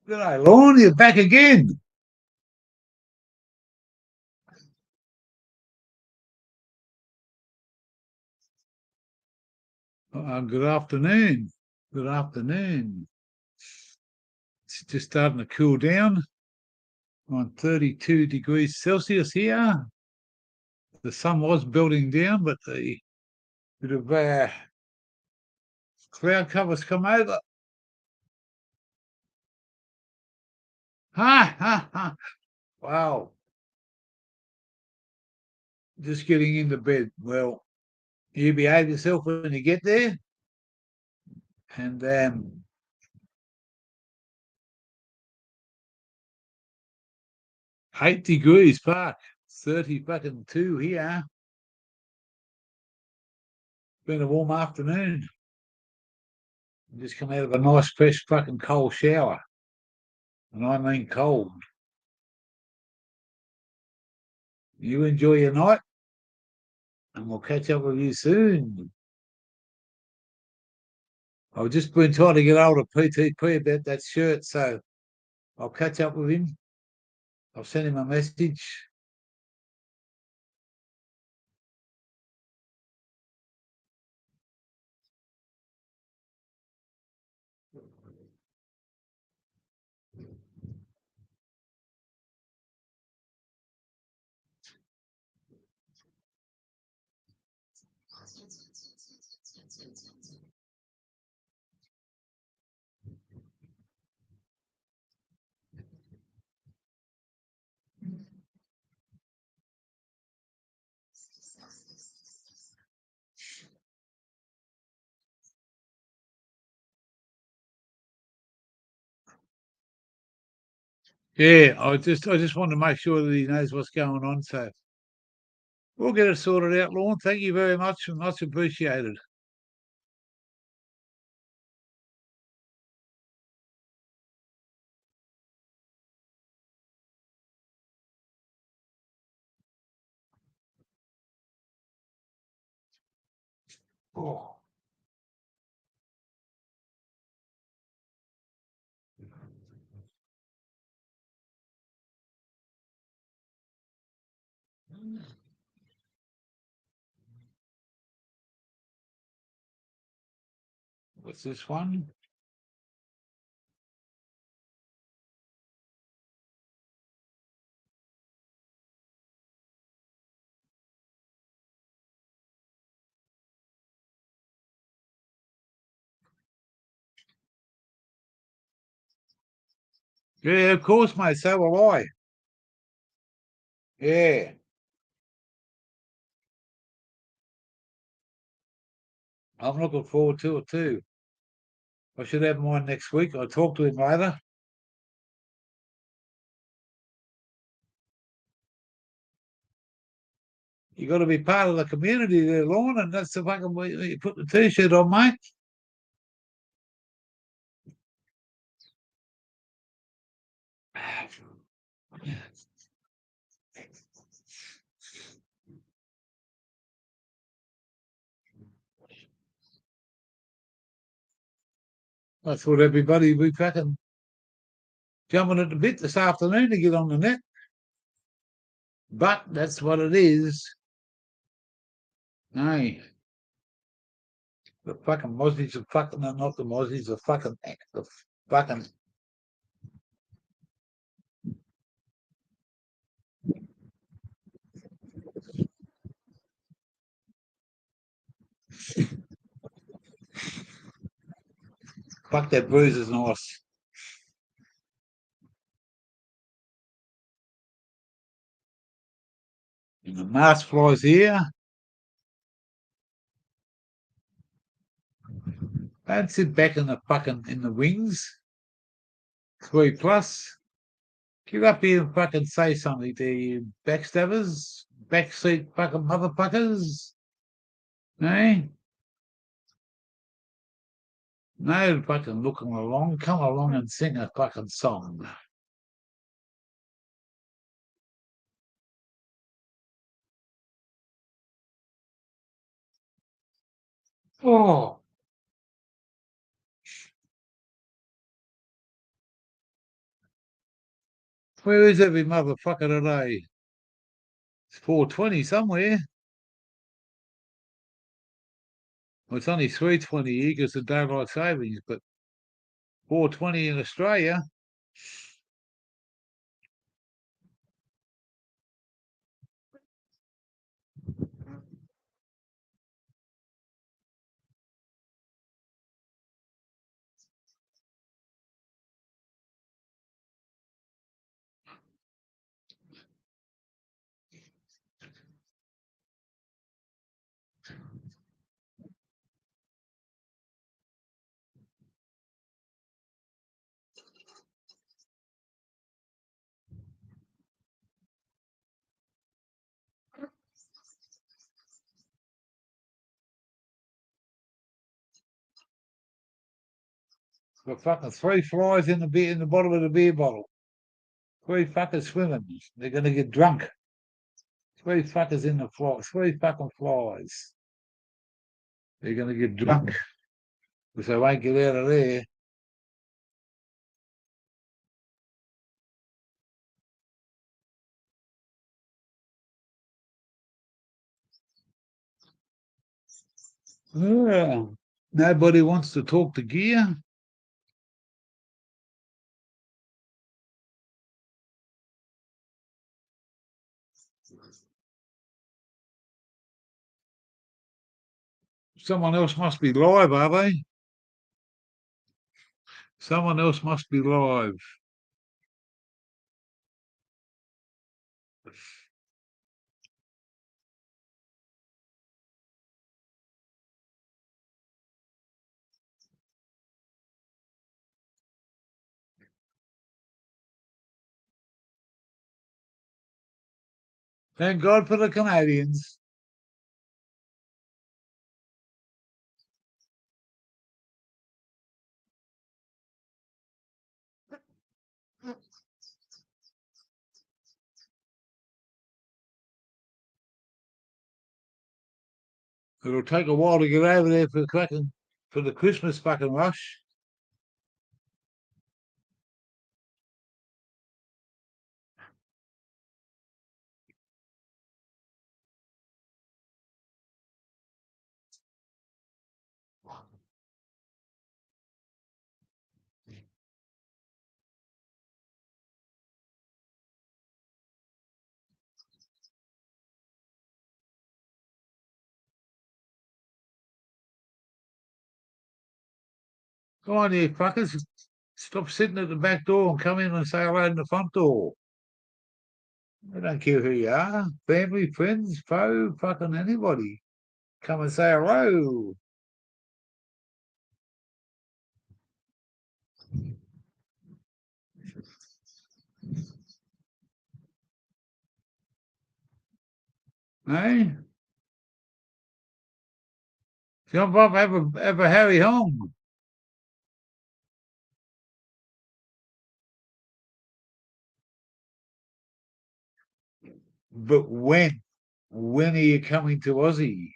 G'day, Lorne. You're back again. Good afternoon. Good afternoon. It's just starting to cool down. On 32 degrees Celsius here. The sun was building down, but the bit of cloud cover's come over. Ha ha ha! Wow. Just getting into bed. Well, you behave yourself when you get there. And 8 degrees, Park. 30 fucking 2 here. Been a warm afternoon. Just come out of a nice, fresh, fucking cold shower. And I mean cold. You enjoy your night, and we'll catch up with you soon. I've just been trying to get hold of PTP about that shirt, so I'll catch up with him. I'll send him a message. Yeah, I just want to make sure that he knows what's going on. So we'll get it sorted out, Lorne. Thank you very much, and much appreciated. Oh. What's this one? Yeah, of course, mate. So will I. Yeah. I'm looking forward to it too. I should have mine next week. I'll talk to him later. You got to be part of the community there, Lorne, and that's the fucking way you put the t-shirt on, mate. I thought everybody would be fucking jumping at the bit this afternoon to get on the net. But that's what it is. Hey, the fucking Mozzies are fucking, not the Mozzies, the fucking fuck that bruise is nice. And the mask flies here. Don't sit back in the wings. 3+. Get up here and fucking say something to you backstabbers, backseat fucking motherfuckers. Eh? No fucking looking along. Come along and sing a fucking song. Oh, where is every motherfucker today? It's 4:20 somewhere. Well, it's only 3:20 here because of daylight savings, but 4:20 in Australia. Got fucking 3 flies in the bottom of the beer bottle. 3 fuckers swimming. They're gonna get drunk. 3 fuckers in the fly. 3 fucking flies. They're gonna get drunk because they won't get out of there. Yeah. Nobody wants to talk to gear. Someone else must be live, are they? Someone else must be live. Thank God for the Canadians. It'll take a while to get over there for the Christmas fucking rush. Come on, you fuckers. Stop sitting at the back door and come in and say hello in the front door. I don't care who you are. Family, friends, foe, fucking anybody. Come and say hello. Eh? Jump up, have a Harry home. But when? When are you coming to Aussie?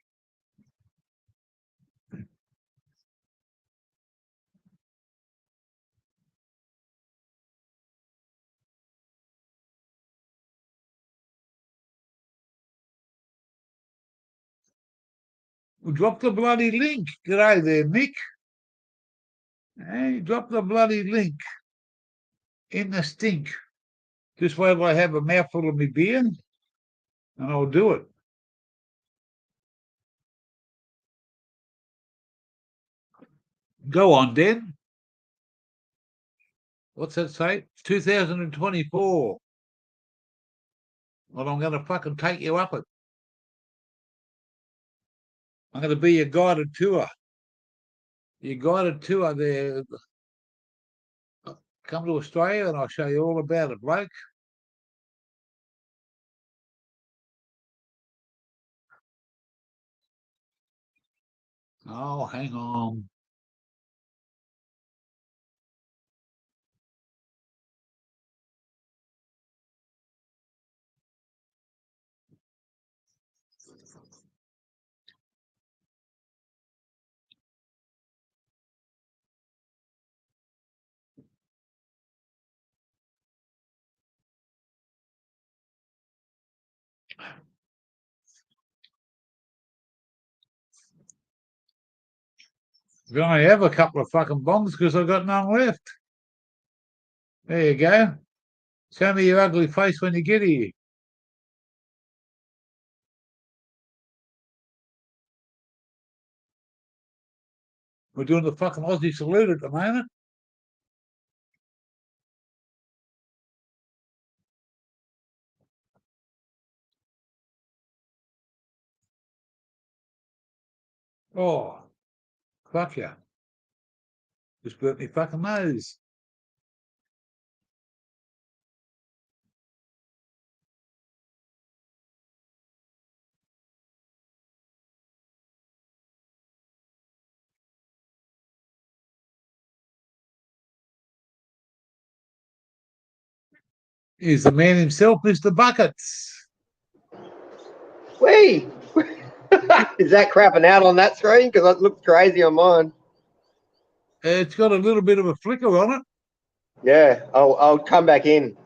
Well, drop the bloody link. G'day there, Mick. Hey, drop the bloody link in the stink. This way I have a mouthful of my beer and I'll do it. Go on, Dan. What's that say? 2024. Well, I'm going to fucking take you up it. I'm going to be your guided tour. You guided tour there. Come to Australia and I'll show you all about it, bloke. Oh, hang on. We only have a couple of fucking bongs because I've got none left. There you go. Show me your ugly face when you get here. We're doing the fucking Aussie salute at the moment. Oh, fuck yeah. Just burnt me fucking nose. He's the man himself, Mr. Buckets. Whee! Is that crapping out on that screen? Because it looks crazy on mine. It's got a little bit of a flicker on it. Yeah, I'll come back in.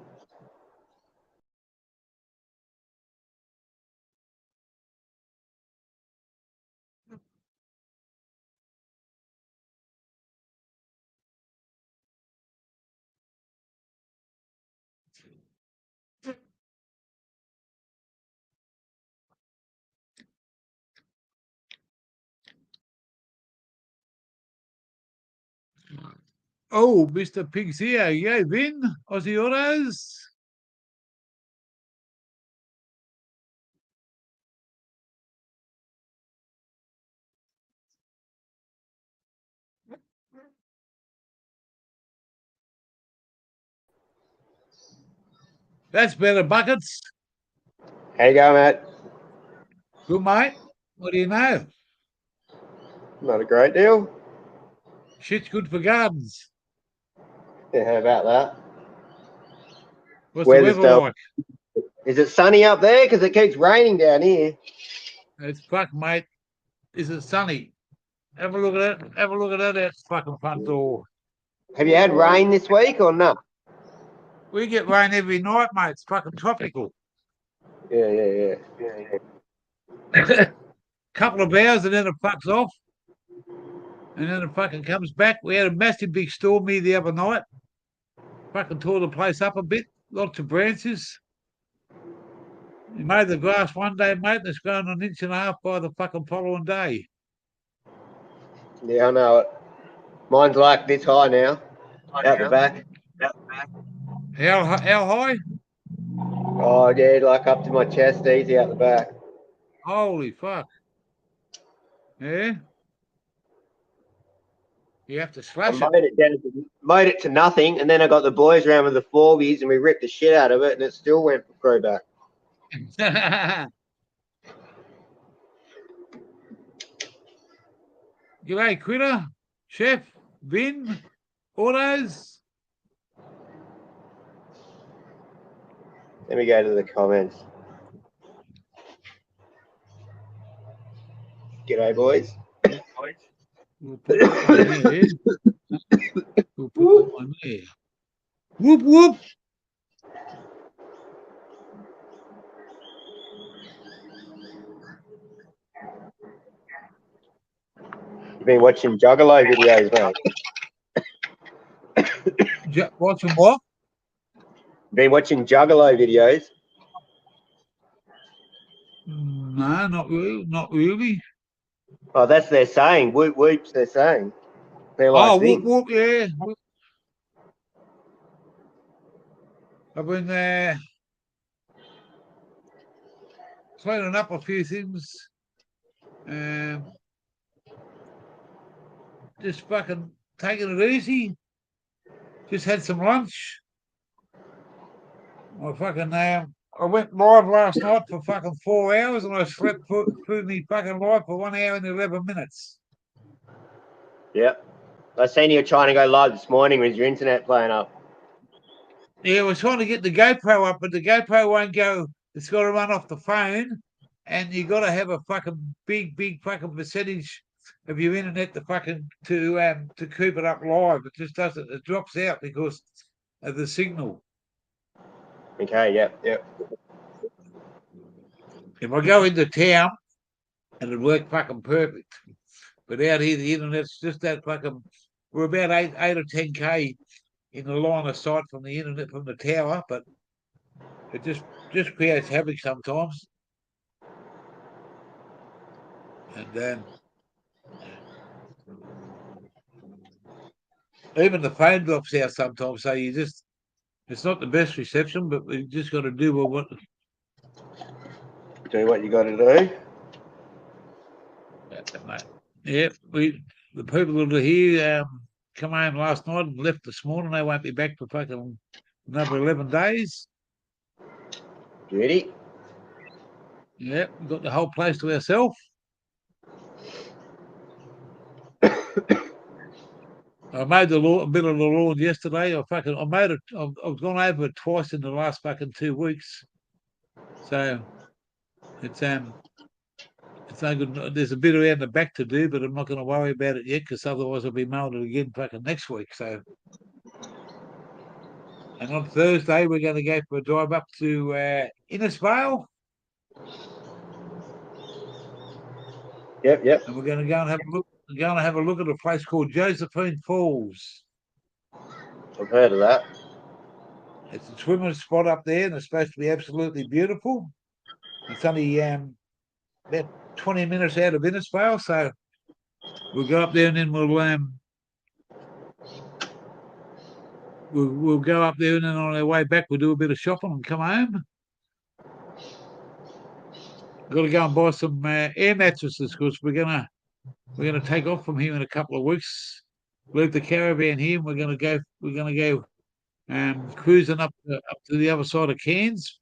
Oh, Mr. Pig's here. Yeah, Vin, Aussie Autos. That's better, Buckets. How you going, mate? Good, mate. What do you know? Not a great deal. Shit's good for gardens. Yeah, how about that? What's Weather's the weather dope. like? Is it sunny up there? Because it keeps raining down here. It's fuck, mate. Is it sunny? Have a look at it. Have a look at that fucking front door. Have you had rain this week or not? We get rain every night, mate. It's fucking tropical. Yeah. Couple of hours and then it fucks off. And then it fucking comes back. We had a massive big storm here the other night. Fucking tore the place up a bit. Lots of branches. You made the grass one day, mate, and it's grown an inch and a half by the fucking following day. Yeah, I know it. Mine's like this high now, out the back. How high? Oh, yeah, like up to my chest, easy out the back. Holy fuck. Yeah? You have to I slash it. made it to nothing, and then I got the boys around with the 4s and we ripped the shit out of it, and it still went through back. G'day, Critter, Chef, Vin, Autos. Let me go to the comments. G'day, boys. We'll put that one there. We'll put that one there. Whoop, whoop. You've been watching Juggalo videos, mate. Watching what? Been watching Juggalo videos. No, not really. Not really. Oh, that's their saying. Whoop whoops, they're saying. They're like, Oh, whoop, whoop, yeah. I've been cleaning up a few things. just fucking taking it easy. Just had some lunch. I went live last night for fucking 4 hours, and I slept through me fucking live for 1 hour and 11 minutes. Yep. I seen you trying to go live this morning with your internet playing up. Yeah, we're trying to get the GoPro up, but the GoPro won't go. It's got to run off the phone, and you got to have a fucking big fucking percentage of your internet to keep it up live. It just doesn't. It drops out because of the signal. Okay. Yep. If I go into town, it'd work fucking perfect. But out here, the internet's just that fucking. We're about 8 or 10K in the line of sight from the internet from the tower, but it just creates havoc sometimes. And then even the phone drops out sometimes, so it's not the best reception, but we just got to do what. Do what you got to do. Yeah, the people that are here come home last night and left this morning. They won't be back for fucking another 11 days. Beauty. Yeah, we've got the whole place to ourselves. I made a bit of the lawn yesterday. I made it. I've gone over it twice in the last fucking 2 weeks. So it's no good. There's a bit around the back to do, but I'm not going to worry about it yet because otherwise I'll be mowing it again fucking next week. So, and on Thursday we're going to go for a drive up to Innisfail. Yep. And we're going to go and have a look. We're going to have a look at a place called Josephine Falls. I've heard of that. It's a swimming spot up there, and it's supposed to be absolutely beautiful. It's only about 20 minutes out of Innisfail, so we'll go up there and then we'll go up there and then on our way back we'll do a bit of shopping and come home. Got to go and buy some air mattresses because we're gonna take off from here in a couple of weeks. Leave the caravan here, and we're gonna go cruising up to the other side of Cairns,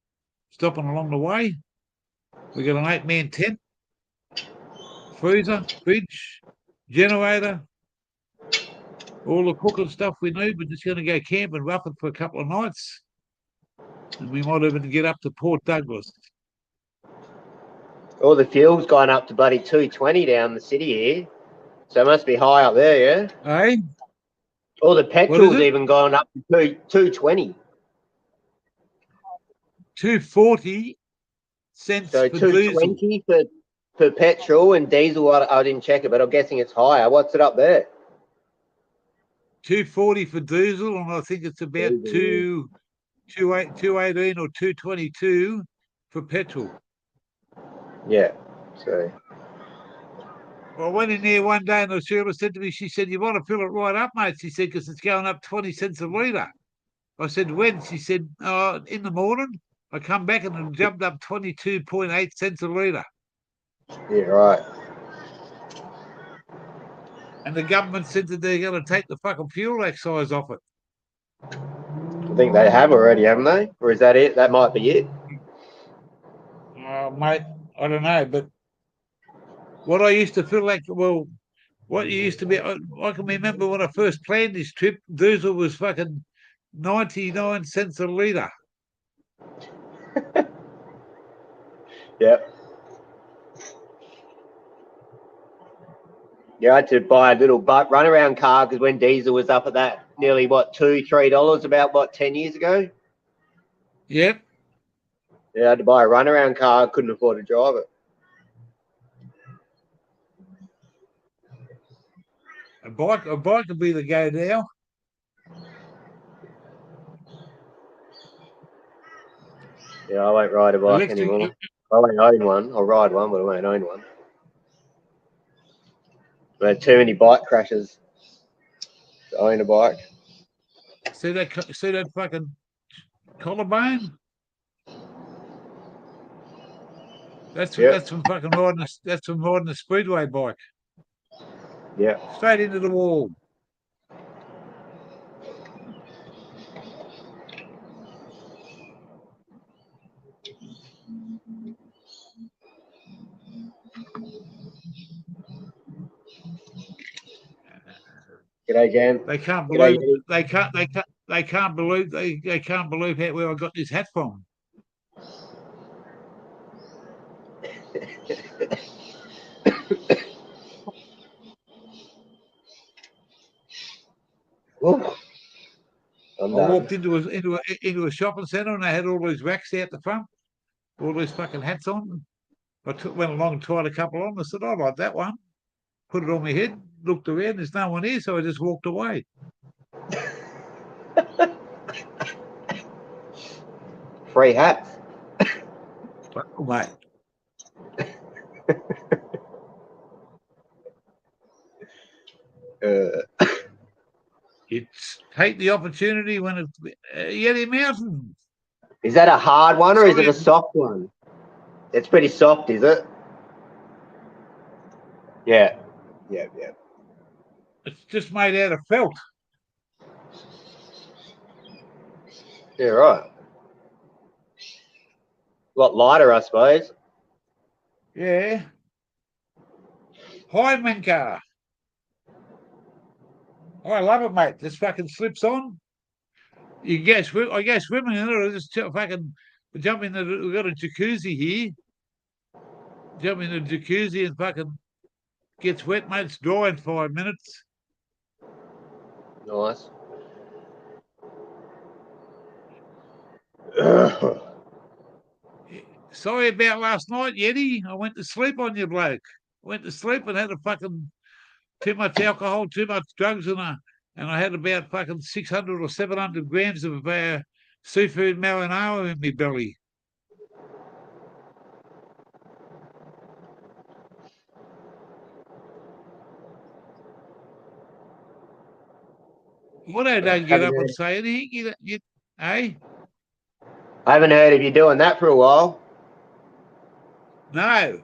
stopping along the way. We got an 8-man tent, freezer, fridge, generator, all the cooking stuff we need. We're just going to go camping roughing for a couple of nights, and we might even get up to Port Douglas. All the fuel's gone up to bloody 220 down the city here, so it must be high up there, yeah. Hey, All the petrol's even gone up to 220. 240 cents so for 220 for petrol and diesel. I didn't check it, but I'm guessing it's higher. What's it up there? 240 for diesel, and I think it's about 218 or 222 for petrol. Yeah. So I went in there one day and the server said to me, she said, "You want to fill it right up, mate?" She said, "Because it's going up 20 cents a litre." I said, "When?" She said, "In the morning." I come back and it jumped up 22.8 cents a litre. Yeah, right. And the government said that they're going to take the fucking fuel excise off it. I think they have already, haven't they? Or is that it? That might be it. Mate, I don't know, but what I used to feel like, what you used to be, I can remember when I first planned this trip, diesel was fucking 99 cents a litre. Yep. You had to buy a little runaround car because when diesel was up at that nearly $2-3 about 10 years ago. Yep. Yeah, I had to buy a runaround car. Couldn't afford to drive it. A bike would be the go now. Yeah, I won't ride a bike anymore. I won't own one. I'll ride one, but I won't own one. I had too many bike crashes to own a bike. See that fucking collarbone? That's from fucking riding a speedway bike. Yeah. Straight into the wall. G'day, Jan. They can't G'day, believe Eddie. they can't believe where I got this hat from. Oof. I'm I done. walked into a shopping centre and they had all these racks out the front, all these fucking hats on. Went along and tried a couple on. I said, I like that one. Put it on my head, looked around, there's no one here, so I just walked away. Free hats. Oh, mate. It's take the opportunity when it's Yeti Mountain. Is that a hard one or is it a Sorry. soft one? It's pretty soft, is it? Yeah. Yeah, yeah. It's just made out of felt. Yeah, right. A lot lighter, I suppose. Yeah. Hi, Minka. Oh, I love it, mate. This fucking slips on. I go swimming in it. I just fucking jump in. We've got a jacuzzi here. Jump in the jacuzzi and fucking gets wet, mate. It's dry in 5 minutes. Nice. Sorry about last night, Yeti. I went to sleep on you, bloke. Went to sleep and had a fucking too much alcohol, too much drugs, and I had about fucking 600 or 700 grams of seafood marinara in my belly. What I don't get up and say anything, eh? I haven't heard of you doing that for a while. No.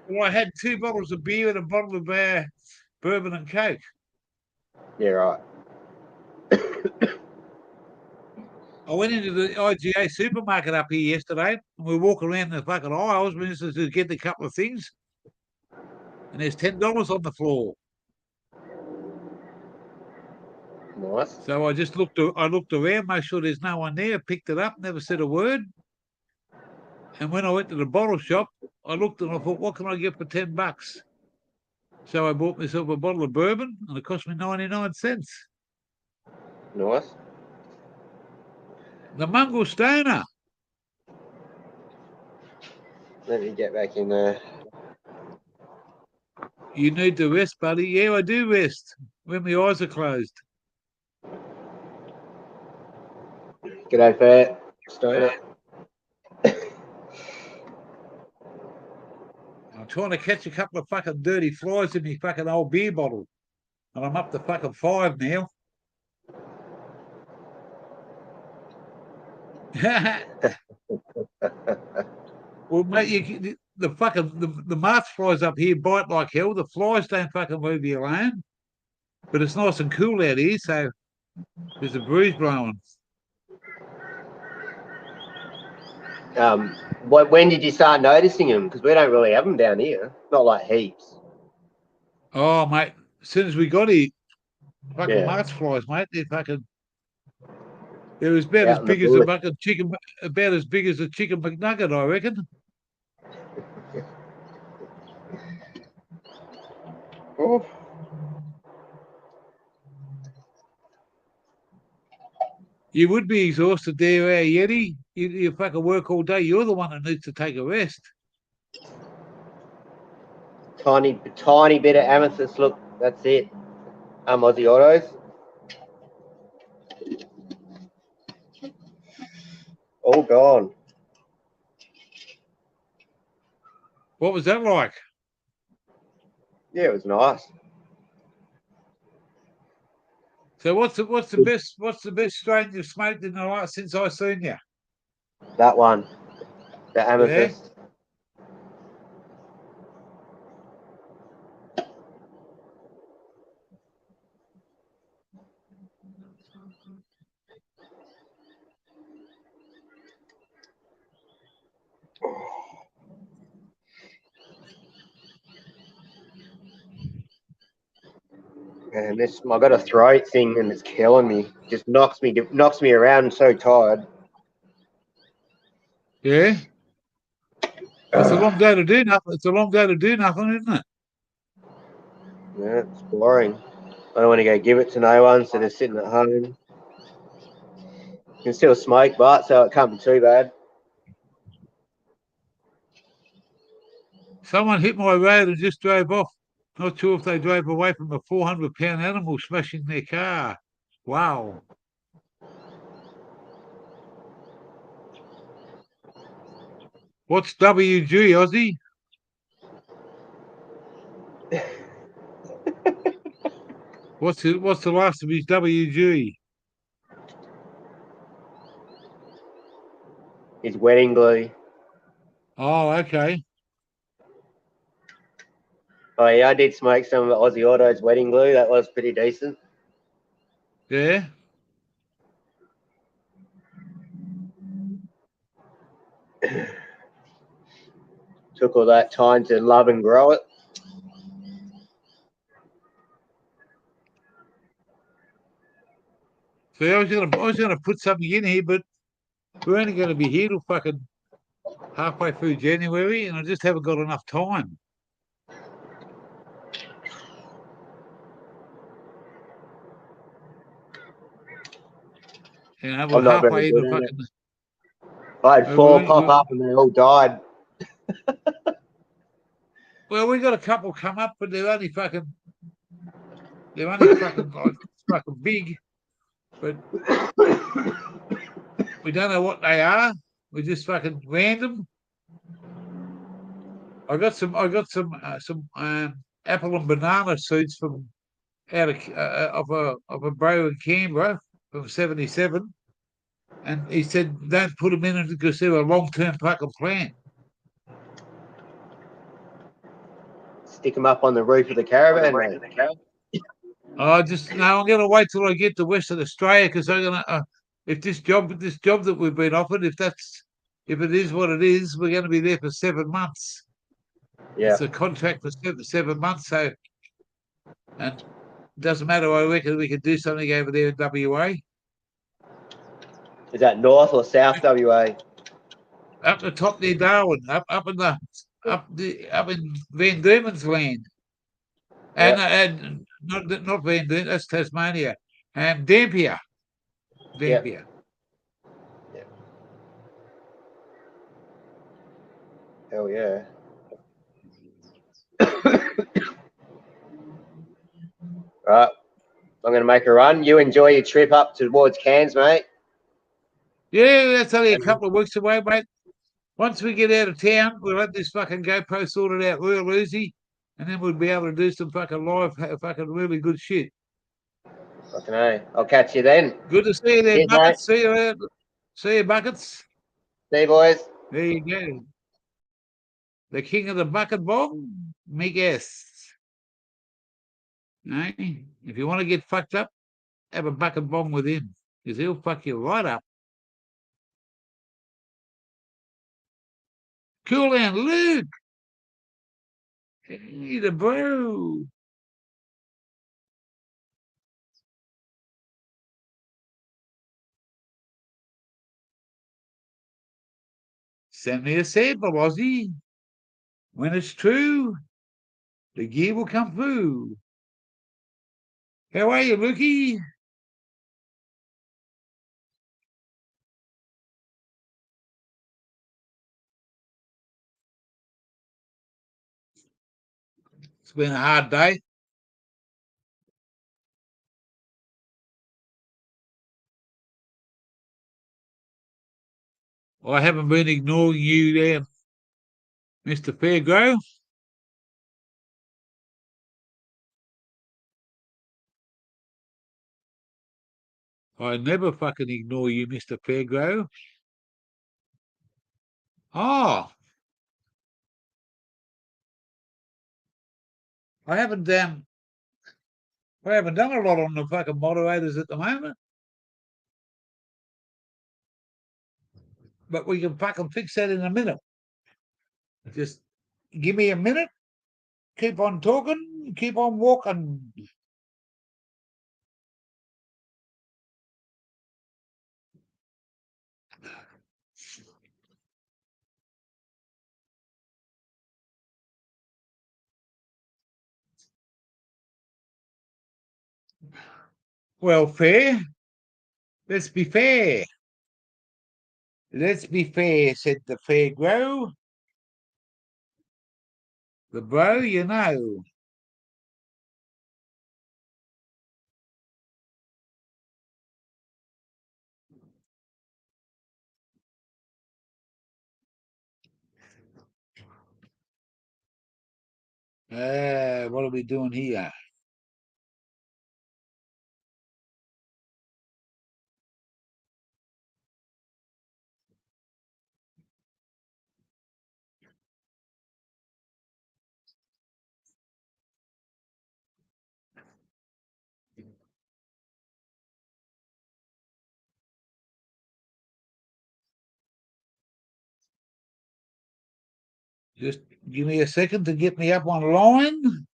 Well, I had 2 bottles of beer and a bottle of bourbon and Coke. Yeah, right. I went into the IGA supermarket up here yesterday, and we walk around the fucking aisles to get a couple of things, and there's $10 on the floor. Nice. So I just looked around, make sure there's no one there, picked it up, never said a word. And when I went to the bottle shop, I looked and I thought, what can I get for $10? So I bought myself a bottle of bourbon, and it cost me 99 cents. Nice. The Mongol Stoner. Let me get back in there. You need to rest, buddy. Yeah, I do rest when my eyes are closed. G'day, Fat. Stoner. I'm trying to catch a couple of fucking dirty flies in my fucking old beer bottle. And I'm up to fucking 5 now. Well, mate, the March flies up here bite like hell. The flies don't fucking leave you alone. But it's nice and cool out here, so there's a breeze blowing. When did you start noticing them? Because we don't really have them down here. Not like heaps. Oh, mate, as soon as we got here, fucking Yeah. March flies, mate, they're about Out as in the big as a bush. fucking chicken, about as big as a chicken McNugget, I reckon. Oof. You would be exhausted there, Yeti. You fucking work all day. You're the one that needs to take a rest. Tiny bit of amethyst. Look, that's it. Aussie Autos. All gone. What was that like? Yeah, it was nice. So what's the best strain you've smoked in the last since I seen you? That one. The amethyst. And this, I got a throat thing and it's killing me. Just knocks me around. I'm so tired. Yeah. It's a long day to do nothing. It's a long day to do nothing, isn't it? Yeah, it's boring. I don't want to go give it to no one, so they're sitting at home. You can still smoke, but so it can't be too bad. Someone hit my road and just drove off. Not sure if they drove away from a 400-pound animal smashing their car. Wow. What's WG, Aussie? What's the last of his WG? It's wedding glue. Oh, okay. Oh yeah, I did smoke some of Aussie Auto's wedding glue. That was pretty decent. Yeah. Took all that time to love and grow it. So I was gonna put something in here, but we're only going to be here till fucking halfway through January, and I just haven't got enough time. You know, we're I'm not very halfway good into at it. fucking. I had four pop up and they all died. Well, we got a couple come up, but they're only fucking like fucking big. But we don't know what they are. We just fucking random. I got some apple and banana seeds from out of a bro in Canberra from '77, and he said don't put them in because they're a long-term fucking plant. Stick them up on the roof of the caravan, mate. I'm going to wait till I get to Western Australia because I'm going to. If this job that we've been offered, if it is what it is, we're going to be there for 7 months. Yeah. It's a contract for 7 months, so and it doesn't matter. I reckon we could do something over there in WA. Is that North or South WA? Up the top near Darwin, up in Van Diemen's land, and not Van Diemen, that's Tasmania, and Dampier. Yep. Hell yeah. Right. I'm going to make a run. You enjoy your trip up towards Cairns, mate. Yeah, that's only a couple of weeks away, mate. Once we get out of town, we'll have this fucking GoPro sorted out real easy, and then we'll be able to do some fucking live, fucking really good shit. Fucking A. I'll catch you then. Good to see you there, Cheers, Buckets. mate. See you, Buckets. See you, boys. There you go. The king of the bucket bomb, me guess. Hey, if you want to get fucked up, have a bucket bomb with him, because he'll fuck you right up. Cool down, Luke. Hey, the bro. Send me a sample, Aussie. When it's true, the gear will come through. How are you, Lukey? It's been a hard day. I haven't been ignoring you there, Mr. Fairgrow. I never fucking ignore you, Mr. Fairgrow. Oh, I haven't done a lot on the fucking moderators at the moment. but we can fucking fix that in a minute. Just give me a minute. Keep on talking. Keep on walking. Well, fair. Let's be fair. Let's be fair, said the fair grow. The bro, you know. What are we doing here? Just give me a second to get me up online.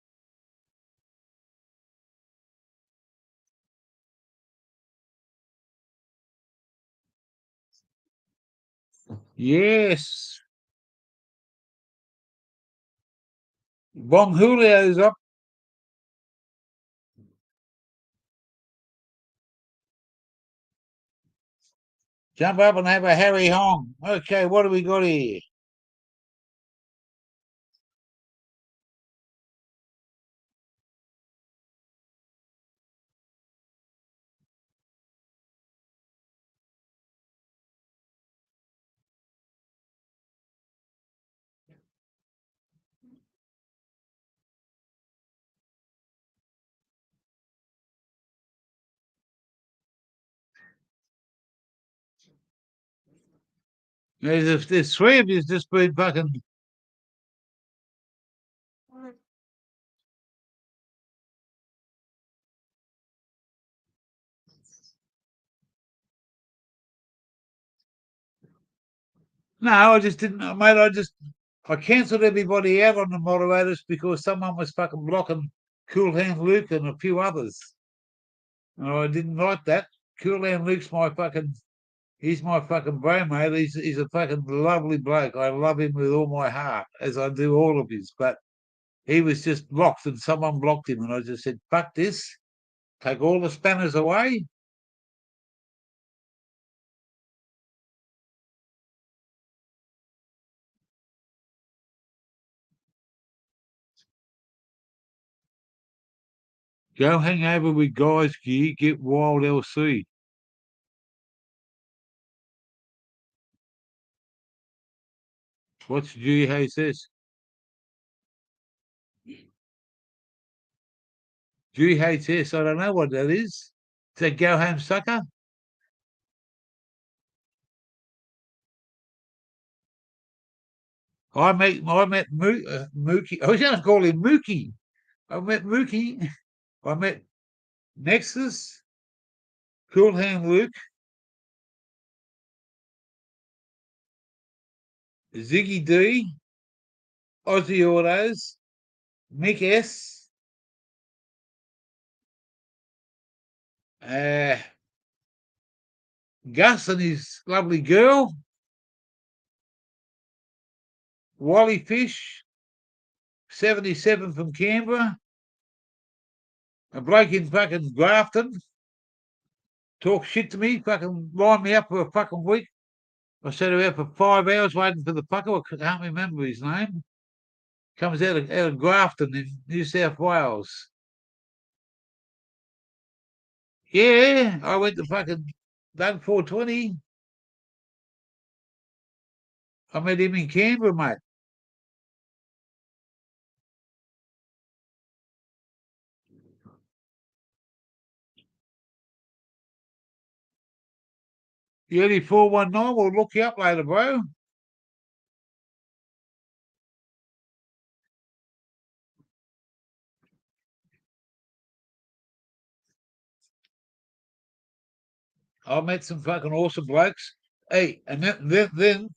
Yes. Bon Julio's up. Jump up and have a Harry Hong. Okay, what do we got here? There's three of you just been fucking. No, I just didn't, mate. I cancelled everybody out on the moderators because someone was fucking blocking Cool Hand Luke and a few others. And I didn't like that. Cool Hand Luke's he's my fucking bro, mate. He's a fucking lovely bloke. I love him with all my heart, as I do all of his. But he was just blocked and someone blocked him. And I just said, fuck this. Take all the spanners away. Go hang over with guys gear, get wild LC. What's GHS? GHS, I don't know what that is. Is that go home sucker? I met Mookie. I was going to call him Mookie. I met Mookie. I met Nexus, Cool Hand Luke, Ziggy D, Aussie Autos, Mick S, uh, Gus and his lovely girl, Wally Fish, 77 from Canberra, a bloke in fucking Grafton, talk shit to me, fucking line me up for a fucking week. I sat about for 5 hours waiting for the fucker. I can't remember his name. Comes out of Grafton in New South Wales. Yeah, I went to fucking done 420. I met him in Canberra, mate. The Eddie 419 will look you up later, bro. I met some fucking awesome blokes. Hey, and then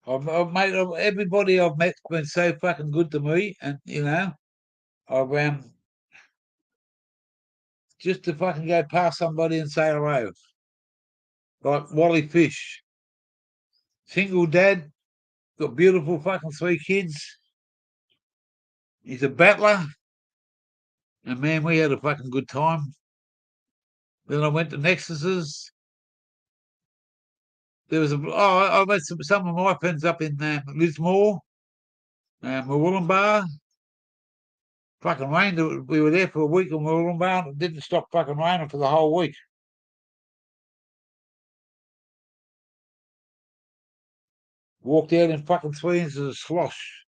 I've made everybody I've met's been so fucking good to me, and I've just to fucking go past somebody and say hello, like Wally Fish, single dad, got beautiful fucking 3 kids. He's a battler, and man, we had a fucking good time. Then I went to Nexus's. There was I met some of my friends up in Lismore, Murwillumbah. Fucking rained. We were there for a week in Murwillumbah, and it didn't stop fucking raining for the whole week. Walked out in fucking 3 inches of slosh.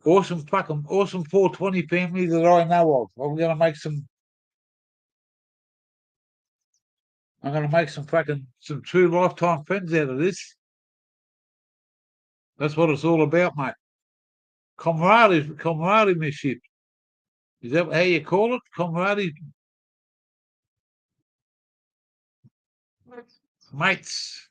Awesome 420 family that I know of. I'm gonna make some some true lifetime friends out of this. That's what it's all about, mate. Camaraderie. Is that how you call it? Camaraderie, mates.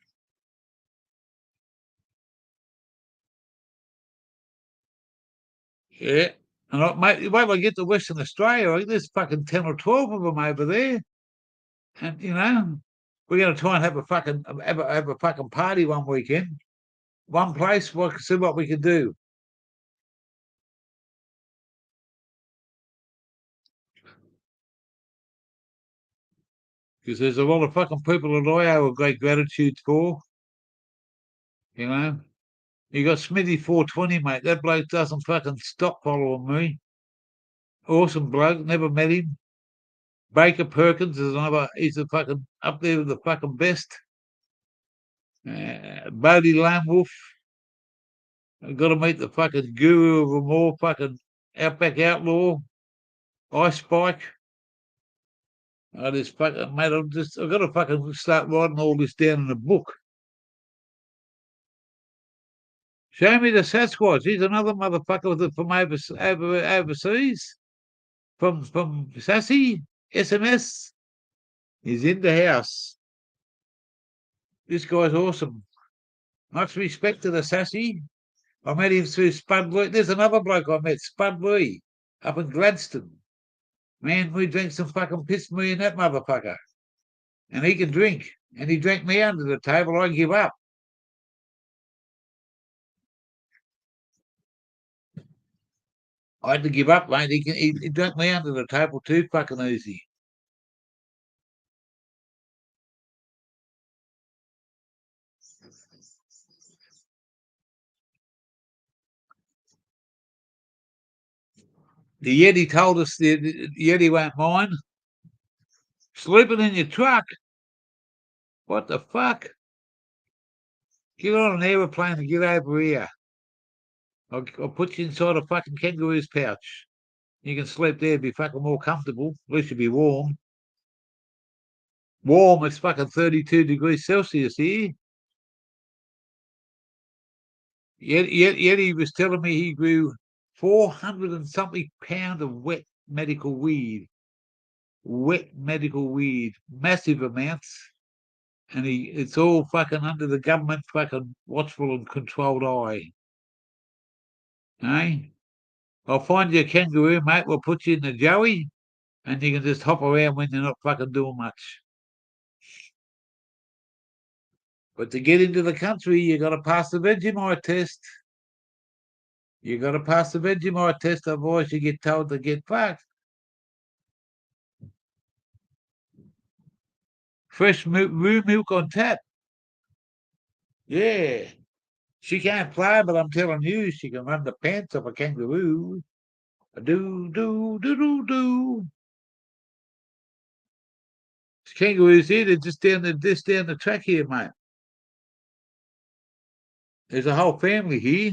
Yeah. And mate, wait till I get to Western Australia, I think there's fucking 10 or 12 of them over there. And we're gonna try and have a fucking party one weekend. One place, we'll see what we can do. Because there's a lot of fucking people that I owe a great gratitude for. You got Smithy 420, mate. That bloke doesn't fucking stop following me. Awesome bloke, never met him. Baker Perkins is another, he's a fucking up there with the fucking best. Bodie Lame Wolf. I've got to meet the fucking guru of them all, fucking Outback Outlaw, Ice Spike. This fucking mate, I've got to fucking start writing all this down in a book. Show me the Sasquatch. He's another motherfucker from overseas. From Sassy, SMS. He's in the house. This guy's awesome. Much respect to the Sassy. I met him through Spud Lee. There's another bloke I met, Spud Lee, up in Gladstone. Man, we drank some fucking piss me in that motherfucker. And he can drink. And he drank me under the table. I give up. I had to give up, mate. He drank me under the table too fucking easy. The Yeti told us the Yeti won't mind. Sleeping in your truck? What the fuck? Get on an aeroplane and get over here. I'll put you inside a fucking kangaroo's pouch. You can sleep there, be fucking more comfortable. At least you'll be warm. Warm, it's fucking 32 degrees Celsius here. Yet he was telling me he grew 400 and something pounds of wet medical weed. Wet medical weed. Massive amounts. And it's all fucking under the government fucking watchful and controlled eye. Eh? I'll find you a kangaroo, mate. We'll put you in the joey, and you can just hop around when you're not fucking doing much. But to get into the country, you got to pass the Vegemite test. You got to pass the Vegemite test, otherwise you get told to get fucked. Fresh raw milk on tap. Yeah. She can't fly, but I'm telling you, she can run the pants of a kangaroo. Do. Kangaroos here, they're just down the track here, mate. There's a whole family here.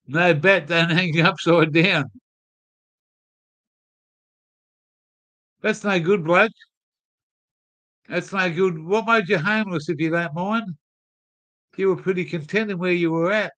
No bat don't hang upside down. That's no good, bloke. That's no good. What made you homeless, if you don't mind? You were pretty content in where you were at.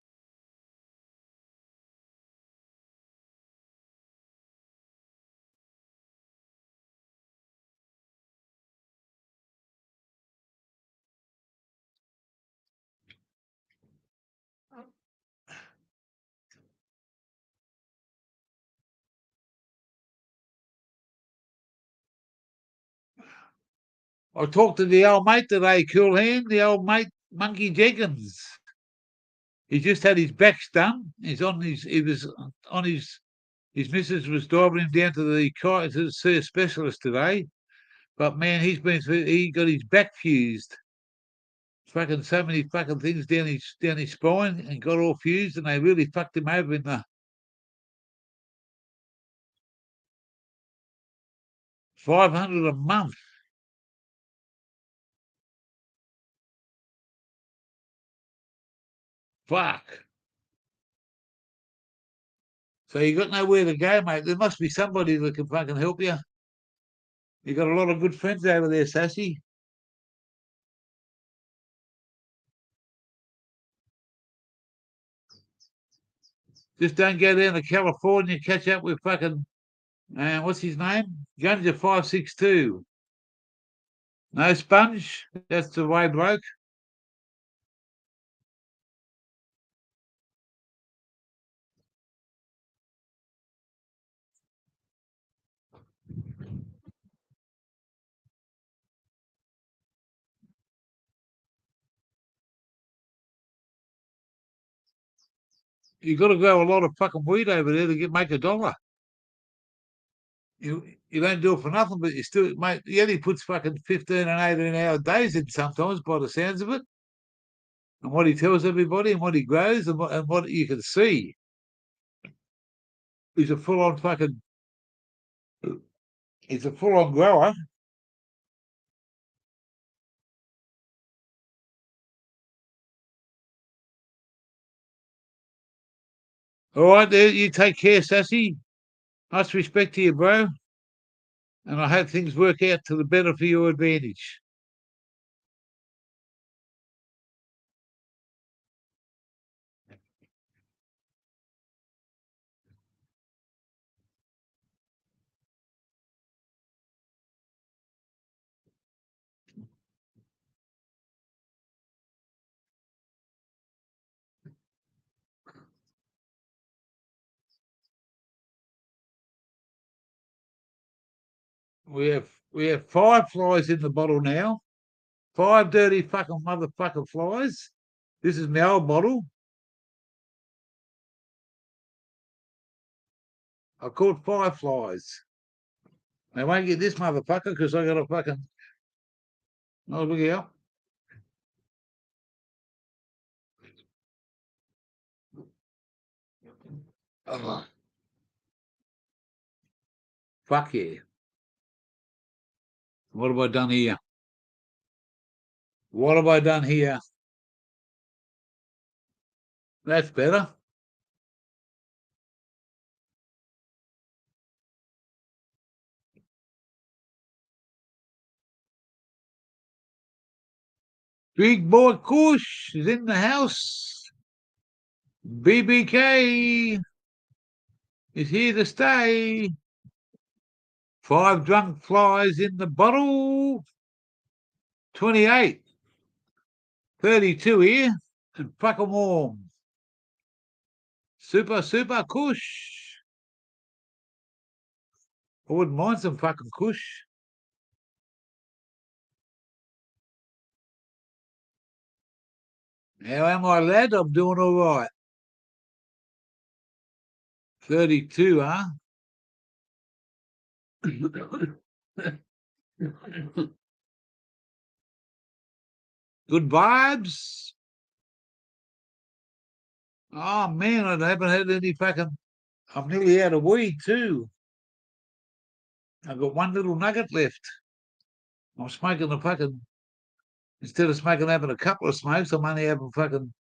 I talked to the old mate today, cool hand, the old mate, Monkey Jenkins. He just had his backs done. He was on his missus was driving him down to see a specialist today. But man, he got his back fused. Fucking so many fucking things down his spine and got all fused, and they really fucked him over in the 500 a month. Fuck. So you got nowhere to go, mate. There must be somebody that can fucking help you. You got a lot of good friends over there, Sassy. Just don't go down to California, catch up with fucking what's his name? Gunja 562. No Sponge. That's the way bloke. You got to grow a lot of fucking weed over there to make a dollar. You don't do it for nothing, but you still, mate. He only puts fucking 15 and 18-hour days in sometimes, by the sounds of it. And what he tells everybody, and what he grows, and what you can see, he's a full-on fucking. He's a full-on grower. All right, there. You take care, Sassy. Much respect to you, bro. And I hope things work out to the better for your advantage. We have 5 flies in the bottle now. 5 dirty fucking motherfucking flies. This is my old bottle. I caught 5 flies. I won't get this motherfucker because I got a fucking. Oh, look out. Oh, fuck yeah. What have I done here? What have I done here? That's better. Big boy Kush is in the house. BBK is here to stay. 5 drunk flies in the bottle. 28. 32 here. And fucking warm. Super Kush. I wouldn't mind some fucking Kush. How am I, lad? I'm doing all right. 32, huh? Good vibes. Oh man, I haven't had any fucking. I'm nearly out of weed too. I've got one little nugget left. I'm smoking the fucking. Instead of having a couple of smokes, I'm only having fucking.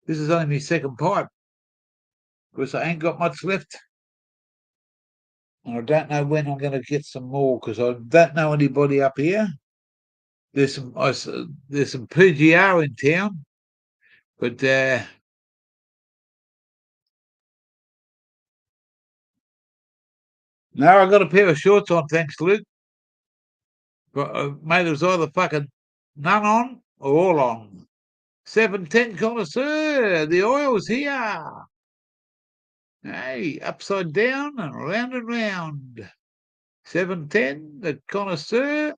This is only my second pipe because I ain't got much left. And I don't know when I'm going to get some more because I don't know anybody up here. There's some PGR in town, but no, I got a pair of shorts on, thanks, Luke. But mate, it was either fucking none on or all on. 710 connoisseur, the oil's here. Hey, upside down and round and round. 710, the connoisseur.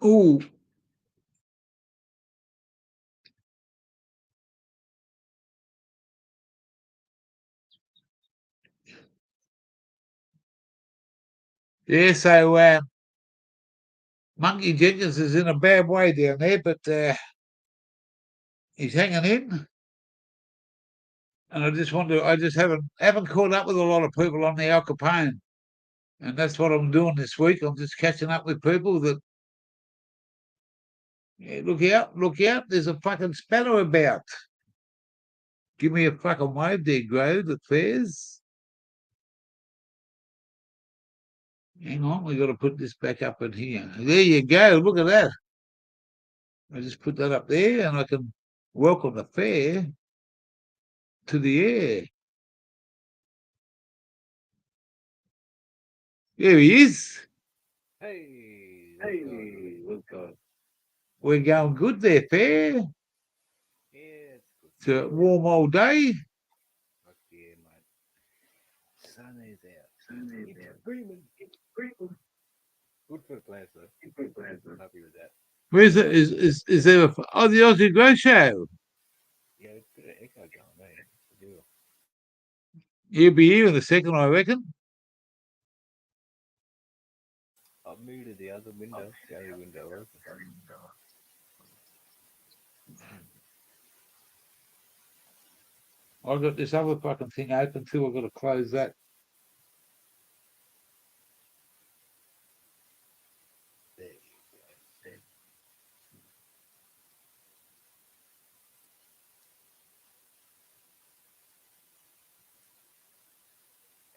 Ooh, yeah, so Monkey Jenkins is in a bad way down there, but he's hanging in. And I just haven't caught up with a lot of people on the Al Capone. And that's what I'm doing this week. I'm just catching up with people that, yeah, look out, there's a fucking spanner about. Give me a fucking wave there, Grove, at fairs. Hang on, we got to put this back up in here. There you go, look at that. I just put that up there and I can welcome the fair to the air. There he is. Hey, God. We're going good there, fair. Yeah, it's good. It's a warm old day. Fuck yeah, mate. Sun is out. It's screaming. Good for the plants, though. I'm happy with that. Where's it? Is there the Aussie Grow Show? Yeah, it's a bit of echo going, mate. What's the deal? He'll be here in a second, I reckon. I've muted the other window. The other window open. I've got this other fucking thing open too. I've got to close that. There you go.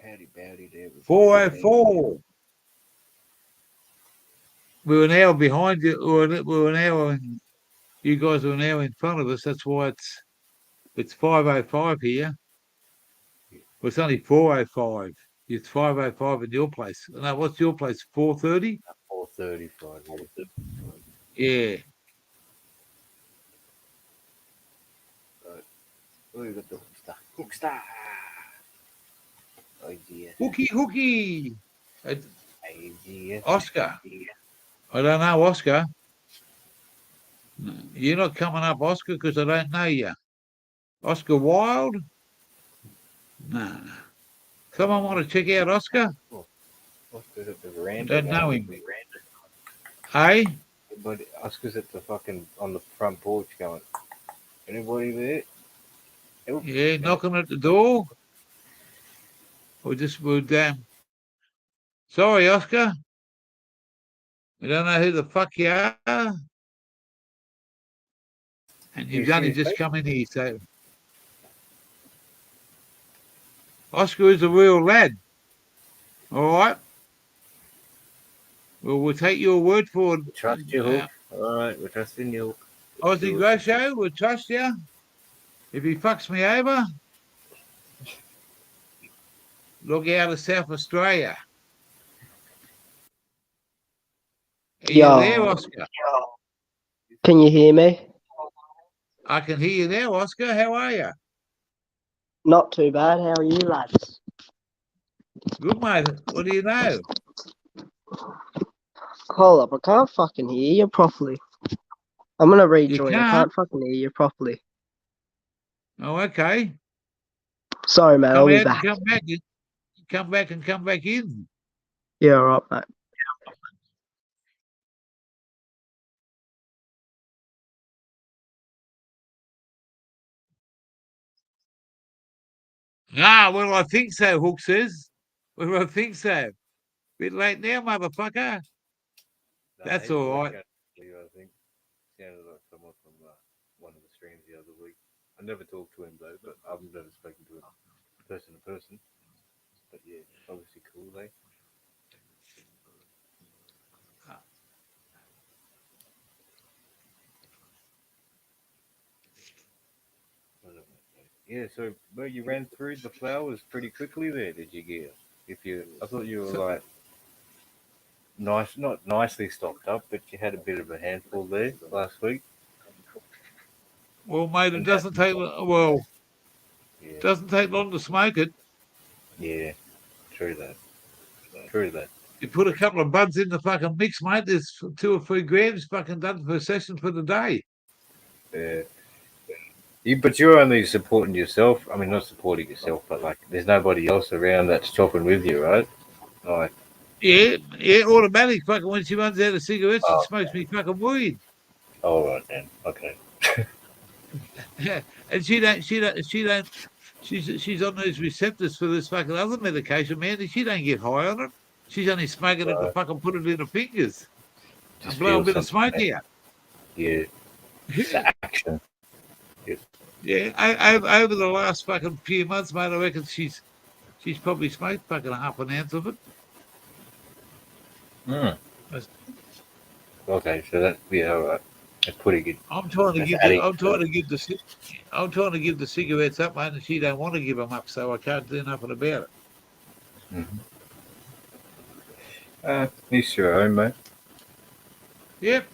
Howdy bowdy there. 404. We were an hour behind you. We were an hour, and you guys were an hour in front of us. That's why it's 5:05 here. Well, it's only 4:05. It's 5:05 in your place. No, what's your place? 4:30. 4:35. Yeah. Oh, you got the hookster. Oh dear. Hooky. Oh dear. Oscar. I don't know, Oscar. No, you're not coming up, Oscar, because I don't know you. Oscar Wilde? No. Someone want to check out Oscar? Oscar's at the I veranda. don't know him. Hey? But Oscar's at the fucking on the front porch going. Anybody there? Help. Yeah, knocking at the door. We're damn. Sorry, Oscar. We don't know who the fuck you are. And you've only just come in here, so. Oscar is a real lad. All right. Well, we'll take your word for it. Trust you, Hook. All right, we're trusting you. Aussie Grow Show, we'll trust you. If he fucks me over, look out of South Australia. Are you there, Yo, Oscar? can you hear me? I can hear you now, Oscar. How are you? Not too bad. How are you, lads? Good, mate. What do you know? Hold up, I can't fucking hear you properly. I'm gonna You rejoin. I can't? can't fucking hear you properly. Oh, okay. Sorry, mate. I'll Come be out and back. come back. You come back and come back in. Yeah, all right, mate. Ah, well, I think so, Hook says. Well, I think so. Bit late now, motherfucker. That's he's all like right. I think sounded like someone from one of the streams the other week. I never talked to him though, but I've never spoken to him person to person. But yeah, obviously cool, eh? Yeah, so well, you ran through the flowers pretty quickly there, did you, Gear? I thought you were like nice, not nicely stocked up, but you had a bit of a handful there last week. Well, mate, it doesn't take long to smoke it. Yeah, true that. True that. You put a couple of buds in the fucking mix, mate. There's 2 or 3 grams fucking done per session for the day. Yeah. But you're only supporting yourself. I mean, not supporting yourself, but like, there's nobody else around that's chopping with you, right? Like, Yeah, automatic. Fucking when she runs out of cigarettes, she oh, smokes me fucking weed. all right then. Okay. And she's on those receptors for this fucking other medication, man, and she don't get high on it. She's only smoking it to Right. fucking put it in her fingers and Just blow a feel bit of something. smoke out. Yeah. The action. Yes. Yeah, over the last fucking few months, mate, I reckon she's probably smoked fucking half an ounce of it. Mm. That's- Okay, so all right. That's pretty good. I'm trying to That's give adding. I'm trying to give the cigarettes up, mate, and she don't want to give them up, so I can't do nothing about it. Mm-hmm. Each your own, mate. Yep.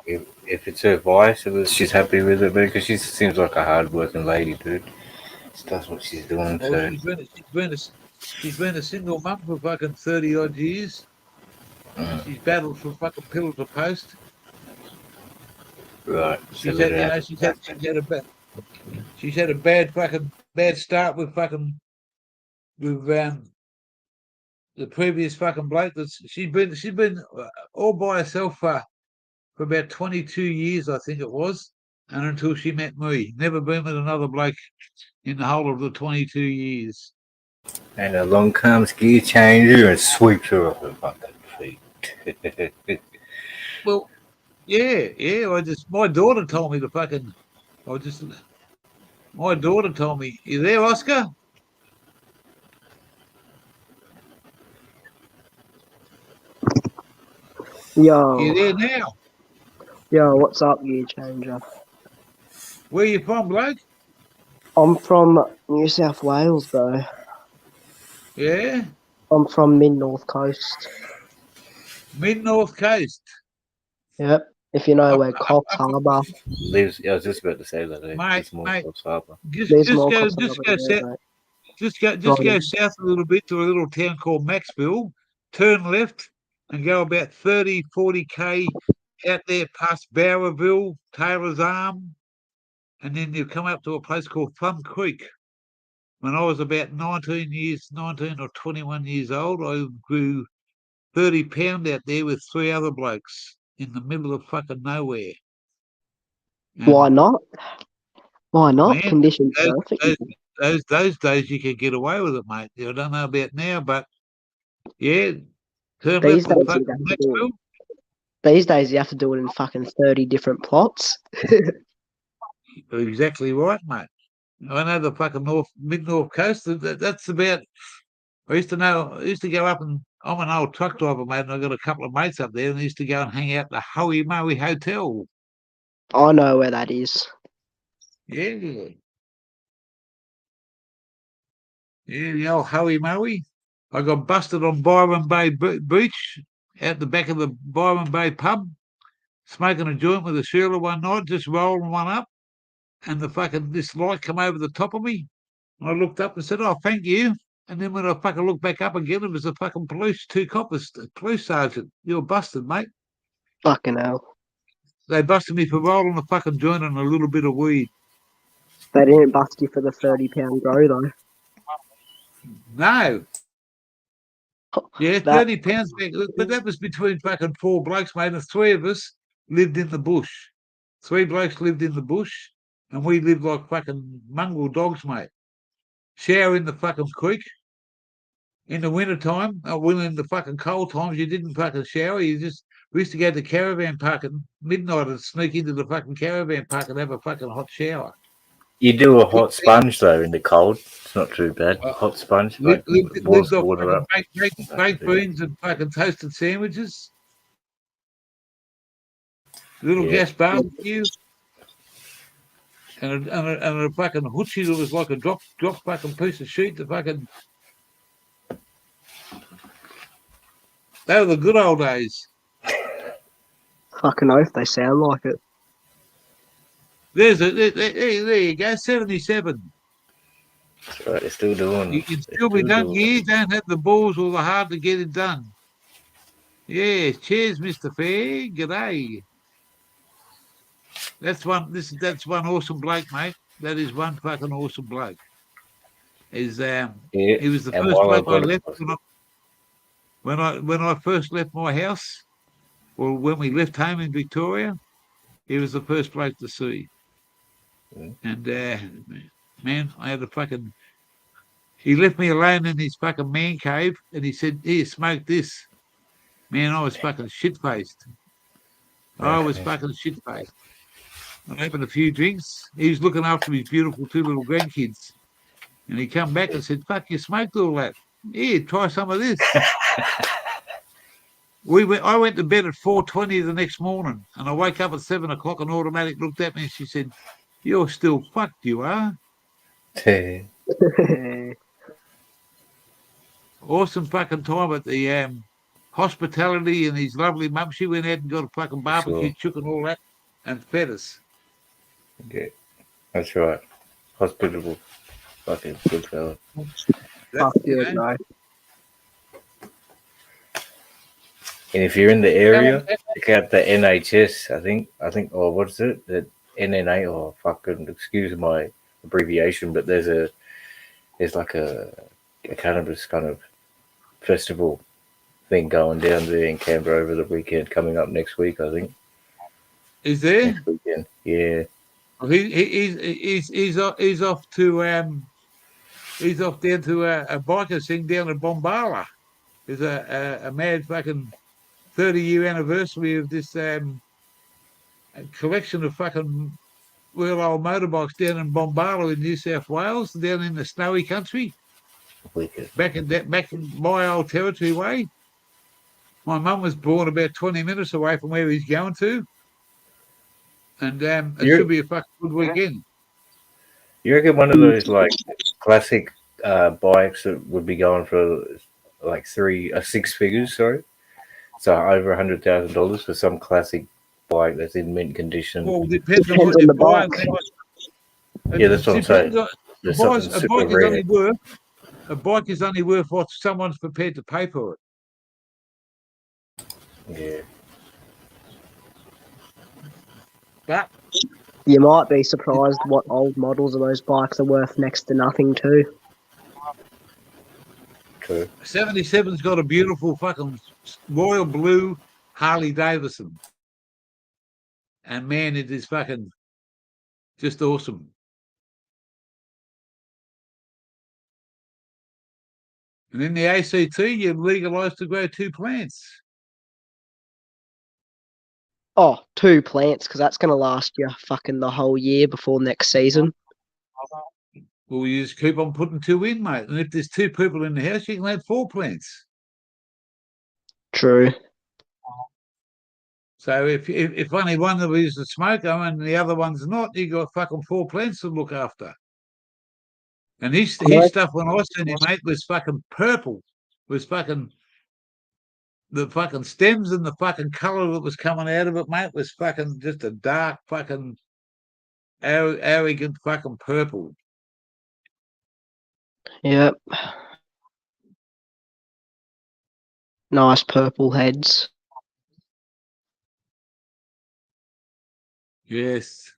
If it's her vice, she's happy with it, because she seems like a hard-working lady, dude. She does what she's doing. Well, So she's been a single mum for fucking 30 odd years. And she's battled from fucking pillar to post. right, so She's had, you know, she's had a bad start with the previous fucking bloke. She's been all by herself for about 22 years, I think it was, and until she met me, never been with another bloke in the whole of the 22 years. and along comes gear changer and sweeps her off her fucking feet. Well, yeah. My daughter told me my daughter told me, "You there, Oscar? You Yo, there now? what's up, you changer? Where you from, bloke? I'm from New South Wales, bro. Yeah, I'm from mid North Coast. mid North Coast. Yep. If you know Up, where Coffs up, Harbour, Lives. I was just about to say that. mate, It's more mate. Coffs Harbour. there's more Coffs Harbour Go there, south. mate. Just go Right. south a little bit to a little town called Maxville. Turn left and go about 30, 40 out there past Bowerville, Taylor's Arm, and then you come up to a place called Plum Creek. When I was about 19 or 21 years old, I grew 30 pound out there with 3 other blokes in the middle of fucking nowhere. Why And not? Why not? man, Conditions those, perfect. those days you could get away with it, mate. I don't know about now, but yeah, turn These left days at you'd fucking have to do it. Maxville. These days you have to do it in fucking 30 different plots. Exactly right, mate. I know the fucking mid north coast. That's about. I used to go up and I'm an old truck driver, mate, and I got a couple of mates up there, and I used to go and hang out at the Hoey Moey Hotel. I know where that is. Yeah, the old Hoey Moey. I got busted on Byron Bay Beach out the back of the Byron Bay pub, smoking a joint with a Sheila one night, just rolling one up, and this light come over the top of me. And I looked up and said, "Oh, thank you." And then when I fucking looked back up again, it was a fucking two coppers, police sergeant. You're busted, mate. Fucking hell. They busted me for rolling a fucking joint and a little bit of weed. They didn't bust you for the 30-pound grow, though. No. Yeah, That- 30 pounds back. But that was between fucking four blokes, mate, and three of us lived in the bush. Three blokes lived in the bush, and we lived like fucking mongrel dogs, mate. Shower in the fucking creek. In the wintertime, in the fucking cold times, you didn't fucking shower. We used to go to the caravan park at midnight and sneak into the fucking caravan park and have a fucking hot shower. You do a hot sponge though in the cold. It's not too bad. Hot sponge, like boils the water up. Baked beans and fucking toasted sandwiches. Little gas barbecue. And a fucking hoochie that was like a drop fucking piece of sheet. They were the good old days. Fucking oath, they sound like it. There you go, 77. That's right, they're still doing You can still be done. You don't have the balls or the heart to get it done. Yeah, cheers, Mr. Fair. G'day. That's one awesome bloke, mate. That is one fucking awesome bloke. He was the first bloke I left when I first left my house, or when we left home in Victoria. He was the first bloke to see. And man, I had he left me alone in his fucking man cave, and he said, "Here, smoke this." Man, I was fucking shit-faced. I was fucking shit-faced. I opened a few drinks. He was looking after his beautiful two little grandkids. And he come back and said, "Fuck, you smoked all that. Here, try some of this." I went to bed at 4:20 the next morning, and I wake up at 7 o'clock, and Automatic looked at me and she said, "You're still fucked, you are." Awesome fucking time at the hospitality, and his lovely mum. She went out and got a fucking barbecue chicken and all that and fed us. Yeah, that's right. Hospitable. Fucking good fella. Fuck yeah, bro. And if you're in the area, check out the NHS. I think, or what's it? The NNA, or fucking, excuse my abbreviation, but there's like a cannabis kind of festival thing going down there in Canberra over the weekend, coming up next week, I think. Is there? Next weekend, yeah. Well, he's off down to a biker thing down at Bombala. There's a mad fucking 30-year anniversary of this collection of fucking real old motorbikes down in Bombala in New South Wales, down in the snowy country. Wicked. Back in my old territory way. My mum was born about 20 minutes away from where he's going to. And it should be a fucking good weekend. You reckon one of those like classic bikes that would be going for like six figures, sorry? So over $100,000 for some classic bike that's in mint condition. Well, depends on what you buy. Yeah, that's what I'm saying. A bike is only worth what someone's prepared to pay for it. Yeah. But you might be surprised what old models of those bikes are worth next to nothing too. True. 77's got a beautiful fucking royal blue Harley Davidson. And man, it is fucking just awesome. And in the ACT, you're legalised to grow 2 plants. Oh, 2 plants, because that's going to last you fucking the whole year before next season. Well, you just keep on putting 2 in, mate. And if there's 2 people in the house, you can have 4 plants. True. So if only one of you is a smoker and the other one's not, you got fucking 4 plants to look after. And his stuff when I seen him, mate, was fucking purple. Was fucking the fucking stems and the fucking colour that was coming out of it, mate, was fucking just a dark fucking arrogant fucking purple. Yep. Nice purple heads. Yes.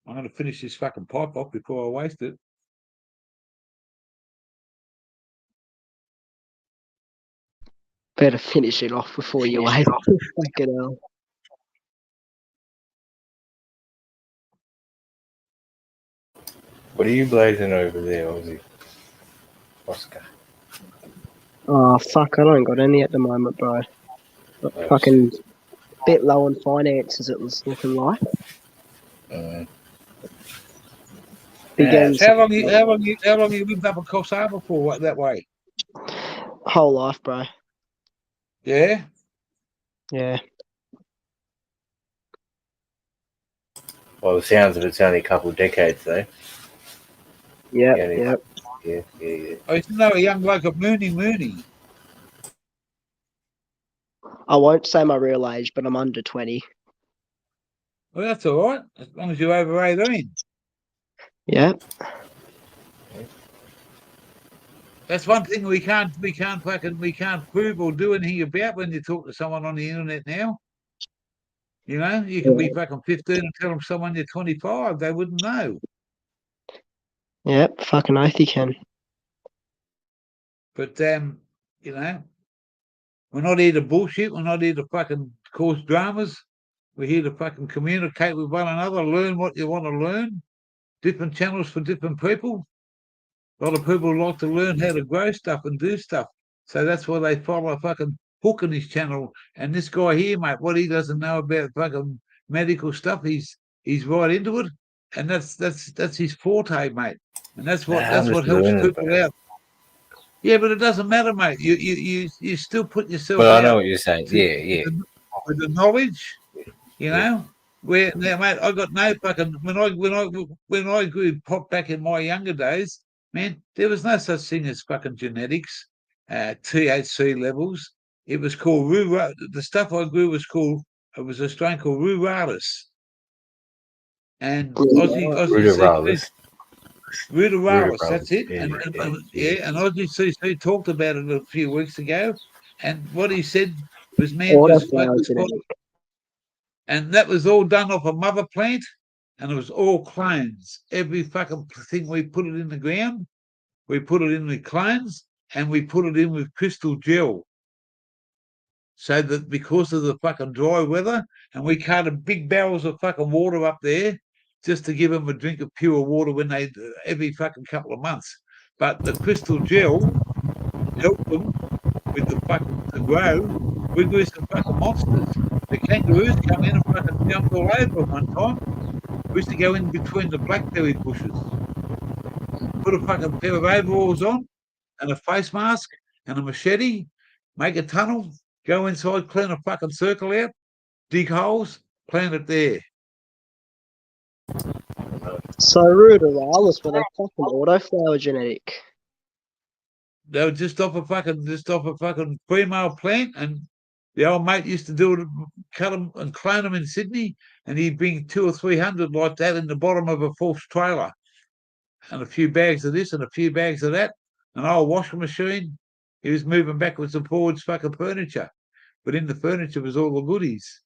I'm going to finish this fucking pipe off before I waste it. Better finish it off before you wait. Fucking hell. What are you blazing over there, Aussie? Oscar. Oh, fuck, I don't got any at the moment, bro. Oh, Fucking bit low on finances, it was looking like. Begins How long you lived up in Coffs Harbour for that way? whole life, bro. Yeah? Yeah. Well, the sounds of it's only a couple of decades, though. Yep, Yeah, yep. yeah. I used to know a young bloke at Mooney. I won't say my real age, but I'm under 20. Well, that's all right, as long as you're over 18. Yep. That's one thing we can't prove or do anything about when you talk to someone on the internet now. You know, you can be fucking 15 and tell them someone you're 25, they wouldn't know. Yep, fucking oath you can. But you know, we're not here to bullshit. We're not here to fucking cause dramas. We're here to fucking communicate with one another, learn what you want to learn. Different channels for different people. A lot of people like to learn how to grow stuff and do stuff. So that's why they follow fucking Hook on his channel. And this guy here, mate, what he doesn't know about fucking medical stuff, he's right into it. And that's his forte, mate. And that's what helps people out. Yeah, but it doesn't matter, mate. You still put yourself Well, out. I know what you're saying. Yeah. With the knowledge, you know. Where now, mate, I got no fucking when I grew pop back in my younger days, man, there was no such thing as fucking genetics, THC levels. It was called the stuff I grew was called, it was a strain called ruralis. And Ruderalis. Ruderalis, that's it. Yeah, And Aussie CC talked about it a few weeks ago. And what he said was, man, and that was all done off a mother plant, and it was all clones. Every fucking thing we put it in the ground, we put it in with clones, and we put it in with crystal gel. So that because of the fucking dry weather, and we carted big barrels of fucking water up there just to give them a drink of pure water when they every fucking couple of months. But the crystal gel helped them with the fucking to grow. We grew some fucking monsters. The kangaroos come in and fucking jumped all over them one time. We used to go in between the blackberry bushes, put a fucking pair of overalls on and a face mask and a machete, make a tunnel, go inside, clean a fucking circle out, dig holes, plant it there. So Ruderalis were they fucking autoflower genetic? They were just off a fucking female plant, and the old mate used to do it, cut them and clone them in Sydney, and he'd bring 200 or 300 like that in the bottom of a false trailer, and a few bags of this and a few bags of that, an old washing machine. He was moving backwards and forwards fucking furniture, but in the furniture was all the goodies.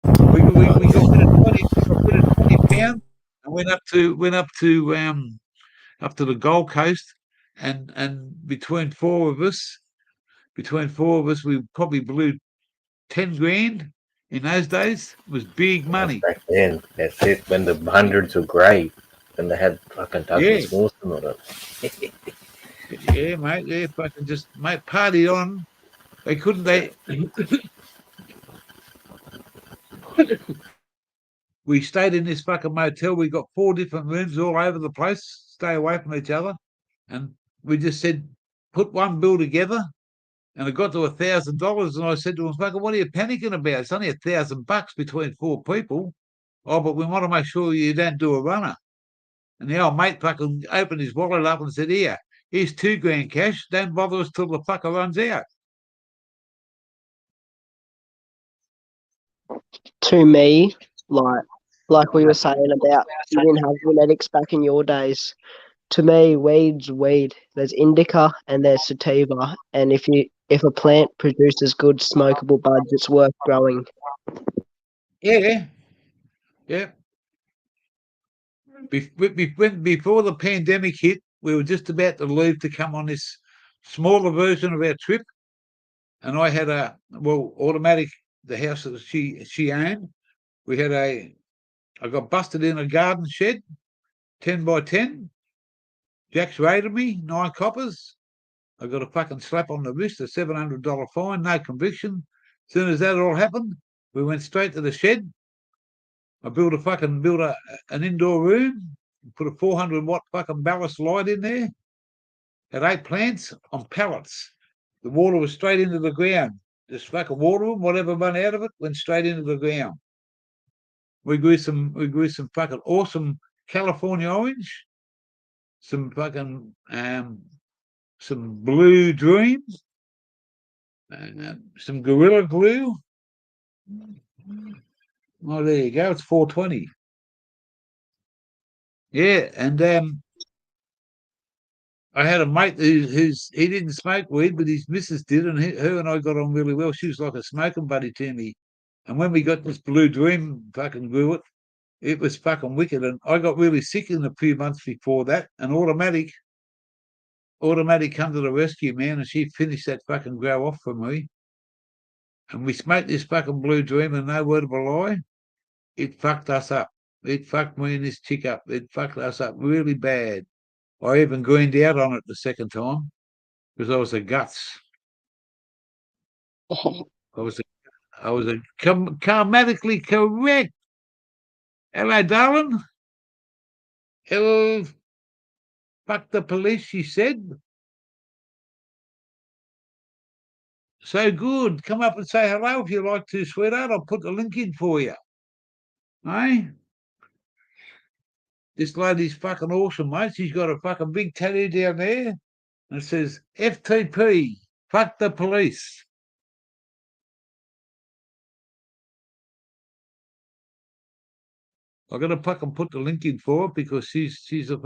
We got rid of 20 pounds and went up to the Gold Coast, and between four of us, we probably blew 10 grand. In those days, it was big money. Back then, that's it. When the hundreds were grey, and they had fucking Douglas Mawson on it. Yeah, mate. Yeah, fucking just party on. They couldn't. We stayed in this fucking motel. We got 4 different rooms all over the place. Stay away from each other, and we just said, put one bill together. And it got to $1,000, and I said to him, "Fucker, what are you panicking about? It's only $1,000 between 4 people. Oh, but we want to make sure you don't do a runner." And the old mate fucking opened his wallet up and said, "Here, Here's $2,000 cash. Don't bother us till the fucker runs out. To me, like we were saying about you didn't have genetics back in your days. To me, weed's weed. There's indica and there's sativa, and if a plant produces good smokable buds, it's worth growing. Yeah. Yeah. Before the pandemic hit, we were just about to leave to come on this smaller version of our trip. And I had automatic, the house that she owned. I got busted in a garden shed, 10 by 10. Jack's raided me, 9 coppers. I got a fucking slap on the wrist, a $700 fine, no conviction. As soon as that all happened, we went straight to the shed. I built an indoor room, put a 400-watt fucking ballast light in there, had 8 plants on pallets. The water was straight into the ground. Just fucking water them, whatever went out of it, went straight into the ground. We grew some fucking awesome California orange, some fucking some blue dreams, some gorilla glue. Oh, there you go. It's 4:20. Yeah, and I had a mate he didn't smoke weed, but his missus did, and her and I got on really well. She was like a smoking buddy to me. And when we got this blue dream, fucking grew it was fucking wicked. And I got really sick in a few months before that, and automatic come to the rescue, man, and she finished that fucking grow off for me. And we smoked this fucking blue dream, and no word of a lie, it fucked us up. It fucked me and this chick up. It fucked us up really bad. I even greened out on it the second time because I was a guts. I was a karmatically correct. Hello, darling. Hello. Fuck the police, she said. So good. Come up and say hello if you like to, sweetheart. I'll put the link in for you. Eh? This lady's fucking awesome, mate. She's got a fucking big tattoo down there. And it says FTP. Fuck the police. I'm gonna fucking put the link in for her because she's an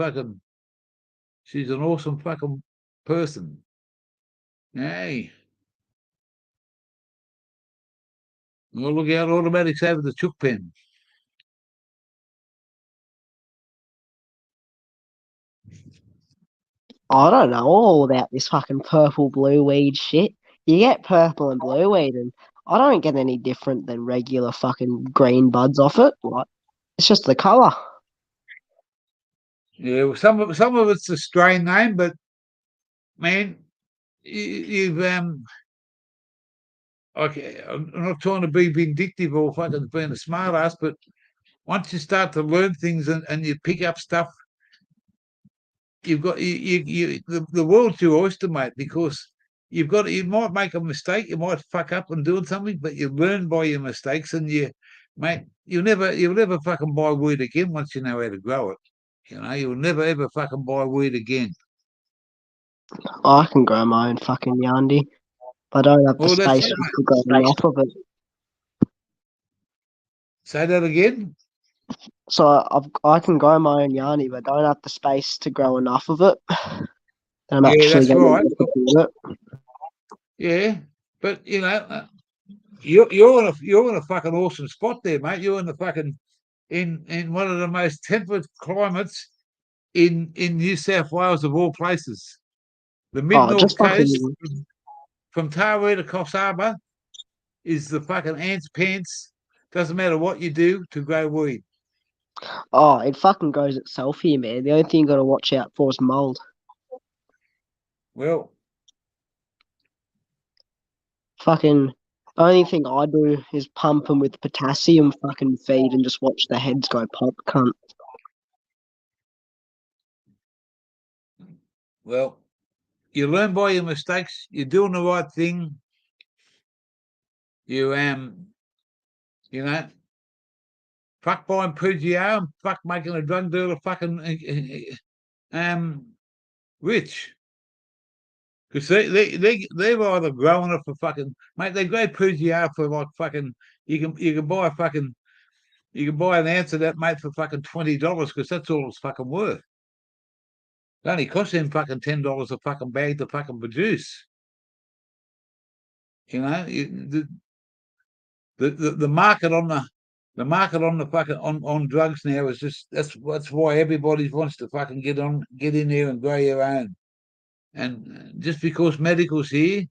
awesome fucking person. Hey. Well, look out, automatics over the chook pen. I don't know all about this fucking purple blue weed shit. You get purple and blue weed, and I don't get any different than regular fucking green buds off it. Like, it's just the colour. Yeah, well, some of it's a strain name, but man, you've okay. I'm not trying to be vindictive or fucking being a smart ass, but once you start to learn things and you pick up stuff, you've got the world's your oyster, mate, because you might make a mistake, you might fuck up and doing something, but you learn by your mistakes, and you'll never fucking buy weed again once you know how to grow it. You know, you'll never ever fucking buy weed again. I can grow my own fucking yandy. I don't have the Oh, that's space it, to grow enough of it. say that again. So I can grow my own yandy, but don't have the space to grow enough of it. I'm Yeah, actually that's going right. to do it. Yeah, but you know, you're in a fucking awesome spot there, mate. You're in the fucking in one of the most temperate climates in New South Wales of all places. The mid Oh, north just coast fucking. from Taree to Coffs Harbour is the fucking ants pants. Doesn't matter what you do to grow weed. Oh, it fucking grows itself here, man. The only thing you got to watch out for is mold. Well, Fucking. The only thing I do is pump them with potassium fucking feed and just watch the heads go pop, cunt. well, you learn by your mistakes. You're doing the right thing. You know, fuck buying PGR and fuck making a drug dealer fucking rich. Because they're either growing it for fucking, mate, they grow PGR for like fucking, you can buy an ounce of that, mate, for fucking $20 because that's all it's fucking worth. It only costs them fucking $10 a fucking bag to fucking produce. You know, the market on the fucking on drugs now is just that's why everybody wants to fucking get in there and grow your own. And just because medical's here,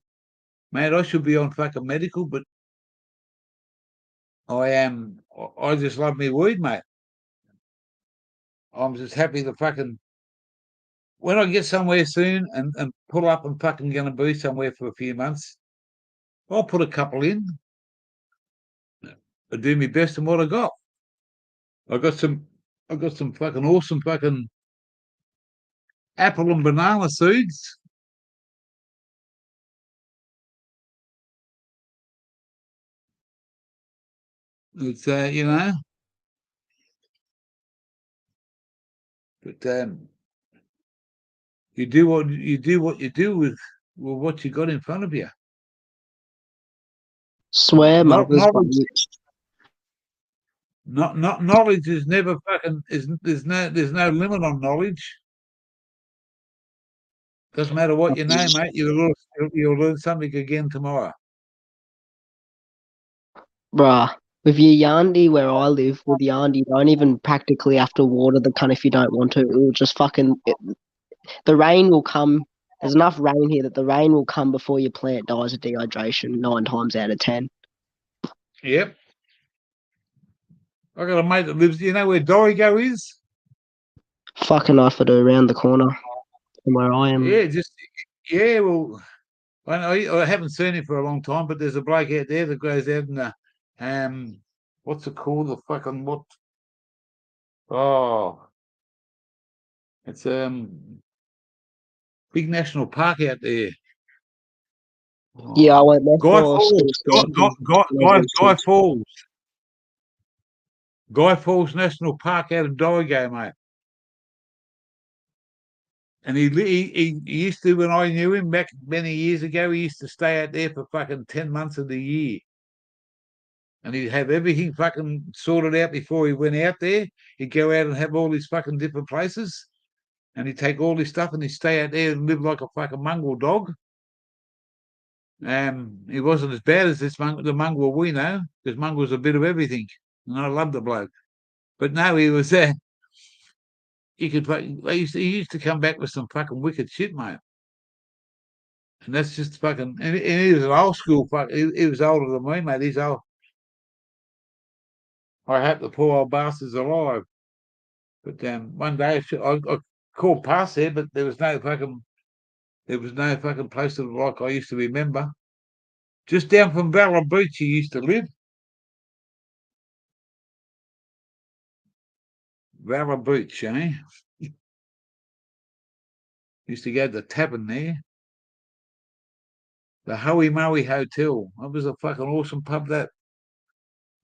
mate, I should be on fucking medical, but I just love me weed, mate. I'm just happy to fucking when I get somewhere soon and pull up and fucking gonna be somewhere for a few months, I'll put a couple in. I do my best in what I got. I got some fucking awesome fucking apple and banana seeds. It's you know, but you do what you do with what you got in front of you. Swear mothers, but Knowledge is never fucking there's no limit on knowledge. Doesn't matter what you know, mate. You'll learn something again tomorrow. bruh, with your Yandi where I live, with Yandi, you don't even practically have to water the cunt if you don't want to. It will just the rain will come. There's enough rain here that the rain will come before your plant dies of dehydration 9 times out of 10. Yep. I got a mate that lives. You know where Dorigo is? Fucking offered around the corner from where I am. Yeah. Well, I haven't seen him for a long time, but there's a bloke out there that goes out in the what's it called? The fucking what? Oh, it's big national park out there. Yeah, I went there for Guy Falls. Guy Falls National Park out of Dorigo, mate. And he used to, when I knew him back many years ago, he used to stay out there for fucking 10 months of the year. And he'd have everything fucking sorted out before he went out there. He'd go out and have all these fucking different places. And he'd take all his stuff and he'd stay out there and live like a fucking mongrel dog. He wasn't as bad as the mongrel we know, because mongrel's a bit of everything. And I love the bloke. But no, he was there. He used to come back with some fucking wicked shit, mate. And that's just fucking. And he was an old school fuck. He was older than me, mate. He's old. I hope the poor old bastard's alive. But one day I called past there, but there was no fucking place to like I used to remember. Just down from Valor Beach, he used to live. Valor Beach, eh? Used to go to the tavern there. The Hoey Moey Hotel. That was a fucking awesome pub that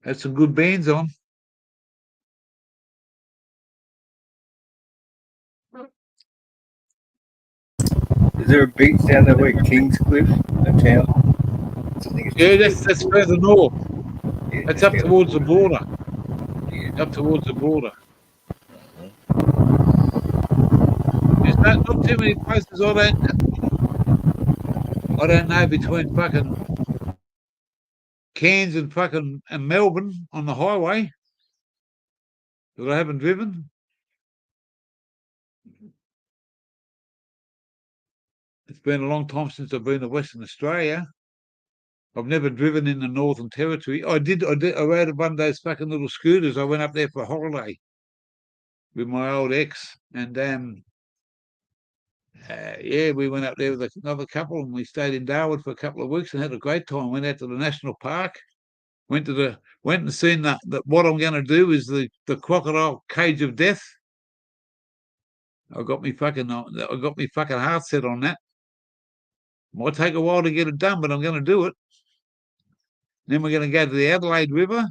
had some good bands on. Is there a beach down that way, Kingscliff, a town? Yeah, that's further north. Yeah, That's up towards the border. Yeah. Up towards the border. There's not too many places I don't know between fucking Cairns and fucking Melbourne on the highway that I haven't driven. It's been a long time since I've been to Western Australia. I've never driven in the Northern Territory. I rode one of those fucking little scooters. I went up there for a holiday with my old ex, and we went up there with another couple, and we stayed in Darwin for a couple of weeks and had a great time. Went out to the national park, went and seen that what I'm going to do is the crocodile cage of death. I got me fucking heart set on that. Might take a while to get it done, but I'm going to do it. Then we're going to go to the Adelaide River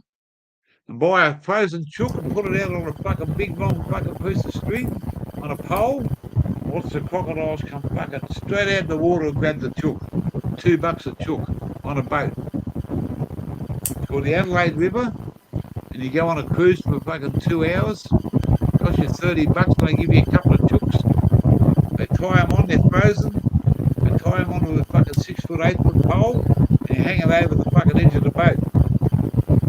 and buy a frozen chook and put it out on a fucking big long fucking piece of string on a pole. What's the crocodiles come fucking straight out of the water and grab the chook. $2 a chook on a boat. It's called the Adelaide River, and you go on a cruise for fucking 2 hours. Cost you $30, and they give you a couple of chooks. They tie them on, they're frozen. They tie them onto a fucking 6 foot, 8 foot pole, and you hang it over the fucking edge of the boat.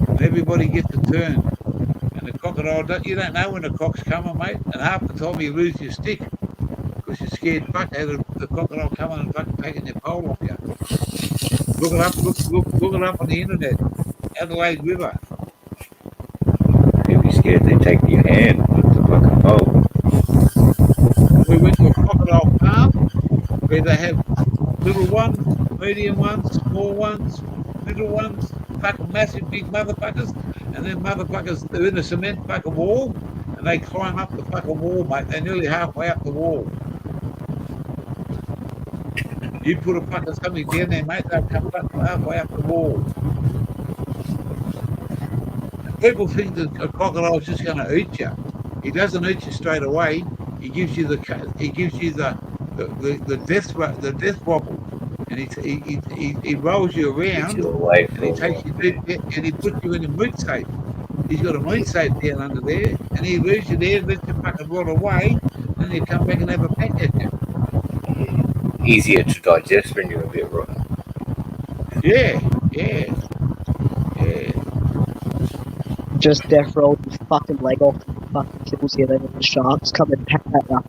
And everybody gets a turn. And the crocodile, you don't know when the croc's coming, mate. And half the time you lose your stick because you're scared fuck out of the crocodile coming and fucking taking your pole off you. Look it up, look it up on the internet. Adelaide River. You'd be scared they take your hand with the fucking pole. We went to a crocodile farm where they have little ones, medium ones, small ones, little ones, fucking massive big motherfuckers, and then motherfuckers, they're in a cement fucking wall, and they climb up the fucking wall, mate. They're nearly halfway up the wall. You put a fucking something down there, mate, they'll come fucking halfway up the wall. People think that a crocodile's just going to eat you. He doesn't eat you straight away. He gives you the death wobble, and he rolls you around, You away and he from takes you and he puts you in a meat safe. He's got a meat safe down under there, and he leaves you there, lets you fucking rot away, and you come back and have a peck at you. easier to digest when you're a bit rotten. Yeah. Just death roll your fucking leg off and fucking kills you, then the sharks come and peck at you.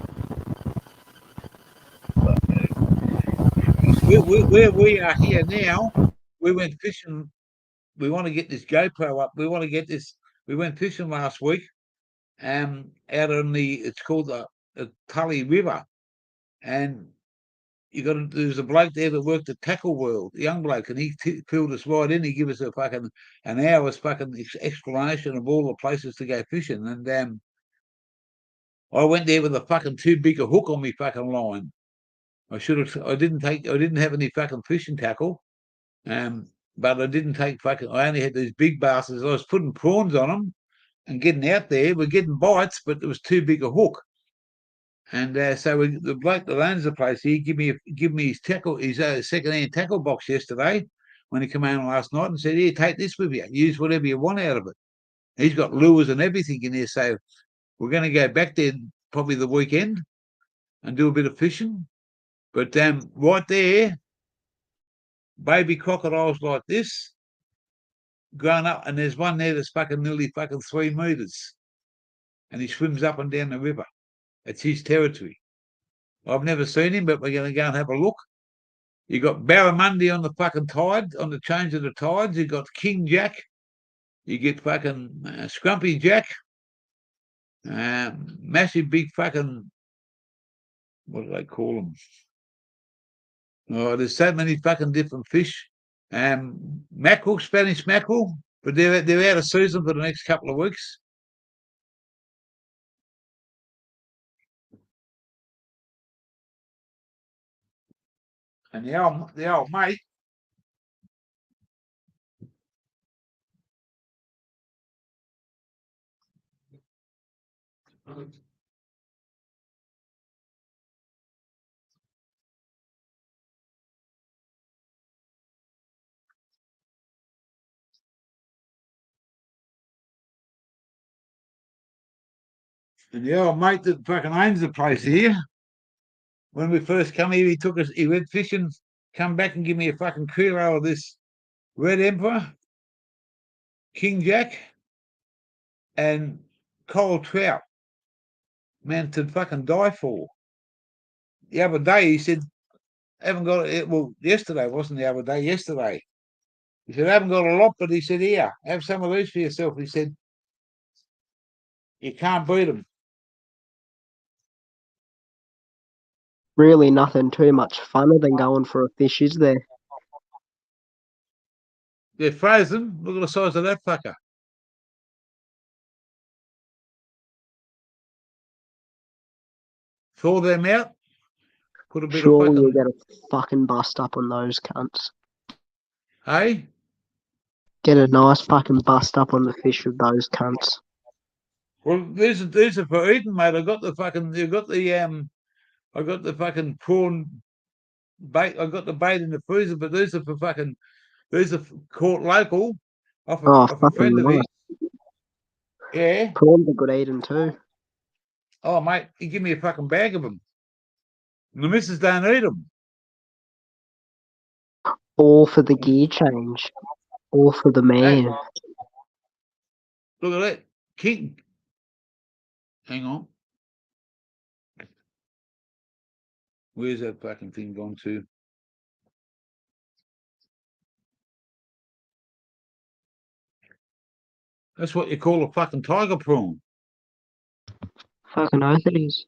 Where we are here now, we went fishing. We want to get this GoPro up. We want to get this. We went fishing last week, out on it's called the Tully River, and there's a bloke there that worked at Tackle World, a young bloke, and he filled us right in. He gave us a fucking an hour's fucking explanation of all the places to go fishing, and I went there with a fucking too big a hook on me fucking line. I didn't have any fucking fishing tackle, but I didn't take fucking. I only had these big bastards. I was putting prawns on them and getting out there. We're getting bites, but it was too big a hook. And so the bloke that owns the place, he give me his tackle, his second-hand tackle box yesterday when he came home last night and said, "Here, take this with you. Use whatever you want out of it." He's got lures and everything in there, so we're going to go back there probably the weekend and do a bit of fishing. But right there, baby crocodiles like this, grown up, and there's one there that's fucking nearly fucking 3 meters, and he swims up and down the river. It's his territory. I've never seen him, but we're going to go and have a look. You got barramundi on the fucking tide, on the change of the tides. You got king jack. You get fucking scrumpy jack. Massive big fucking, what do they call them? Oh, there's so many fucking different fish. Mackerel, Spanish mackerel, but they're out of season for the next couple of weeks. And the old mate, that fucking owns the place here, when we first come here, he went fishing, come back and give me a fucking kilo of this red emperor, king jack, and coral trout. Man, to fucking die for. The other day he said, haven't got it. Well, yesterday wasn't the other day. Yesterday he said, I haven't got a lot, but he said, here, have some of these for yourself. He said, you can't beat them. Really nothing too much funner than going for a fish, is there? They're frozen. Look at the size of that fucker. Thaw them out. Put a bit Sure, of you'll fucking. get a fucking bust up on those cunts. Hey, Get a nice fucking bust up on the fish with those cunts. well, these are for eating, mate. I got the fucking. You got the I got the fucking prawn bait. I got the bait in the freezer, but these are caught local off Oh, a fucking friend of his. nice. Yeah. Prawns are good eating too. Oh, mate, he give me a fucking bag of them. And the missus don't eat them. All for the gear change. All for the man. Look at that. King. Hang on. Where's that fucking thing gone to? That's what you call a fucking tiger prawn. Fucking oath it is.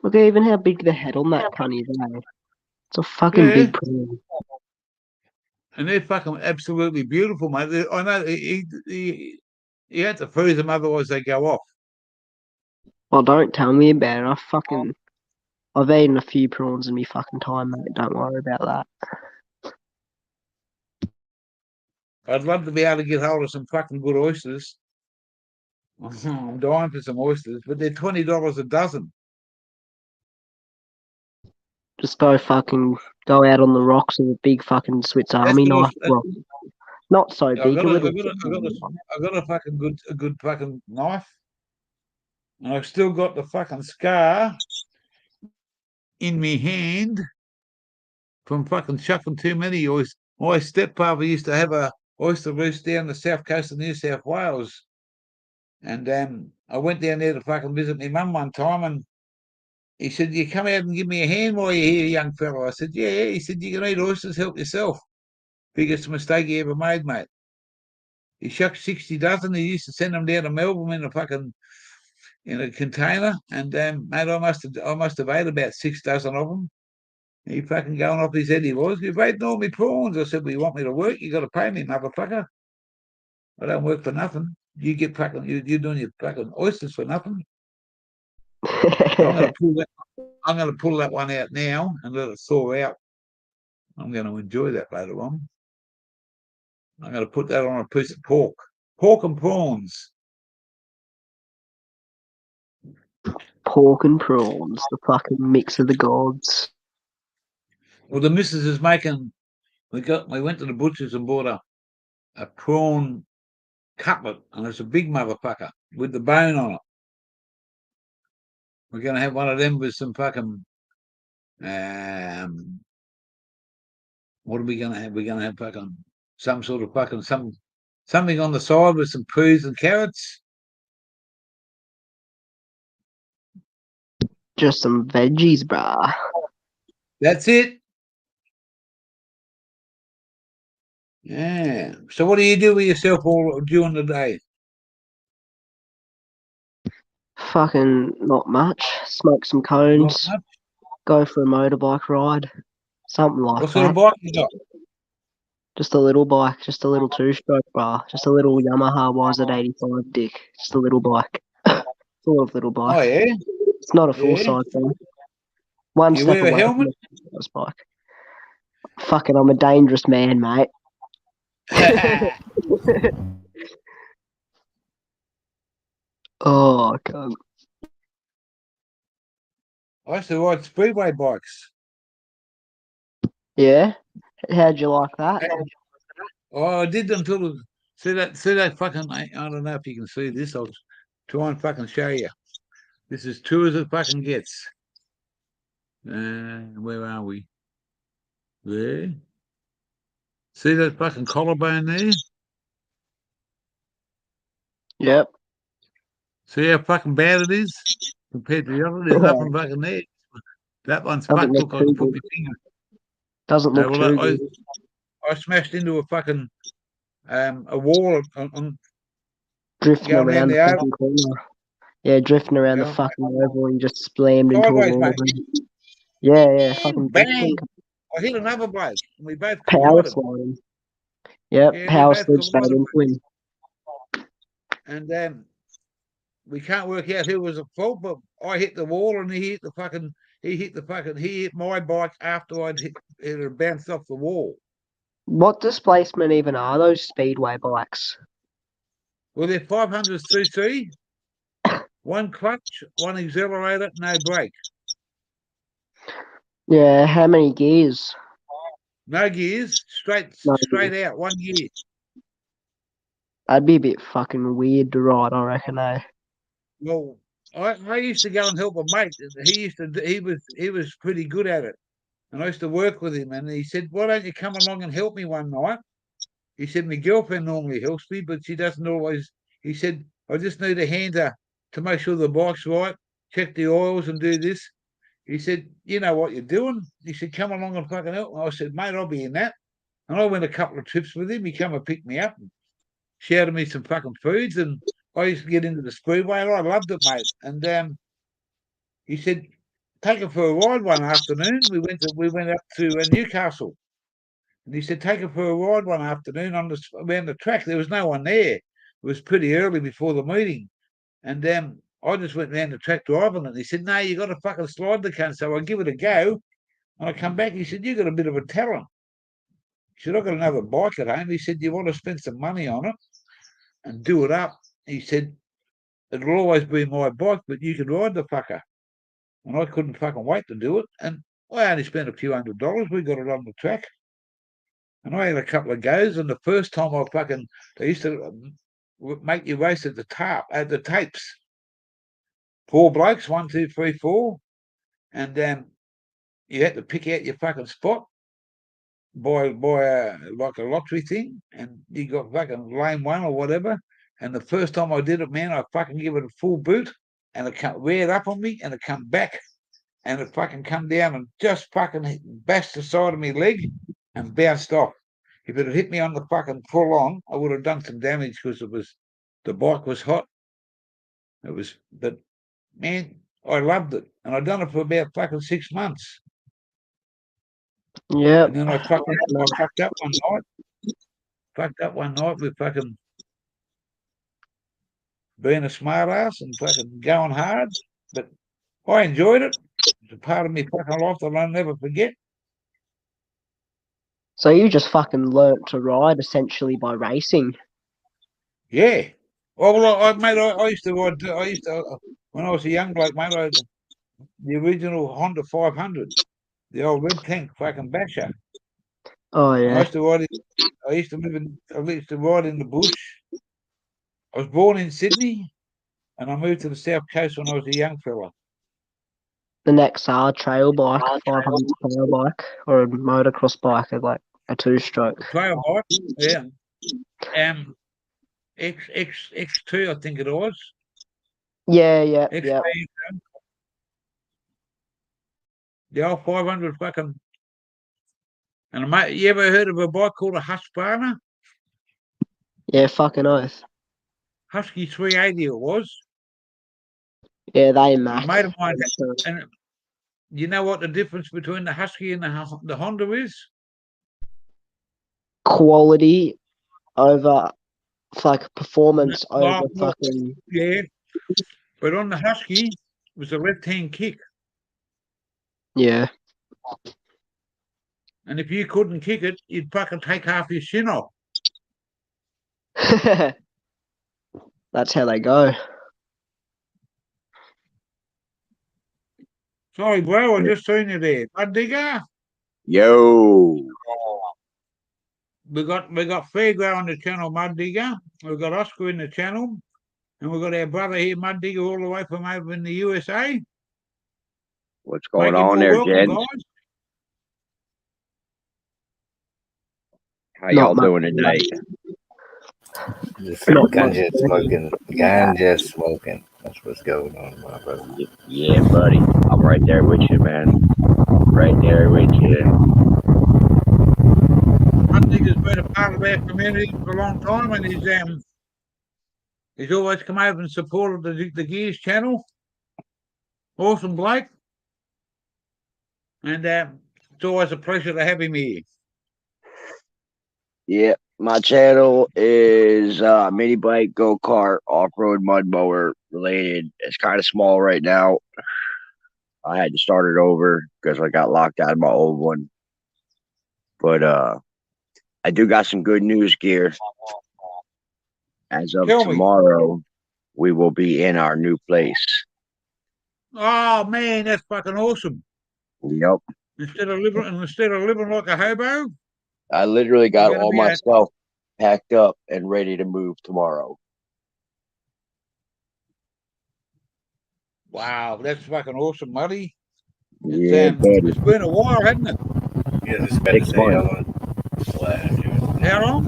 Look at even how big the head on that cunt is, eh? It's a fucking Yeah. big prawn. And they're fucking absolutely beautiful, mate. I know you have to freeze them, otherwise they go off. Well, don't tell me about it. I've eaten a few prawns in me fucking time, mate. Don't worry about that. I'd love to be able to get hold of some fucking good oysters. I'm dying for some oysters, but they're $20 a dozen. Just go out on the rocks with a big fucking Swiss That's Army what knife. Well, not so I big, got a a, little. I got a fucking good fucking knife, and I've still got the fucking scar in me hand from fucking chucking too many oysters. My stepfather used to have a oyster roost down the south coast of New South Wales, and I went down there to fucking visit my mum one time, and he said, "You come out and give me a hand while you're here, young fellow." I said, "Yeah." He said, "You can eat oysters, help yourself." Biggest mistake he ever made, mate. He shucked 60 dozen. He used to send them down to Melbourne in a container, and mate, I must have ate about 6 dozen of them. He fucking going off his head. He was. You've eaten all my prawns. I said, "Well, you want me to work? You got to pay me, motherfucker. I don't work for nothing. You get fucking you're doing your fucking oysters for nothing." I'm gonna pull that. I'm gonna pull that one out now and let it thaw out. I'm going to enjoy that later on. I'm going to put that on a piece of pork. Pork and prawns. Pork and prawns, the fucking mix of the gods. Well, the missus is making. We went to the butcher's and bought a prawn cutlet, and it's a big motherfucker with the bone on it. We're going to have one of them with some fucking. What are we going to have? We're going to have fucking some sort of fucking something on the side with some peas and carrots. Just some veggies, brah. That's it. Yeah. So what do you do with yourself all during the day? Fucking not much. Smoke some Not cones. much. Go for a motorbike ride. Something like What sort of that. bike you got? Just a little bike. Just a little two-stroke, brah. Just a little Yamaha YZ85 dick. Just a little bike. Full of little bike. Oh yeah. It's not a Yeah. full-size bike. One You step wear a away from helmet? a full-size bike. Fucking, I'm a dangerous man, mate. Oh, I can't. I used to ride speedway bikes. Yeah? How'd you like that? Oh, I did them till see that fucking. I don't know if you can see this. I'll try and fucking show you. This is true as it fucking gets. Where are we? There. See that fucking collarbone there? Yep. See how fucking bad it is compared to the other? There's nothing fucking there. That one's Doesn't fucked. look Look, I can too put good. my finger. Doesn't look too Well, good. I smashed into a fucking a wall on Drifting going around around the the oval. fucking corner. Yeah, drifting around the Going fucking oval and just slammed into a sideways, wall. mate. Yeah, fucking drifting. Bang! I hit another bloke, and we both Power collided. sliding. Yep, Yeah, we power both slid straight collided, into him. and we can't work out who was at fault. But I hit the wall, and he hit my bike after it had bounced off the wall. What displacement even are those speedway bikes? Well, they're 500cc, one clutch, one accelerator, no brake. Yeah, how many gears? No gears, straight No out, 1 year. That'd be a bit fucking weird to ride, I reckon, eh? Well, I used to go and help a mate. He was pretty good at it. And I used to work with him, and he said, "Why don't you come along and help me one night?" He said, "My girlfriend normally helps me, but she doesn't always." He said, "I just need a hand to make sure the bike's right, check the oils and do this." He said, "You know what you're doing." He said, "Come along and fucking help." And I said, "Mate, I'll be in that." And I went a couple of trips with him. He come and picked me up and shouted me some fucking foods. And I used to get into the speedway, and I loved it, mate. And he said, "Take her for a ride one afternoon." We went up to Newcastle, and he said, "Take her for a ride one afternoon around the track." There was no one there. It was pretty early before the meeting, and I just went round the track driving it. And he said, "No, you got to fucking slide the cunt." So I give it a go, and I come back. He said, "You got a bit of a talent." He said, "I got another bike at home." He said, "You want to spend some money on it and do it up?" He said, "It'll always be my bike, but you can ride the fucker." And I couldn't fucking wait to do it. And I only spent a few $100s. We got it on the track. And I had a couple of goes. And the first time they used to make you race at the tapes. 4 blokes, 1, 2, 3, 4. And you had to pick out your fucking spot by like a lottery thing. And you got fucking lane 1 or whatever. And the first time I did it, man, I fucking give it a full boot. And it reared up on me and it come back. And it fucking come down and just fucking bashed the side of my leg and bounced off. If it had hit me on the fucking full on, I would have done some damage because the bike was hot. But man, I loved it. And I'd done it for about fucking 6 months. Yep. And then I fucked up one night. Fucked up one night with fucking being a smart ass and fucking going hard. But I enjoyed it. It's a part of me fucking life that I'll never forget. So you just fucking learnt to ride essentially by racing. Yeah. Well, mate, I used to ride. When I was a young bloke, mate. The original Honda 500, the old red tank fucking basher. Oh And I yeah. used to ride. I used to ride in the bush. I was born in Sydney, and I moved to the south coast when I was a young fella. The next trail bike, 500 trail bike, or a motocross bike, like a 2-stroke. Trail bike, yeah. X2, I think it was. Yeah. XT, the old 500 fucking. And mate, you ever heard of a bike called a Husqvarna? Yeah, fucking oath. Husky 380 it was. Yeah, they And a mac. mate of mine, and you know what the difference between the Husky and the Honda is? Quality over like performance over Well, fucking. yeah, but on the Husky it was a left-hand kick, Yeah. and if you couldn't kick it, you'd fucking take half your shin off. That's how they go. Sorry, bro, I just seen you there. Mud digger. Yo. We got Fairgrow on the channel, Mud digger. We've got Oscar in the channel, and we've got our brother here, Mud digger, all the way from over in the USA. What's going on there, welcome, gents? guys. How y'all doing tonight? Just ganja smoking. That's what's going on, my brother. Yeah, buddy. I'm right there with you, man. Right there with you. Mud digger's been a part of our community for a long time, and he's always come over and supported the Gears channel. Awesome bloke. And it's always a pleasure to have him here. Yeah, my channel is mini bike, go-kart, off-road mud mower related. It's kind of small right now. I had to start it over because I got locked out of my old one. But I do got some good news, Gear. As of tomorrow, we will be in our new place. Oh, man, that's fucking awesome. Yep. Instead of living like a hobo, I literally got You're gonna all be my at- stuff packed up and ready to move tomorrow. wow, that's fucking awesome, buddy. Yeah, buddy. It's been a while, hasn't it? Yeah, I was about to 6 say how months. long. Wow, dude. How long?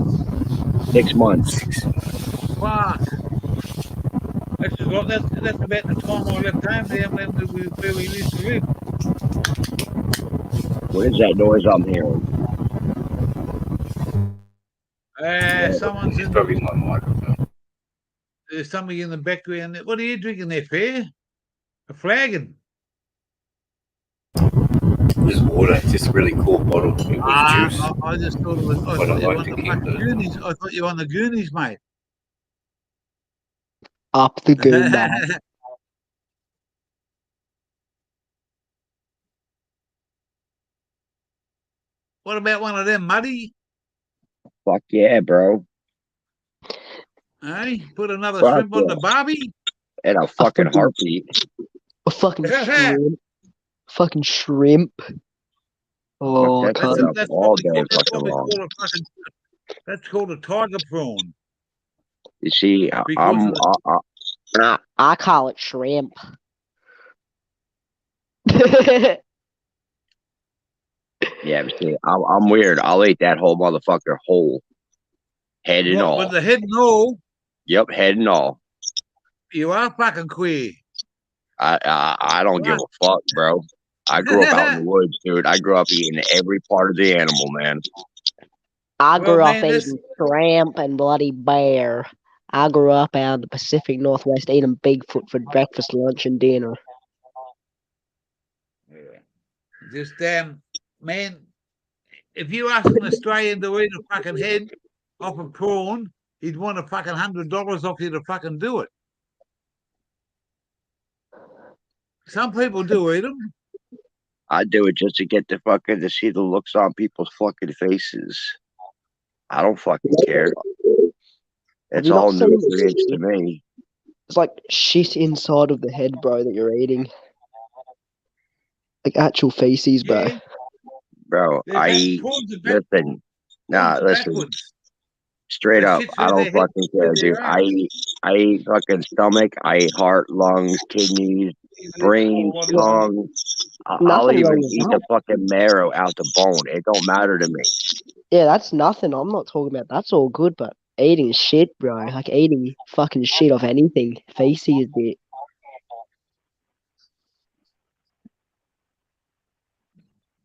6 months. 6 months. Fuck. That's about the time I left home there where we used to live. What is that noise I'm hearing? Someone's It's in. probably my microphone. There's somebody in the background. What are you drinking there, Fair? A flagon. It was water, just a really cool bottle. It was juice. I just thought it was. I But I thought you were like on to the keep fucking the- Goonies. I thought you were on the Goonies, mate. Up the goon bar. What about one of them, Muddy? Fuck yeah, bro. Hey, put another Fuck shrimp on yeah. the barbie. And a fucking heartbeat. A fucking shrimp. Fucking shrimp. Oh, I Fuck, can't. that's all day That's what fucking we long. call a fucking. That's called a tiger prawn. You see, Because I call it shrimp. yeah, but see, I'm weird. I'll eat that whole motherfucker whole. Head and all. But the head and all, Yep, head and all. you are fucking queer. I don't give a fuck, bro. I grew up out in the woods, dude. I grew up eating every part of the animal, man. I grew Well, up man, eating shrimp and bloody bear. I grew up out in the Pacific Northwest eating Bigfoot for breakfast, lunch, and dinner. Just man, if you ask an Australian to eat a fucking head off a prawn, he'd want a fucking $100 off you to fucking do it. Some people do eat them. I do it just to get the fucking to see the looks on people's fucking faces. I don't fucking care. It's you not all seen nutrients to me. It's like shit inside of the head, bro, that you're eating. Like actual feces, bro. Yeah. Bro, I eat. Listen, nah, listen. Backwards. Straight They up, sit I through don't their head fucking care, with dude. their I eat fucking stomach. I eat heart, lungs, kidneys, brain, tongue. I'll Nothing even wrong with eat that. the fucking marrow out the bone. It don't matter to me. Yeah, that's nothing. I'm not talking about that's all good, but eating shit, bro. Like eating fucking shit off anything. Feces, bit.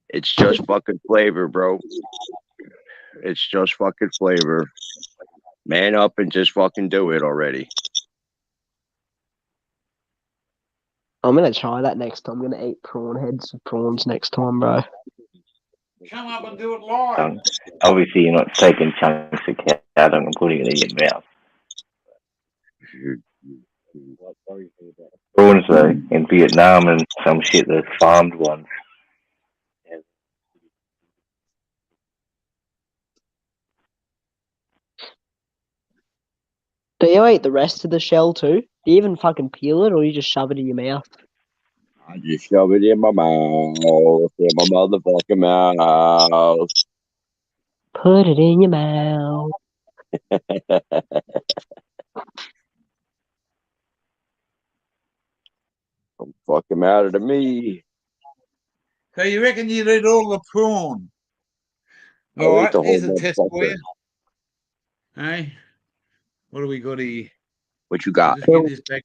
It's just fucking flavor, bro. It's just fucking flavor. Man up and just fucking do it already. I'm gonna try that next time. I'm gonna eat prawn heads of prawns next time, bro. Come up and do it live. Obviously, you're not taking chunks of cow dung and putting it in your mouth. Prawns, though, in Vietnam and some shit, the farmed ones. Do you eat the rest of the shell too? Do you even fucking peel it, or you just shove it in your mouth? I just shove it in my mouth. In my motherfucking mouth. Put it in your mouth. I'm fucking out of me. So you reckon you'd eat all the prawn? I'll All eat right, the here's whole a test for motherfucker. you. Hey, what do we got here? What you got? Just get this back.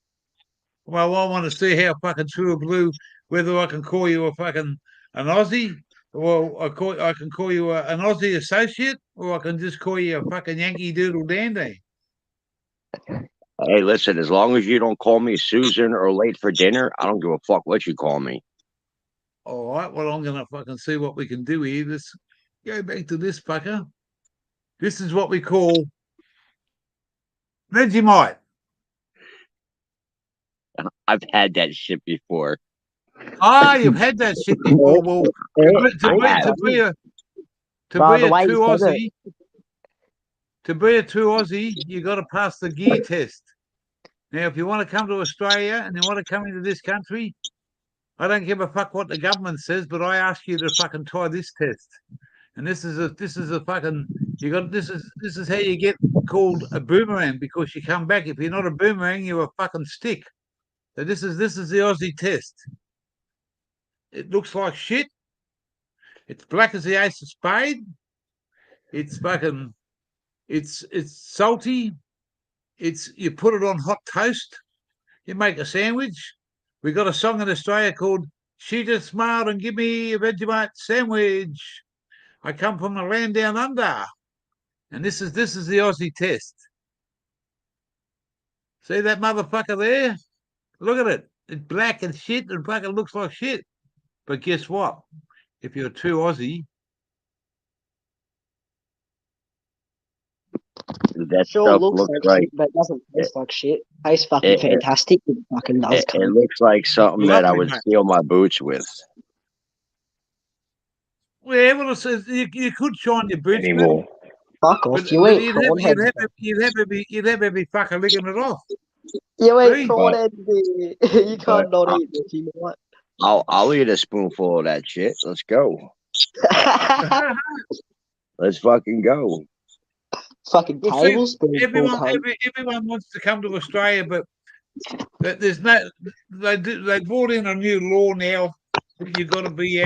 Well, I want to see how fucking true or blue, whether I can call you a fucking an Aussie, or I can call you an Aussie associate, or I can just call you a fucking Yankee Doodle Dandy. Hey, listen, as long as you don't call me Susan or late for dinner, I don't give a fuck what you call me. All right, well, I'm going to fucking see what we can do here. Let's go back to this fucker. This is what we call Vegemite. I've had that shit before. Ah, you've had that shit before. Well, to be a true Aussie, you got to pass the gear test. Now, if you want to come to Australia and you want to come into this country, I don't give a fuck what the government says, but I ask you to fucking try this test. And this is a fucking this is how you get called a boomerang, because you come back. If you're not a boomerang, you're a fucking stick. So this is the Aussie test. It looks like shit. It's black as the ace of spade. It's fucking it's salty. You put it on hot toast. You make a sandwich. We got a song in Australia called "She Just Smiled and Give Me a Vegemite Sandwich." I come from the land down under, and this is the Aussie test. See that motherfucker there? Look at it. It's black and shit, and fucking looks like shit. But guess what? If you're too Aussie, that Sure stuff looks looks like like shit, but it doesn't taste like shit. Tastes fucking fantastic. It fucking does. it looks like something that I Lovely, would mate. seal my boots with Yeah, well, you could shine your boots, anymore. Fuck off. but You ain't you'd prawn head. have every fucker licking it off. You ain't See? prawn head. You can't not I- eat this. You know what? I'll eat a spoonful of that shit. Let's go. Let's fucking go. Fucking Well, see, tablespoon. everyone wants to come to Australia, but there's no. They brought in a new law now. You've got to be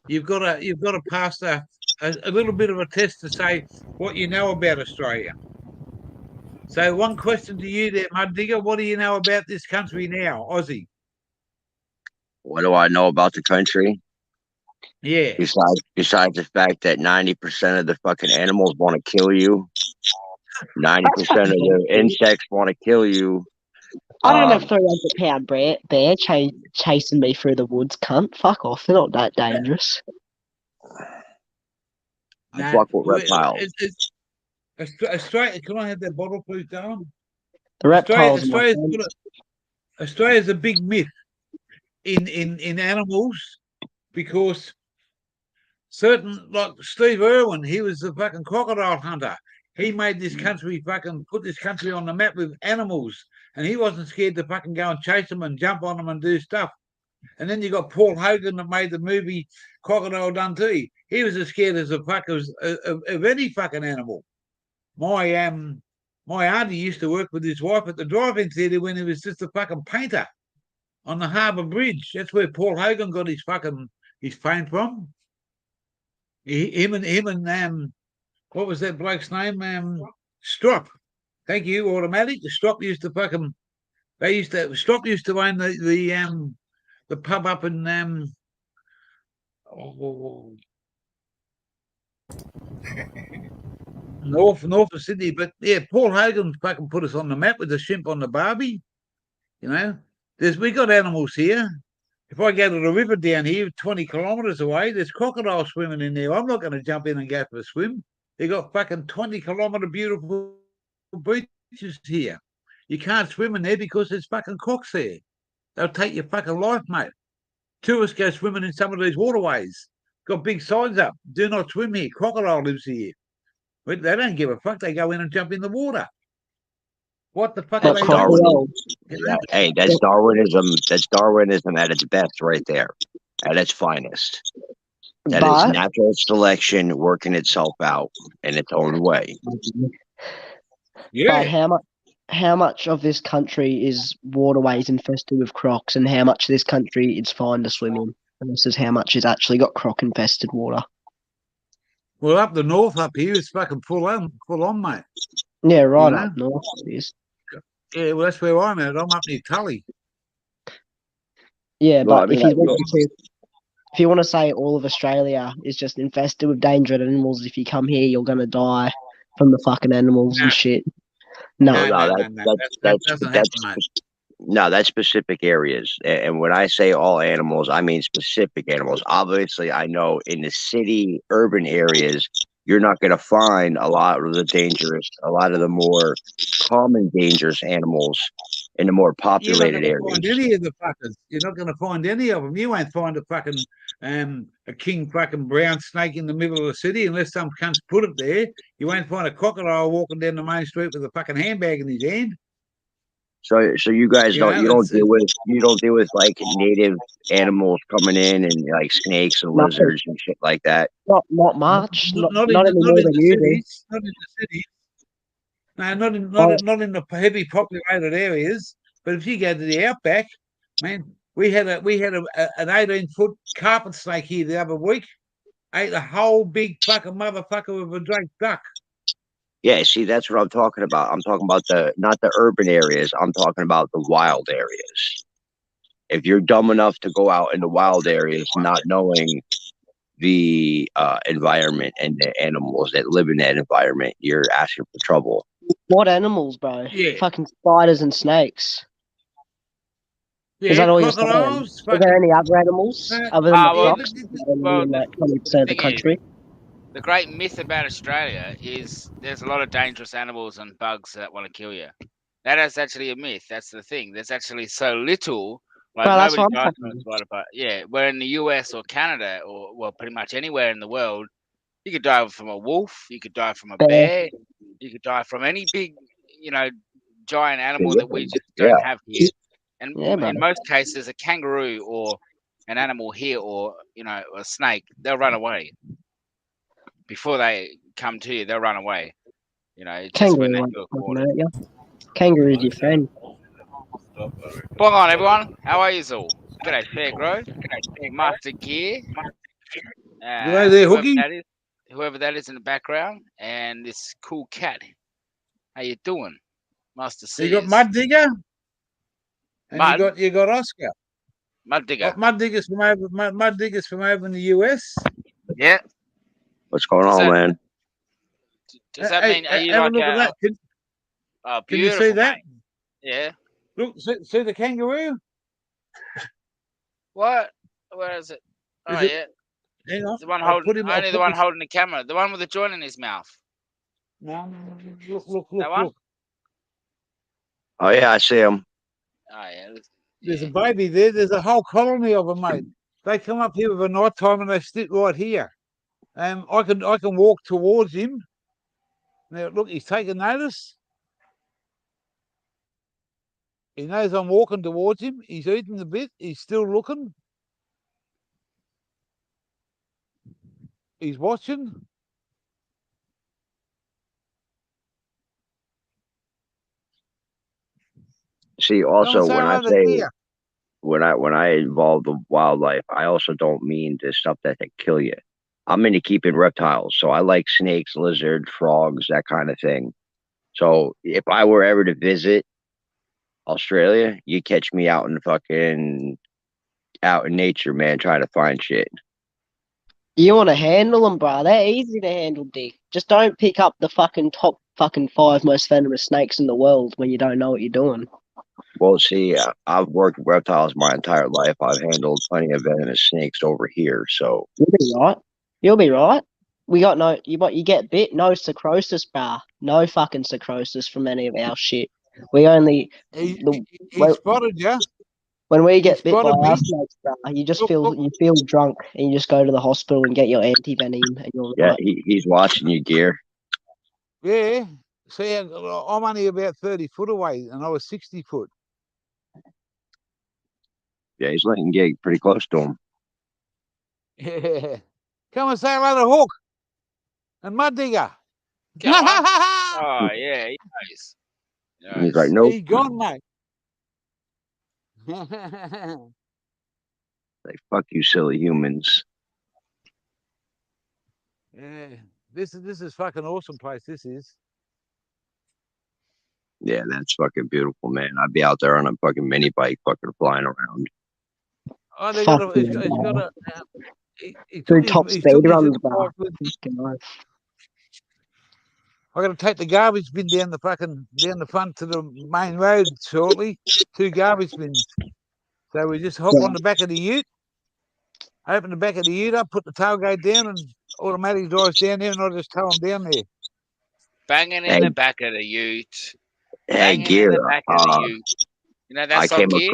you've got to pass a little bit of a test to say what you know about Australia. So one question to you there, Mud Digger, what do you know about this country now, Aussie? What do I know about the country? Yeah. Besides the fact that 90% of the fucking animals want to kill you, 90% of the insects want to kill you. I don't have 300-pound bear chasing me through the woods, cunt. Fuck off. They're not that dangerous. I fuck with reptiles. Australia, can I have that bottle, please, Darren? The reptiles. Australia's a big myth in animals, because like Steve Irwin, he was the fucking crocodile hunter. He made this country put this country on the map with animals, and he wasn't scared to fucking go and chase them and jump on them and do stuff. And then you got Paul Hogan that made the movie Crocodile Dundee. He was as scared as a fuck of any fucking animal. My auntie used to work with his wife at the drive-in theatre when he was just a fucking painter on the Harbour Bridge. That's where Paul Hogan got his fame from. Him and what was that bloke's name? Strop. Thank you, Automatic. Strop used to fucking. Strop used to own the pub up in north of Sydney. But yeah, Paul Hogan fucking put us on the map with the shrimp on the barbie. You know, we got animals here. If I go to the river down here, 20 kilometres away, there's crocodiles swimming in there. I'm not going to jump in and go for a swim. They got fucking 20-kilometre beautiful beaches here. You can't swim in there because there's fucking crocs there. They'll take your fucking life, mate. Tourists go swimming in some of these waterways. Got big signs up. Do not swim here. Crocodile lives here. But they don't give a fuck. They go in and jump in the water. What the fuck are they doing? Hey, that's Darwinism. That's Darwinism at its best, right there, at its finest. That is natural selection working itself out in its own way. Yeah. But how much of this country is waterways infested with crocs, and how much of this country it's fine to swim in, versus how much is actually got croc infested water? Well, up the north, up here, it's fucking full on, mate. Yeah, right up north it is. Yeah, well, that's where I'm at. I'm up near Tully. Yeah, but if you want to say all of Australia is just infested with dangerous animals, if you come here, you're gonna die from the fucking animals and shit. That's specific areas. And when I say all animals, I mean specific animals. Obviously, I know in the city, urban areas, you're not going to find a lot of the more common dangerous animals in the more populated areas. You're not going to find any of them. You won't find a fucking a king fucking brown snake in the middle of the city unless some cunts put it there. You won't find a crocodile walking down the main street with a fucking handbag in his hand. So you guys You don't know, it's you don't deal with like native animals coming in and like snakes and No, lizards and shit like that. not much. Not not not any not more in than the you do. cities, not in the cities. No, Oh, not in the heavy populated areas. But if you go to the outback, man, we had an 18-foot carpet snake here the other week. Ate a whole big fucking motherfucker with a Drake duck. Yeah, see, that's what I'm talking about. I'm talking about not the urban areas. I'm talking about the wild areas. If you're dumb enough to go out in the wild areas, not knowing the environment and the animals that live in that environment, you're asking for trouble. what animals, bro? Yeah, Fucking spiders and snakes. Is yeah, that all you're saying? crocodiles, Is there fucking. any other animals other than the well, fox? well, In the like 20% of the thing is, country. the great myth about Australia is there's a lot of dangerous animals and bugs that want to kill you. That is actually a myth. That's the thing. There's actually so little. Like Well, that's nobody what I'm dies from a talking spider bite. Yeah, where in the US or Canada or well, pretty much anywhere in the world, you could die from a wolf, you could die from a about. bear, you could die from any big, you know, giant animal that we just Yeah, don't have here. And Yeah, bro. in most cases, a kangaroo or an animal here or a snake, they'll run away before they come to you. They'll run away. Just when Kangaroo they won't feel fucking cornered. hurt you. Kangaroo's your friend. Bong on, everyone. How are you all? G'day, Fair Grow. Master Gear. G'day there, Hookie. Whoever that is in the background, and this cool cat. How you doing, Master C? You got Mud Digger, and Mud? you got Oscar. Mud Digger. Mud Diggers from over Mud Diggers from over in the US. Yeah. what's going on, man? Does that mean are you have like a look at that? Can you beautiful, see that? mate? Yeah. Look, see the kangaroo? What? Where is it? Oh Is it- yeah. Hang on. The one I'll holding put him. I'll only put the one this- holding the camera. The one with the joint in his mouth. No, look, That one? look. Oh yeah, I see him. Oh yeah. There's a baby there. There's a whole colony of them, mate. They come up here with a night time and they sit right here. I can walk towards him. Now look, he's taking notice. He knows I'm walking towards him. He's eating a bit. He's still looking. He's watching. See, Come and also say when I hello to say deer. when I involve the wildlife, I also don't mean the stuff that can kill you. I'm into keeping reptiles, so I like snakes, lizards, frogs, that kind of thing. So if I were ever to visit Australia, you catch me out in nature, man, trying to find shit. You want to handle them, bro. They're easy to handle, Dick. Just don't pick up the fucking top fucking 5 most venomous snakes in the world when you don't know what you're doing. Well, see, I've worked with reptiles my entire life. I've handled plenty of venomous snakes over here. So You'll be right. You'll be right. We got no. You get bit. No psychosis, bro. No fucking psychosis from any of our shit. We only He when, spotted you. when we get bit by spotted our me. snakes, bro, you just Look. you feel drunk and you just go to the hospital and get your anti venom and you're yeah, right. he's watching you, Gear. Yeah. See, I'm only about 30 foot away, and I was 60 foot. Yeah, he's letting you get pretty close to him. Yeah. Come and say hello to Hook and Mud Digger. Go on. Oh yeah, he knows. He's like, nope. He's gone, mate. Like, fuck you, silly humans. Yeah. This is fucking awesome place. This is. Yeah, that's fucking beautiful, man. I'd be out there on a fucking mini bike, fucking flying around. Oh, they Fuck got a. yeah, He's got bro. a. He Through took his. top He speed took his runs, little bro. bike with- Fucking hell. I got to take the garbage bin down the front to the main road shortly. 2 garbage bins. So we just hop on the back of the ute, open the back of the ute up, put the tailgate down, and automatic drives down there, and I just tow them down there. Banging in Hey. the back of the ute. Hey, Banging Gear. in the back of the ute. You know that I song, came Gear?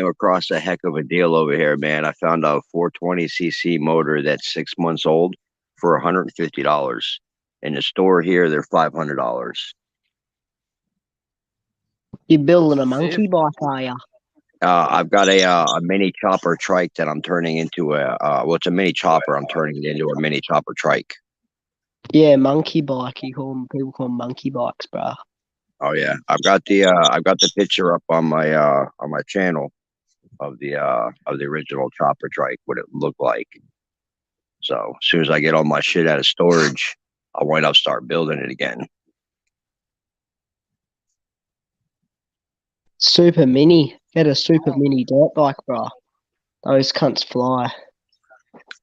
across a heck of a deal over here, man. I found a 420cc motor that's 6 months old for $150. In the store here, they're $500. You're building a Fair. monkey bike, are you? I've got a mini chopper trike that I'm turning into well, it's a mini chopper. I'm turning it into a mini chopper trike. Yeah, monkey bike. People call them monkey bikes, bro. Oh yeah, I've got the picture up on my channel of the original chopper trike, what it looked like. So as soon as I get all my shit out of storage, I'll wind up start building it again. Super mini. Get a super mini dirt bike, bro. Those cunts fly.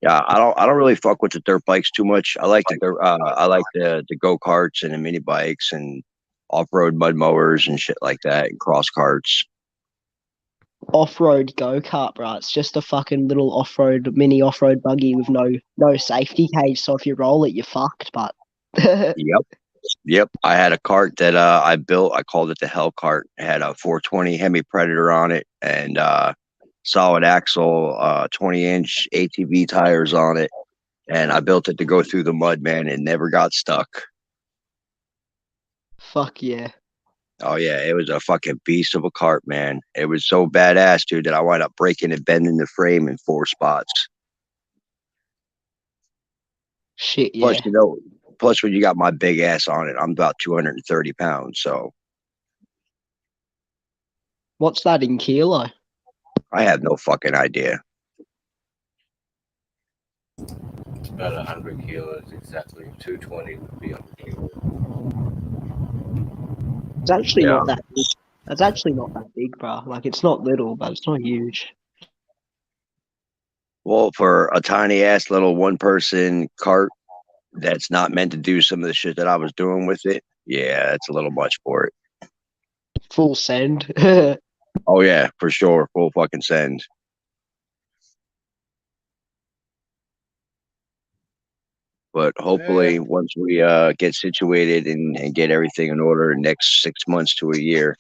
Yeah, I don't really fuck with the dirt bikes too much. I like the go karts and the mini bikes and off road mud mowers and shit like that and cross carts. Off-road go-kart, bro. It's just a fucking little mini off-road buggy with no safety cage. So if you roll it, you're fucked. But Yep. I had a cart that I built. I called it the Hell Cart. It had a 420 Hemi Predator on it and solid axle, 20-inch ATV tires on it. And I built it to go through the mud, man. It never got stuck. fuck yeah. Oh yeah, it was a fucking beast of a cart, man. It was so badass, dude, that I wound up breaking and bending the frame in 4 spots. Shit Plus, yeah. plus when you got my big ass on it, I'm about 230 pounds. So What's that in kilo? I have no fucking idea. It's about 100 kilos exactly. 220 would be 100 kilos. It's actually Yeah. not that big. That's actually not that big, bro. Like it's not little, but it's not huge. Well, for a tiny ass little 1-person cart that's not meant to do some of the shit that I was doing with it, yeah, it's a little much for it. Full send. Oh yeah, for sure, full fucking send. But hopefully, once we get situated and get everything in order, next 6 months to a year,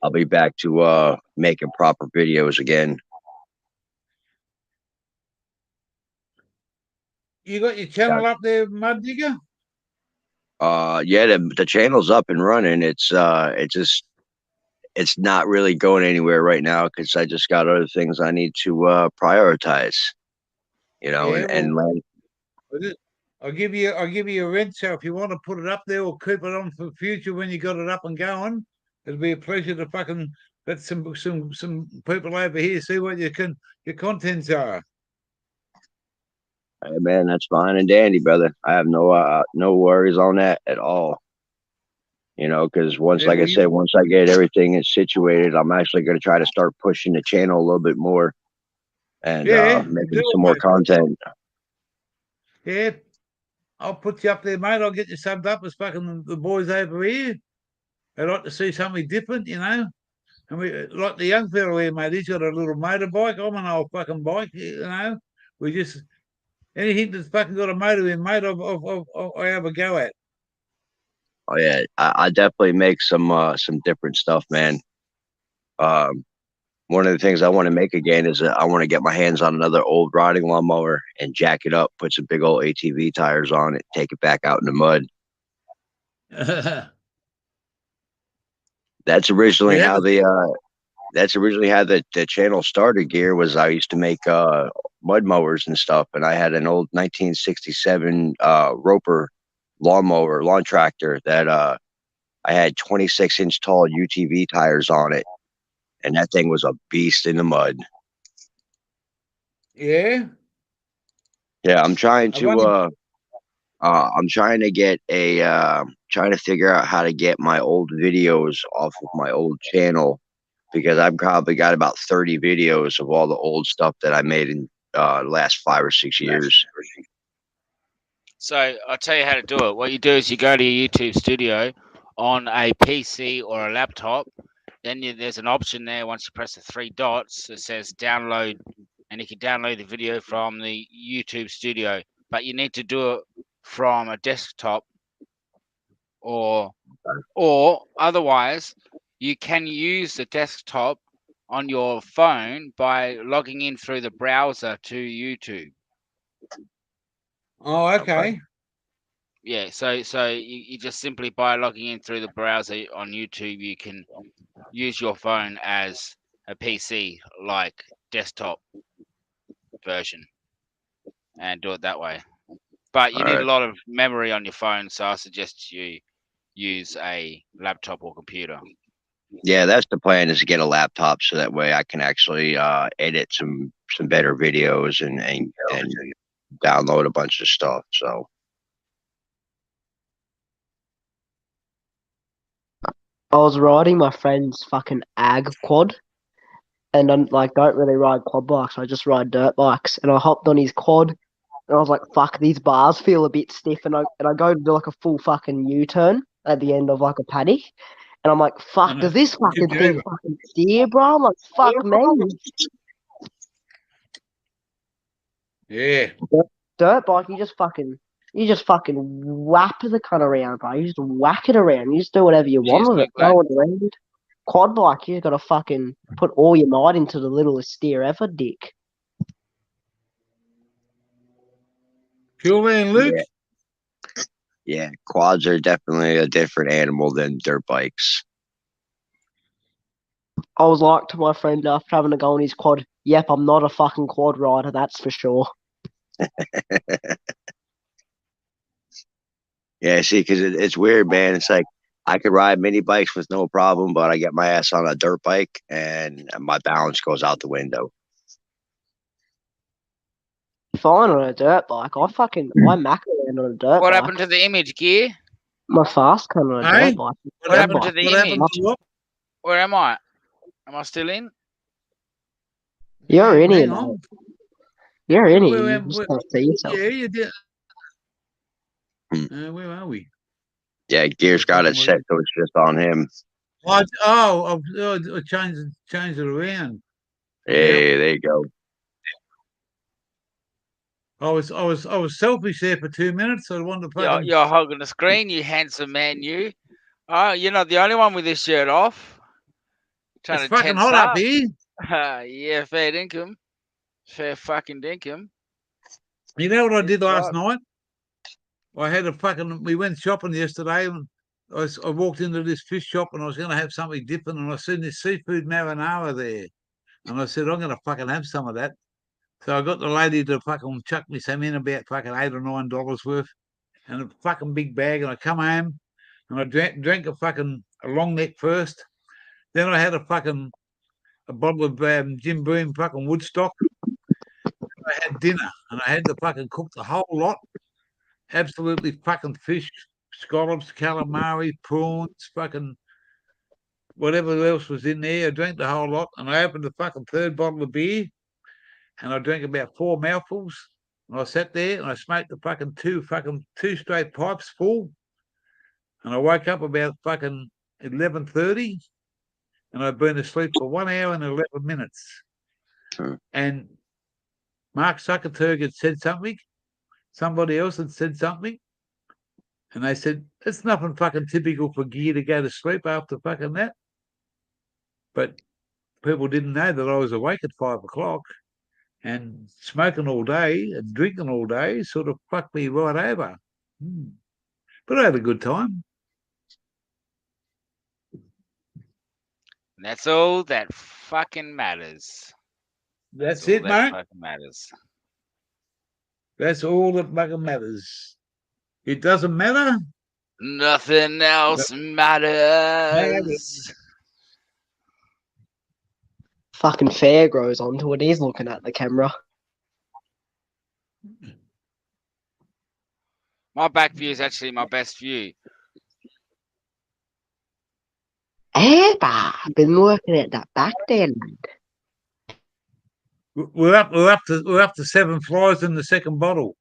I'll be back to making proper videos again. You got your channel up there, Mud Digger? Yeah, the channel's up and running. It's not really going anywhere right now because I just got other things I need to prioritize. You know, Yeah, and land. I'll give you a rent, so if you want to put it up there or keep it on for the future when you got it up and going, it'll be a pleasure to fucking let some people over here see what your contents are. Hey, man, that's fine and dandy, brother. I have no worries on that at all. You know, because once, Yeah, like I said, once I get everything situated, I'm actually going to try to start pushing the channel a little bit more and making some more content. Yeah, I'll put you up there, mate. I'll get you subbed up as fucking the boys over here. They like to see something different, you know. And we like the young fellow here, mate. He's got a little motorbike. I'm an old fucking bike, you know. We just anything that's fucking got a motor in, mate. I have a go at. Oh yeah, I definitely make some different stuff, man. One of the things I want to make again is I want to get my hands on another old riding lawnmower and jack it up, put some big old ATV tires on it, take it back out in the mud. That's originally how the channel started. Gear was I used to make mud mowers and stuff, and I had an old 1967 Roper lawn tractor that I had 26-inch tall UTV tires on it, and that thing was a beast in the mud. Yeah. Yeah, I'm trying to get trying to figure out how to get my old videos off of my old channel because I've probably got about 30 videos of all the old stuff that I made in the last 5 or 6 years. So I'll tell you how to do it. What you do is you go to your YouTube studio on a PC or a laptop. Then there's an option there. Once you press the 3 dots, it says download, and you can download the video from the YouTube studio. But you need to do it from a desktop, or otherwise you can use the desktop on your phone by logging in through the browser to YouTube. Oh, okay. Yeah, so you just simply by logging in through the browser on YouTube, you can use your phone as a PC like desktop version and do it that way. But you need a Alright. lot of memory on your phone, so I suggest you use a laptop or computer. Yeah, that's the plan, is to get a laptop so that way I can actually edit some better videos and download a bunch of stuff. So I was riding my friend's fucking ag quad, and I'm like, don't really ride quad bikes. I just ride dirt bikes, and I hopped on his quad, and I was like, fuck, these bars feel a bit stiff, and I go to do like a full fucking U-turn at the end of like a paddock, and I'm like, fuck, And does this tip fucking you thing over. fucking steer, bro? I'm like, fuck me. Yeah. Dirt bike, you just fucking whap the cunt around, bro. You just whack it around. You just do whatever you want Cheers, with it. Luke, mate. Go around. Quad bike, you gotta fucking put all your might into the littlest steer ever, dick. Cool man, Luke. yeah, quads are definitely a different animal than dirt bikes. I was like to my friend after having a go on his quad, yep, I'm not a fucking quad rider, that's for sure. Yeah, see, because it's weird, man. It's like I could ride mini bikes with no problem, but I get my ass on a dirt bike and my balance goes out the window. Fine on a dirt bike. I mac around on a dirt What bike. happened to the image, Gear? My fast cunt on a Hey? dirt bike. What happened to the What happened image? to what? Where am I? Am I still in? You're in here, Hang mate. on. You're in here. Where You am- just where- can't see yourself. Yeah, you did. Hmm. Where are we? Yeah, Gear's got it set so it's just on him. I changed it around. Hey, there you go. I was selfish there for 2 minutes. I wanted to You're, fucking. you're hogging the screen, you handsome man, you. Oh, you're not the only one with this shirt off. Trying It's to fucking tense hot up. up here. Yeah, fair dinkum. Fair fucking dinkum. You know what I It's did last right. night? I had a fucking. We went shopping yesterday, and I walked into this fish shop, and I was going to have something different, and I seen this seafood marinara there, and I said I'm going to fucking have some of that. So I got the lady to fucking chuck me some in, about fucking $8 or $9 worth, and a fucking big bag. And I come home and I drank a long neck first. Then I had a bottle of Jim Beam fucking Woodstock. I had dinner and I had to fucking cook the whole lot. Absolutely fucking fish, scallops, calamari, prawns, fucking whatever else was in there. I drank the whole lot, and I opened the fucking third bottle of beer, and I drank about 4 mouthfuls. And I sat there and I smoked the fucking two straight pipes full. And I woke up about fucking 11:30, and I'd been asleep for 1 hour and 11 minutes. And Mark Zuckerberg had said something. Somebody else had said something. And they said, it's nothing fucking typical for Gear to go to sleep after fucking that. But people didn't know that I was awake at 5 o'clock, and smoking all day and drinking all day sort of fucked me right over. But I had a good time. And that's all that fucking matters. That's all it, that mate. fucking matters. That's all that fucking matters. It doesn't matter. Nothing else matters. Fucking fair grows onto it. He's looking at the camera. My back view is actually my best view. I've been working at that back there, lad. We're up to 7 flies in the second bottle.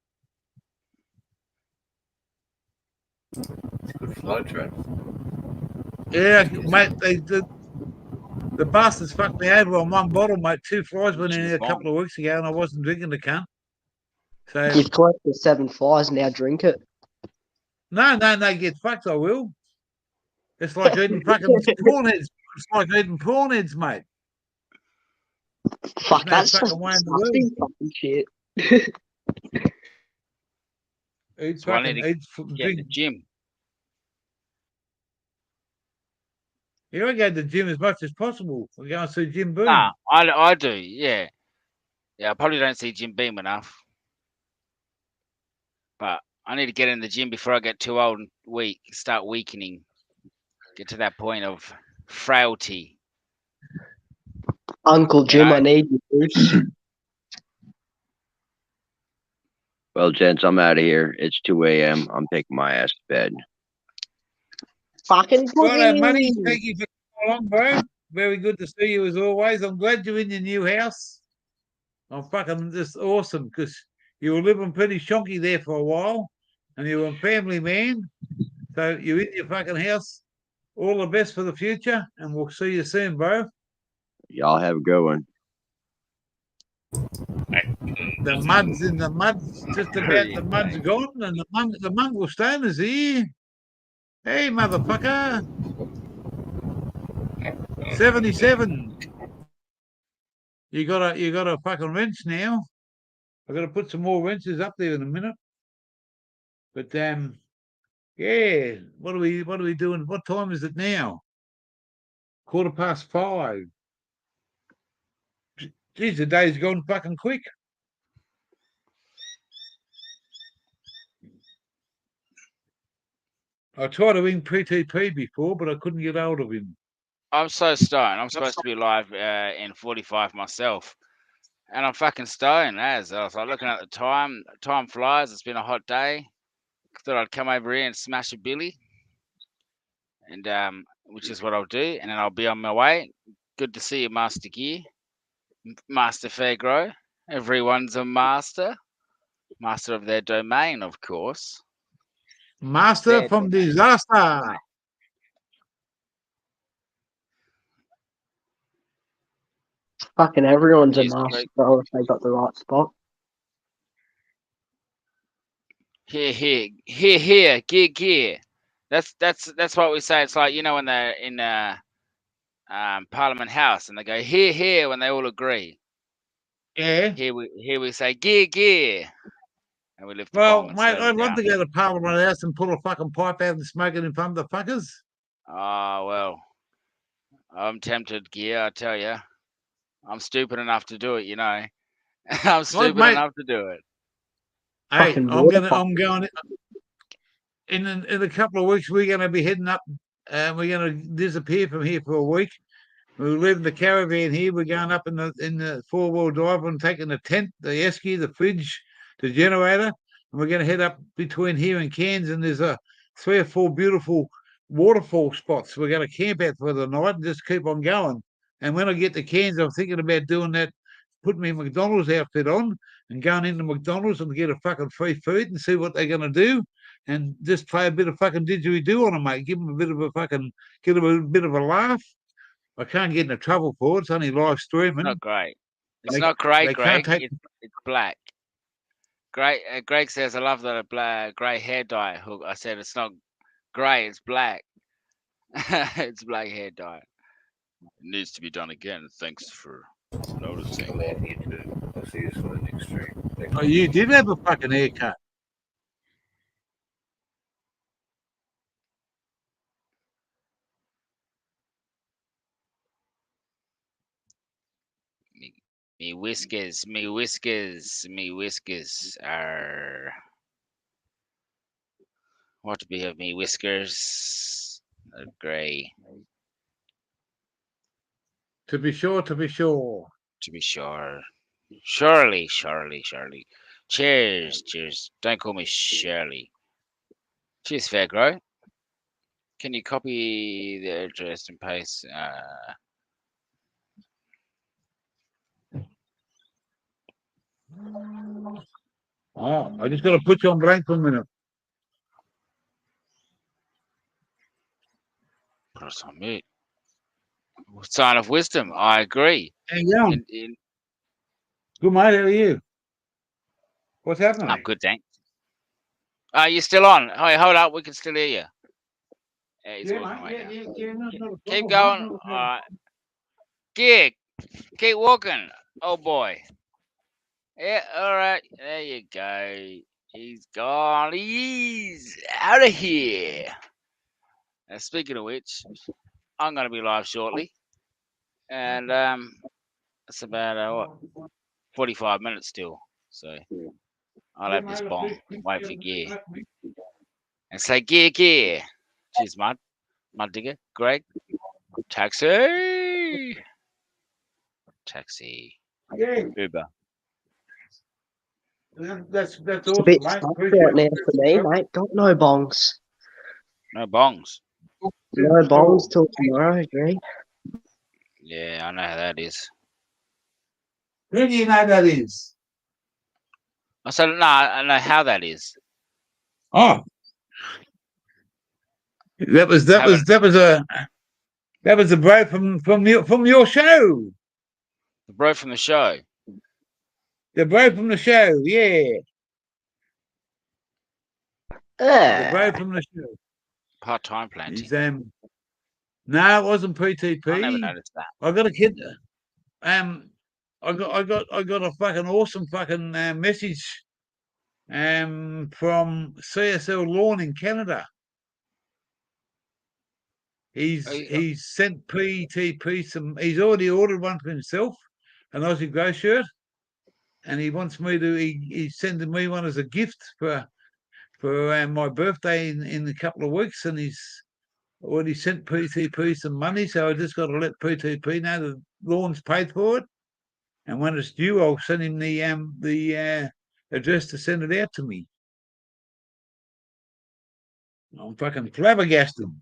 Good fly trap. Yeah, mate. The bastards fucked me over on one bottle, mate. 2 flies went in here a couple of weeks ago, and I wasn't drinking the cunt. So You've collected 7 flies, now drink it. no, get fucked. I will. It's like eating fucking prawn heads. It's like eating prawn heads, mate. Fuck, no that's fucking just way in the world. disgusting fucking shit. Eat So I need fucking to eat, get in drink. the gym. You gotta go to the gym as much as possible. We're going to see Jim Boom. Nah, I do. Yeah. I probably don't see Jim Beam enough, but I need to get in the gym before I get too old and weak. Start weakening. Get to that point of frailty. Uncle Jim, know? I need you, Bruce. Well, gents, I'm out of here. It's 2 a.m. I'm taking my ass to bed. Fucking Righto, Money. boogie. Thank you for coming along, bro. Very good to see you as always. I'm glad you're in your new house. I'm fucking just awesome because you were living pretty shonky there for a while and you were a family man. So you're in your fucking house. All the best for the future and we'll see you soon, bro. Y'all have a good one. The mud's just about the mud's gone and the mongrel stone is here. Hey, motherfucker. 77. You got a fucking wrench now. I got to put some more wrenches up there in a minute. But yeah. What are we doing? What time is it now? 5:15. Geez, the day's gone fucking quick. I tried to ring PTP before, but I couldn't get hold of him. I'm so stoned. I'm supposed to be live in 45 myself. And I'm fucking stoned as I was like looking at the time. Time flies. It's been a hot day. Thought I'd come over here and smash a billy. And which is what I'll do. And then I'll be on my way. Good to see you, Master Gear. Master Fairgrow. Everyone's a master. Master of their domain, of course. Master Their from domain. disaster. Fucking everyone's a Cheers, master Greg. bro, if they got the right spot. Here, gear. That's what we say. It's like, when they're in Parliament House and they go here when they all agree. Yeah. Here we say gear, and we lift the Well, bomb and mate, slow I'd it love down. to go to Parliament House and pull a fucking pipe out and smoke it in front of the fuckers. Oh well, I'm tempted, gear. I tell you, I'm stupid enough to do it. I'm stupid Mate, enough to do it. hey, Fucking I'm water going in a couple of weeks. We're going to be heading up. We're going to disappear from here for a week. We live in the caravan here. We're going up in the 4-wheel drive and taking the tent, the esky, the fridge, the generator, and we're going to head up between here and Cairns. And there's 3 or 4 beautiful waterfall spots. We're going to camp out for the night and just keep on going. And when I get to Cairns, I'm thinking about doing that, putting my McDonald's outfit on and going into McDonald's and get a fucking free food and see what they're going to do. And just play a bit of fucking didgeridoo on them, mate. Give them a bit of a fucking, get them a bit of a laugh. I can't get into trouble for it. It's only live streaming. Not great. It's not great, Greg. It's black. Greg says, I love the grey hair dye. Hook. I said, it's not grey, it's black. It's black hair dye. It needs to be done again. Thanks for noticing. I'm out here too. I'll see you for the next stream. Oh, you did have a fucking haircut. Me whiskers are what to be of me whiskers are grey. To be sure. To be sure. Surely. Cheers. Don't call me Shirley. Cheers, Fairgrow. Can you copy the address and paste? Oh, I just got to put you on blank for a minute. Put us on mute. Sign of wisdom. I agree. Hang on. Good, mate. How are you? What's happening? I'm good, thanks. You're still on. Hey, hold up. We can still hear you. Yeah, he's walking away now. Keep going. All right. Gig. Keep walking. Oh boy. Yeah. All right. There you go. He's gone. He's out of here. And speaking of which, I'm going to be live shortly. And it's about 45 minutes still. So I'll have this bong. Wait for gear. And say gear. Cheers, Mud Digger. Greg. Taxi. Yeah, Uber. that's It's a awesome, bit mate. stuck Appreciate right now it. for me, mate. Got no bongs. No bongs. No bongs till tomorrow, agree. Yeah, I know how that is. Who do you know that is? I said, no, I know how that is. Oh, that was a break from your show. The bro from the show. The break from the show, yeah. The break from the show. Part-time planting. He's no, it wasn't I never PTP. noticed that. I got a kid. I got a fucking awesome fucking message from CSL Lawn in Canada. He's sent PTP some. He's already ordered one for himself, an Aussie Grow shirt, and he wants me to. He's sending me one as a gift for my birthday in a couple of weeks, and he's already sent PTP some money. So I just got to let PTP know the lawn's paid for it, and when it's due, I'll send him the address to send it out to me. I'm fucking flabbergasted.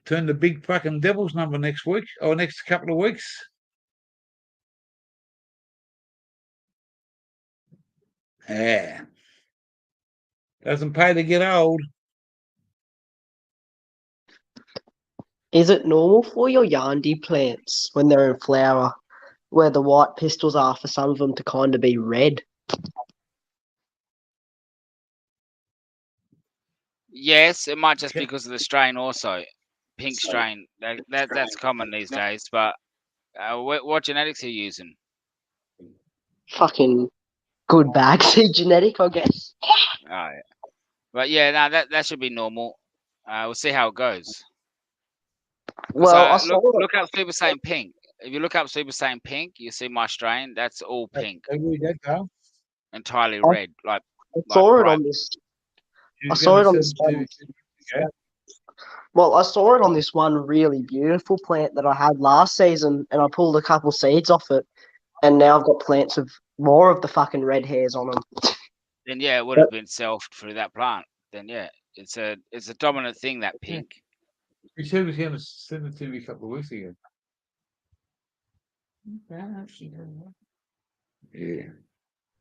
Turn the big fucking devil's number next week or next couple of weeks. Yeah. Doesn't pay to get old. Is it normal for your Yandi plants when they're in flower, where the white pistils are, for some of them to kind of be red? Yes, it might just be because of the strain also. Pink strain. That's common these days. But what genetics are you using? Fucking good bag seed genetic, I guess. Oh, yeah. But yeah, no, that should be normal. We'll see how it goes. Well, I So saw look up Super Saiyan Pink. If you look up Super Saiyan Pink, you see my strain. That's all pink, entirely red, like saw it bright. on this. I saw it on this one. Well, I saw it on this one really beautiful plant that I had last season, and I pulled a couple seeds off it, and now I've got plants with more of the fucking red hairs on them. Then yeah, it would have been selfed through that plant. Then yeah, it's a dominant thing, that pink. He said he was going to send it to me a couple of weeks ago. Yeah.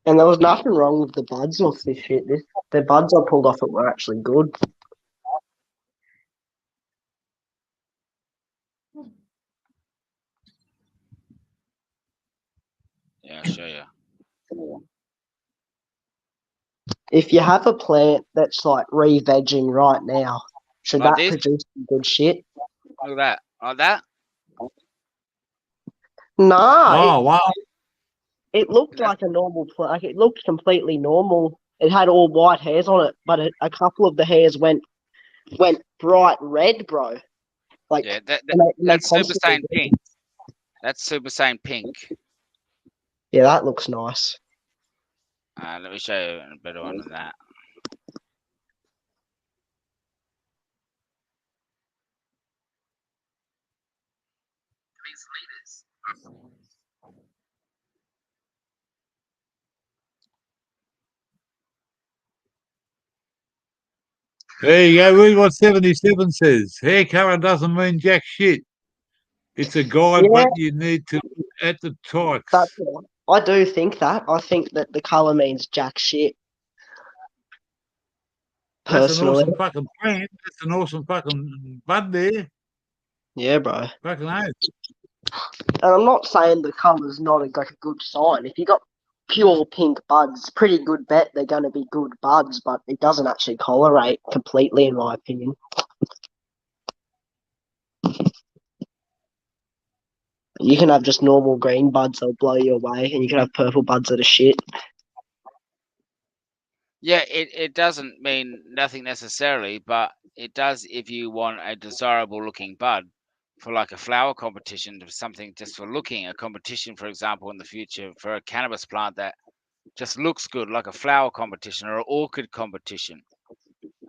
And there was nothing wrong with the buds off this shit. The buds I pulled off it were actually good. Yeah, I'll show you. If you have a plant that's like re-vegging right now, should Like that this? produce some good shit? Look at that. Like that? Nah, Oh, wow. it looked like a normal plant. Like, it looked completely normal. It had all white hairs on it, but a couple of the hairs went bright red, bro. Like, Yeah, that's Super Saiyan Pink. That's Super Saiyan Pink. Yeah, that looks nice. Let me show you a better one than that. There you go. Read what 77 says. Hair colour doesn't mean jack shit. It's a guide, Yeah. but you need to look at the types. I do think that. I think that the colour means jack shit. That's an Personally. awesome fucking plant. That's an awesome fucking bud there. Yeah, bro. Fucking oath. And I'm not saying the colour's not like a good sign. If you got pure pink buds, pretty good bet they're going to be good buds, but it doesn't actually colorate completely, in my opinion. You can have just normal green buds that'll blow you away, and you can have purple buds that are shit. Yeah, it doesn't mean nothing necessarily, but it does if you want a desirable looking bud for like a flower competition, or something just for looking, a competition, for example, in the future for a cannabis plant that just looks good, like a flower competition or an orchid competition,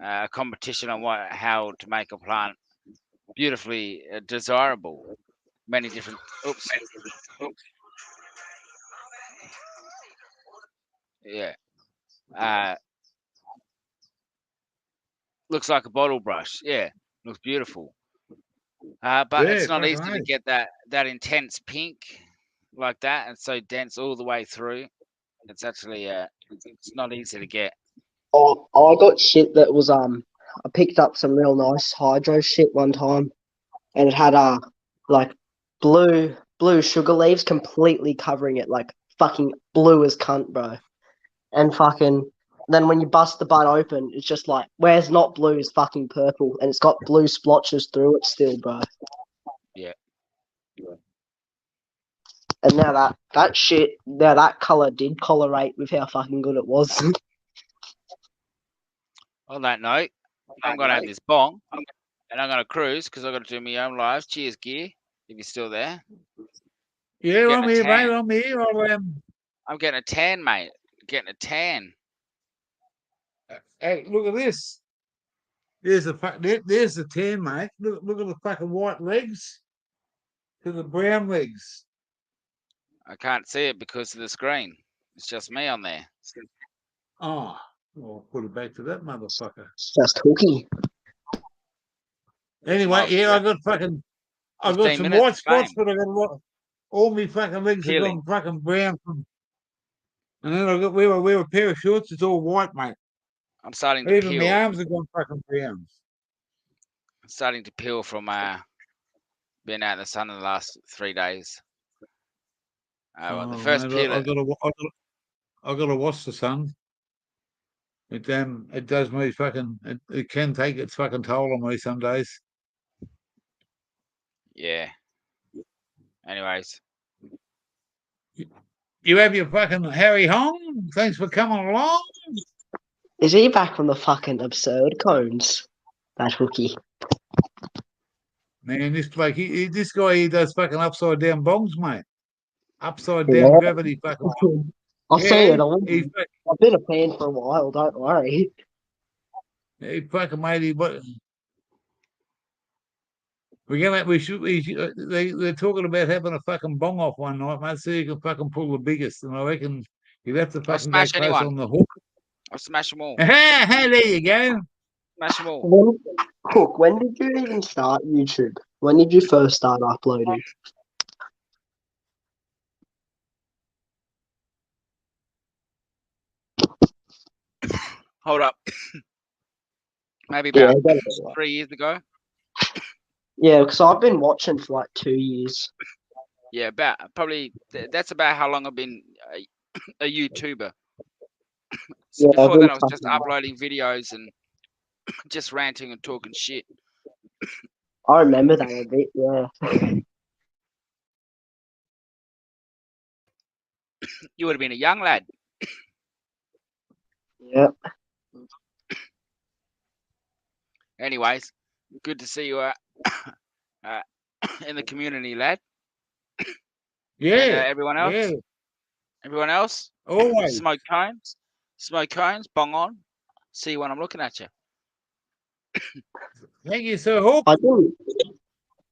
a competition on how to make a plant beautifully desirable. Many different. Oops. Yeah. Uh, looks like a bottle brush. Yeah, looks beautiful. But Yeah, it's not fucking easy to oath. get that intense pink like that and so dense all the way through. It's actually it's not easy to get. Oh, I got shit that was I picked up some real nice hydro shit one time, and it had like blue sugar leaves completely covering it, like fucking blue as cunt, bro. And fucking then when you bust the bud open, it's just like where's not blue is fucking purple, and it's got blue splotches through it still, bro. Yeah. And now that shit, now that color did colorate with how fucking good it was. On that note, I'm gonna have this bong and I'm gonna cruise because I've got to do my own lives. Cheers, gear. If you're still there, Yeah, getting I'm a here, mate. tan. I'm here. I'm getting a tan, mate. Getting a tan. Hey, look at this. There's the tan, mate. Look at the fucking white legs to the brown legs. I can't see it because of the screen. It's just me on there. Oh, I'll put it back to that motherfucker. It's just hooky. Anyway, yeah, I got 15 some minutes white of fame. spots, but I got a lot. All my fucking legs have Peeling. gone fucking brown and then I got wear a pair of shorts. It's all white, mate. I'm starting to Even my peel. arms have gone fucking brown. I'm starting to peel from being out in the sun in the last 3 days. Well, the Oh, first mate, peel. I got to wash the sun. It does me fucking. It can take its fucking toll on me some days. Yeah. Anyways, You have your fucking Harry Hong. Thanks for coming along. Is he back from the fucking absurd cones? That hooky. Man, this bloke, this guy, he does fucking upside down bongs, mate. Upside down Yeah. gravity fucking. I'll see Yeah, it. I've been a fan for a while. Don't worry. he fucking made it. They're talking about having a fucking bong off one night, mate. See who can fucking pull the biggest. And I reckon you'd have to I'll fucking go smash close anyone. on the hook. I'll smash them all. There you go. Smash them all. Hook, when did you even start YouTube? When did you first start uploading? Hold up. Maybe Yeah, about 3 years ago. yeah, because I've been watching for like 2 years. Yeah, about probably that's about how long I've been a YouTuber. So Yeah, before that, I was just uploading videos and just ranting and talking shit. I remember that a bit. Yeah. You would have been a young lad. Yeah. Anyways, good to see you in the community, lad. Yeah. And everyone else. Yeah. Everyone else. Always. Smoke cones. Smoke cones. Bong on. See you when I'm looking at you. Thank you, Sir Hook. I do.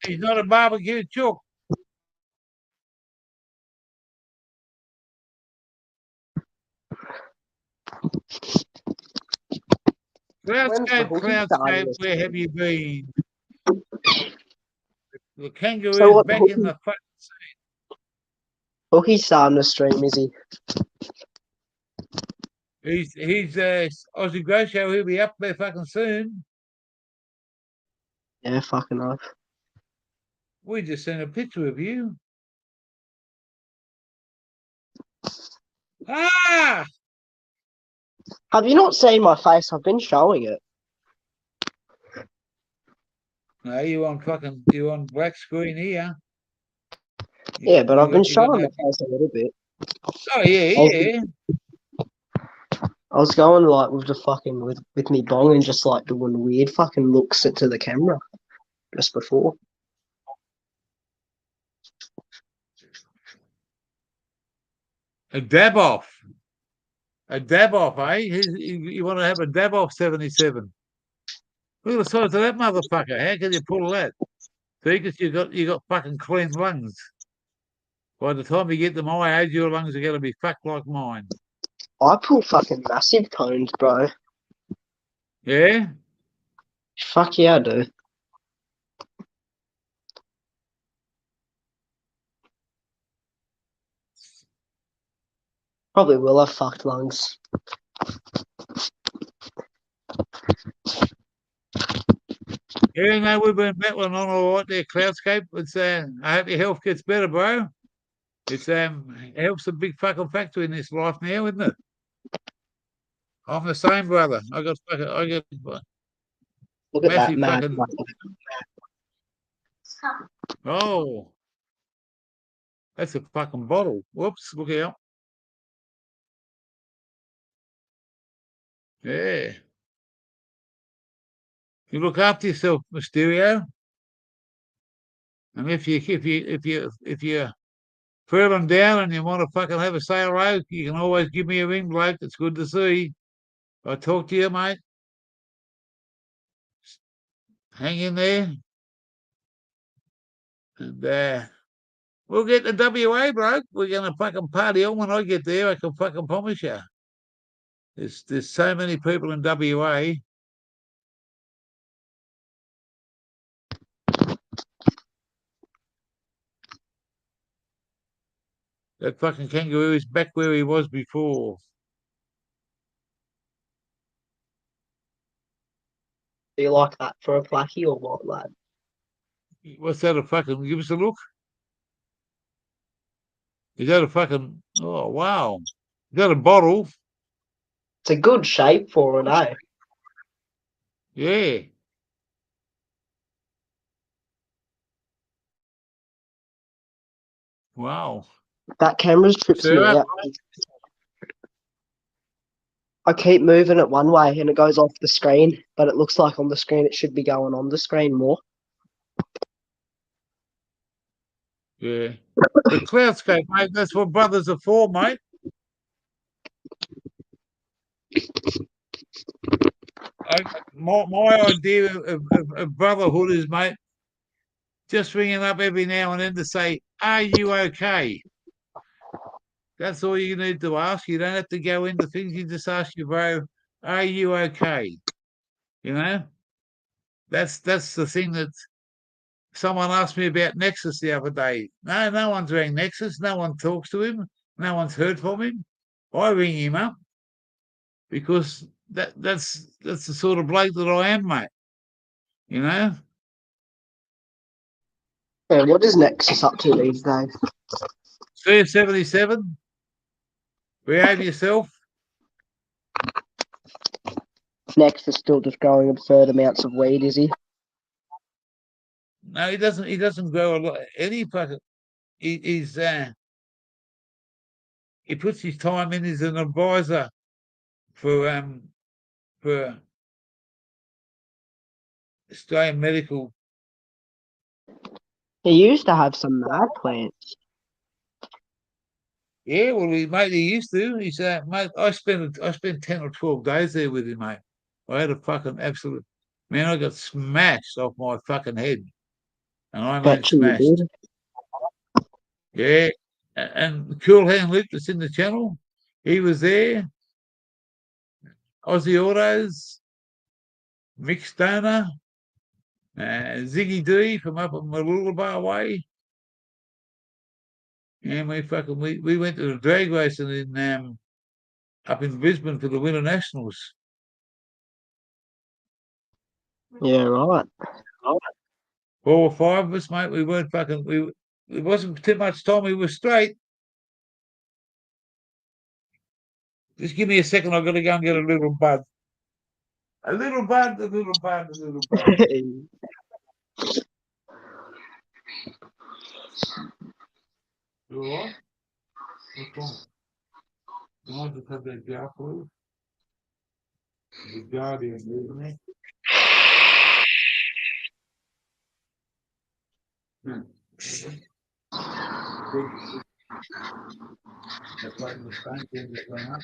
He's not a barbecue chook. Cloudscape, where have you been? The kangaroo's So back in the fucking scene. Hooky's starting to stream, is he? He's Aussie Groucho. He'll be up there fucking soon. Yeah, fucking oath. We just sent a picture of you. Ah! Have you not seen my face? I've been showing it. No, you on black screen here. Yeah, but I've been showing my face a little bit. Oh yeah, yeah. I was going like with the fucking with me bong and just like doing weird fucking looks to the camera just before. A dab off. A dab off, eh? You want to have a dab off 77. Look at the size of that motherfucker. How can you pull that? See, because you got fucking clean lungs. By the time you get to my age, your lungs are going to be fucked like mine. I pull fucking massive tones, bro. Yeah? Fuck yeah, I do. Probably will have fucked lungs. Yeah, no, we've been battling on all right there, Cloudscape. It's I hope your health gets better, bro. It's health's a big fucking factor in this life now, isn't it? I'm the same, brother. I got Look at that massive mad. fucking. Oh, that's a fucking bottle. Whoops, look out. Yeah. You look after yourself, Mysterio. And if you feeling down and you want to fucking have a say hello, you can always give me a ring, bloke. It's good to see. I'll talk to you, mate. Hang in there. And we'll get to WA, bloke. We're gonna fucking party on when I get there, I can fucking promise you. There's so many people in WA. That fucking kangaroo is back where he was before. Do you like that for a placky or what, lad? What's that? A fucking give us a look. Is that a fucking? Oh wow! Is that a bottle? It's a good shape for it, eh? Yeah. Wow. That camera's trips me Sarah? out. I keep moving it one way and it goes off the screen, but it looks like on the screen it should be going on the screen more. Yeah. The Cloudscape, mate. That's what brothers are for, mate. My idea of brotherhood is, mate, just ringing up every now and then to say, "Are you okay?" That's all you need to ask. You don't have to go into things. You just ask your bro, "Are you okay?" You know, that's the thing that someone asked me about Nexus the other day. No one's rang Nexus. No one talks to him. No one's heard from him. I ring him up because that's the sort of bloke that I am, mate. You know. Yeah, what is Nexus up to these days? C77, behave yourself. Nexus still just growing absurd amounts of weed, is he? No, he doesn't. He doesn't grow a lot. Any fucking. He's he puts his time in. He's an advisor for Australian Medical. He used to have some mad plants. Yeah, well, he used to. He's mate. I spent 10 or 12 days there with him, mate. I had a fucking absolute man. I got smashed off my fucking head, and I mean Bet you smashed. did. Yeah, and Cool Hand Luke that's in the channel. He was there. Aussie Autos, Mick Stoner, Ziggy D from up in Mooloolaba way. And we went to the drag racing in up in Brisbane for the Winter Nationals. Yeah, right. 4 or 5 of us, mate. We weren't fucking. It wasn't too much time. We were straight. Just give me a second. I've got to go and get a little bud. A little bud. A little bud. A little bud. You all right? What's wrong? Can I just have that jar for you? The Guardian, isn't it? That's like the same thing that went up.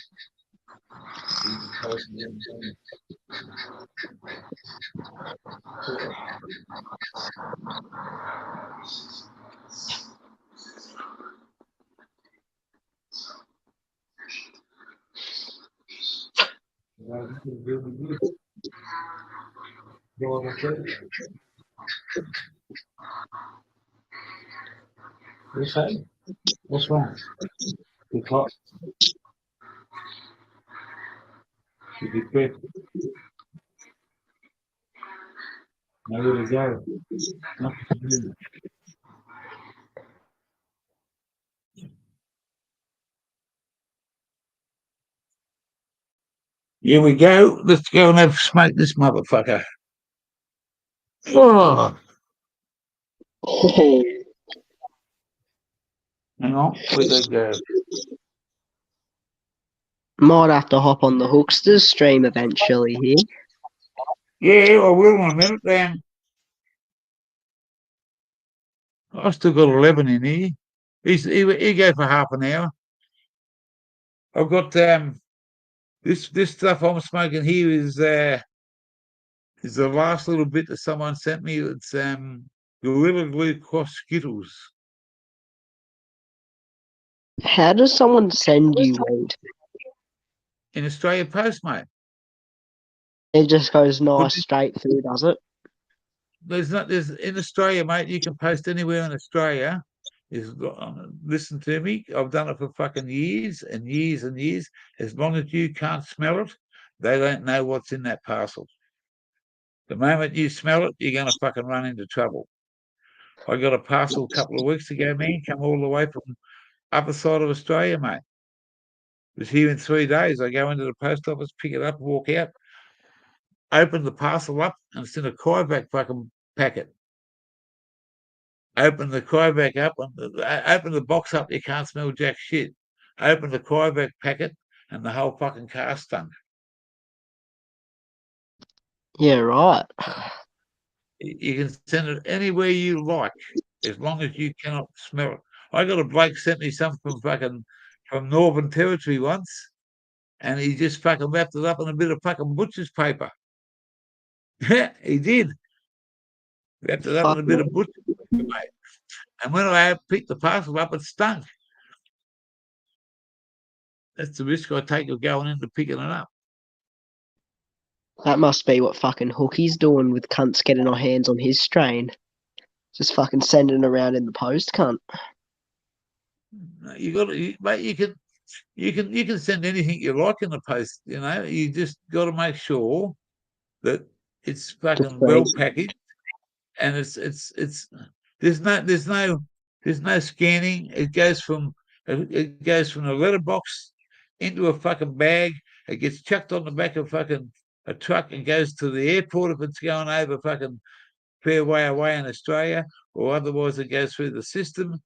What's wrong? The clock. Should be quick. Nowhere to go. Nothing to do. Here we go. Let's go and have smoke this motherfucker. Oh, hang on. Where'd they go? Might have to hop on the Hooksters stream eventually here. Yeah, I will in a minute. I've still got 11 in here. He go for half an hour. I've got this stuff I'm smoking here is the last little bit that someone sent me. It's Gorilla Glue Cross Skittles. How does someone send you weed? In Australia Post, mate. It just goes nice straight through, does it? There's in Australia, mate, you can post anywhere in Australia. Listen to me, I've done it for fucking years and years and years. As long as you can't smell it, they don't know what's in that parcel. The moment you smell it, you're going to fucking run into trouble. I got a parcel a couple of weeks ago, man, come all the way from other side of Australia, mate. It was here in 3 days. I go into the post office, pick it up, walk out, open the parcel up, and it's in a Kyvac fucking packet. Open the Kyvac up, and open the box up, you can't smell jack shit. Open the Kyvac packet, and the whole fucking car stunk. Yeah, right. You can send it anywhere you like, as long as you cannot smell it. I got a bloke sent me something from Northern Territory once, and he just fucking wrapped it up in a bit of fucking butcher's paper. He did. Wrapped it up in a bit of butcher's paper, mate. And when I picked the parcel up, it stunk. That's the risk I take of going into picking it up. That must be what fucking Hookie's doing with cunts getting our hands on his strain. Just fucking sending it around in the post, cunt. Mate, you can send anything you like in the post, you know. You just got to make sure that it's fucking well packaged, and it's there's no scanning. It goes from a letterbox into a fucking bag. It gets chucked on the back of fucking a truck and goes to the airport if it's going over fucking fair way away in Australia, or otherwise it goes through the system.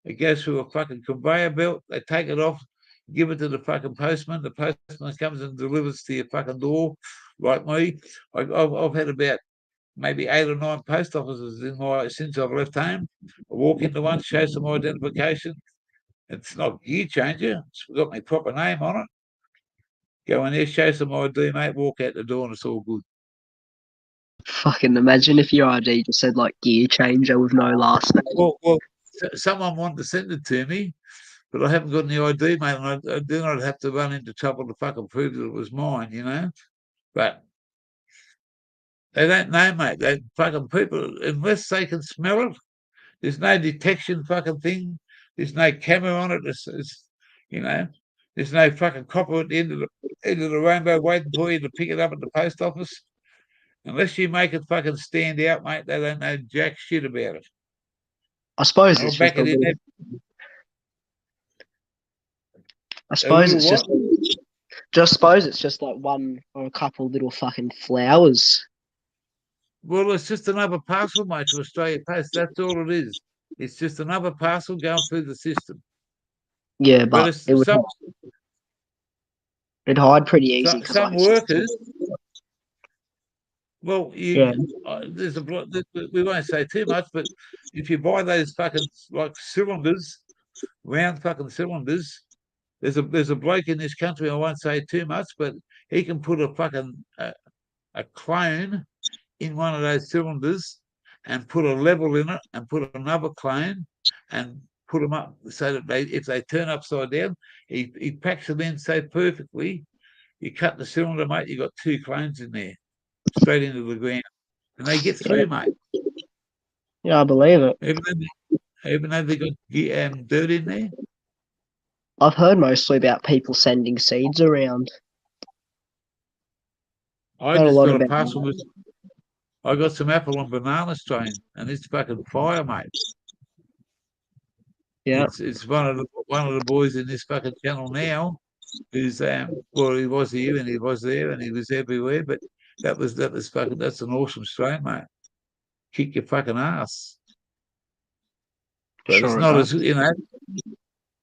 It goes through a fucking conveyor belt. They take it off, give it to the fucking postman. The postman comes and delivers to your fucking door, like me. I've had about maybe 8 or 9 post offices since I've left home. I walk into one, show some identification. It's not Gear Changer. It's got my proper name on it. Go in there, show some ID, mate, walk out the door, and it's all good. Fucking imagine if your ID just said like Gear Changer with no last name. Well, someone wanted to send it to me, but I haven't got any ID, mate, and then I'd have to run into trouble to fucking prove that it was mine, you know. But they don't know, mate. They fucking people, unless they can smell it, there's no detection fucking thing. There's no camera on it. It's you know, there's no fucking copper at the end of the rainbow waiting for you to pick it up at the post office. Unless you make it fucking stand out, mate, they don't know jack shit about it. I suppose it's just suppose it's just like one or a couple little fucking flowers. Well, it's just another parcel, mate, to Australia Post. That's all it is. It's just another parcel going through the system. Yeah, but it'd hide pretty easy. Some workers, Well, Yeah. there's we won't say too much, but if you buy those fucking like cylinders, round fucking cylinders, there's a bloke in this country. I won't say too much, but he can put a fucking a clone in one of those cylinders and put a level in it and put another clone and put them up so that if they turn upside down, he packs them in so perfectly. You cut the cylinder, mate, you got two clones in there, straight into the ground. And they get through, mate. Yeah, I believe it. Even though they got dirt in there. I've heard mostly about people sending seeds around. I Heard a just lot got a about parcel with, I got some apple and banana strain, and it's fucking fire, mate. Yeah, It's one of the boys in this fucking channel now who's well, he was here and he was there and he was everywhere, but that was fucking, that's an awesome strain, mate. Kick your fucking ass. But it's sure it not does. as, you know,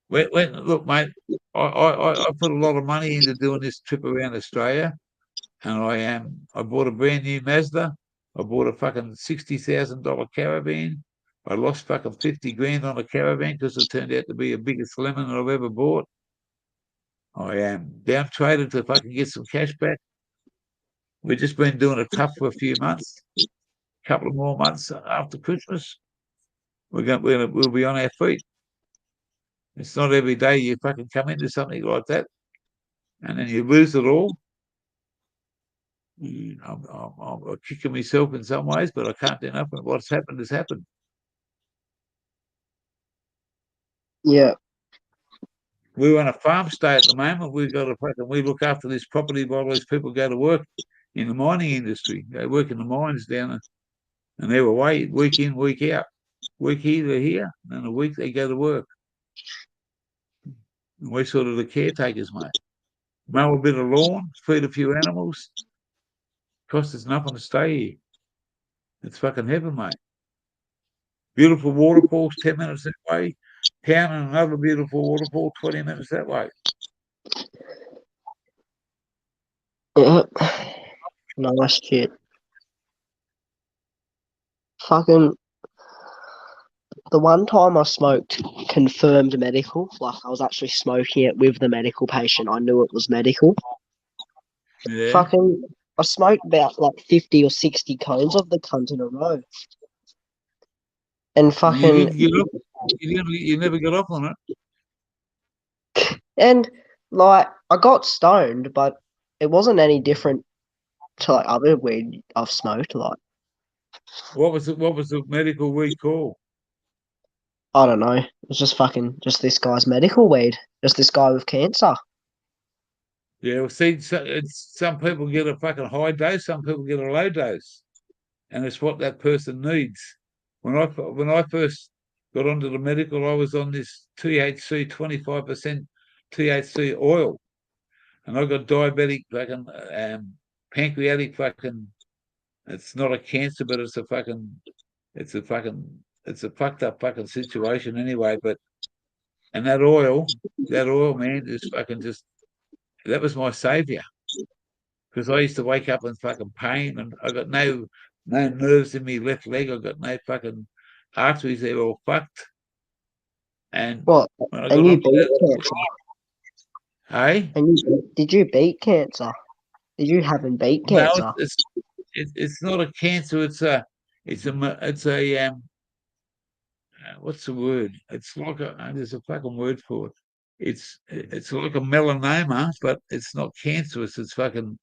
look, mate, I put a lot of money into doing this trip around Australia, and I bought a brand new Mazda. I bought a fucking $60,000 caravan. I lost fucking 50 grand on a caravan because it turned out to be the biggest lemon I've ever bought. I am down traded to fucking get some cash back. We've just been doing it tough for a few months, a couple of more months after Christmas. We'll be on our feet. It's not every day you fucking come into something like that and then you lose it all. I'm kicking myself in some ways, but I can't do nothing. What's happened has happened. Yeah, We're on a farm stay at the moment. We look after this property while these people go to work in the mining industry. They work in the mines down there, and they're away week in, week out. Week here, they're here, and a week they go to work. And we're sort of the caretakers, mate. Mow a bit of lawn, feed a few animals. Costs us nothing to stay here. It's fucking heaven, mate. Beautiful waterfalls, 10 minutes that way. Town and another beautiful waterfall, 20 minutes that way. yeah. Nice shit. Fucking the one time I smoked confirmed medical, like I was actually smoking it with the medical patient. I knew it was medical. Yeah. Fucking, I smoked about like 50 or 60 cones of the cunt in a row. And You fucking, didn't get off. You never got off on it. and like I got stoned, but it wasn't any different to like other weed I've smoked. Like, What was the medical weed called? I don't know. It was just just this guy's medical weed. Just this guy with cancer. Yeah, well, see, some people get a fucking high dose, some people get a low dose, and it's what that person needs. When I first got onto the medical, I was on this THC 25% THC oil, and I got diabetic fucking pancreatic fucking. It's not a cancer, but it's a fucked up fucking situation anyway. But and that oil, man, is fucking just that was my savior. Because I used to wake up in fucking pain, and I got no nerves in my left leg. I got no fucking arteries; they were all fucked. And What? when I And got you onto beat that, cancer? hey, Did you beat cancer? Did you have and beat no, cancer? it's not a cancer. It's a what's the word? It's like there's a fucking word for it. It's like a melanoma, but it's not cancerous. It's fucking.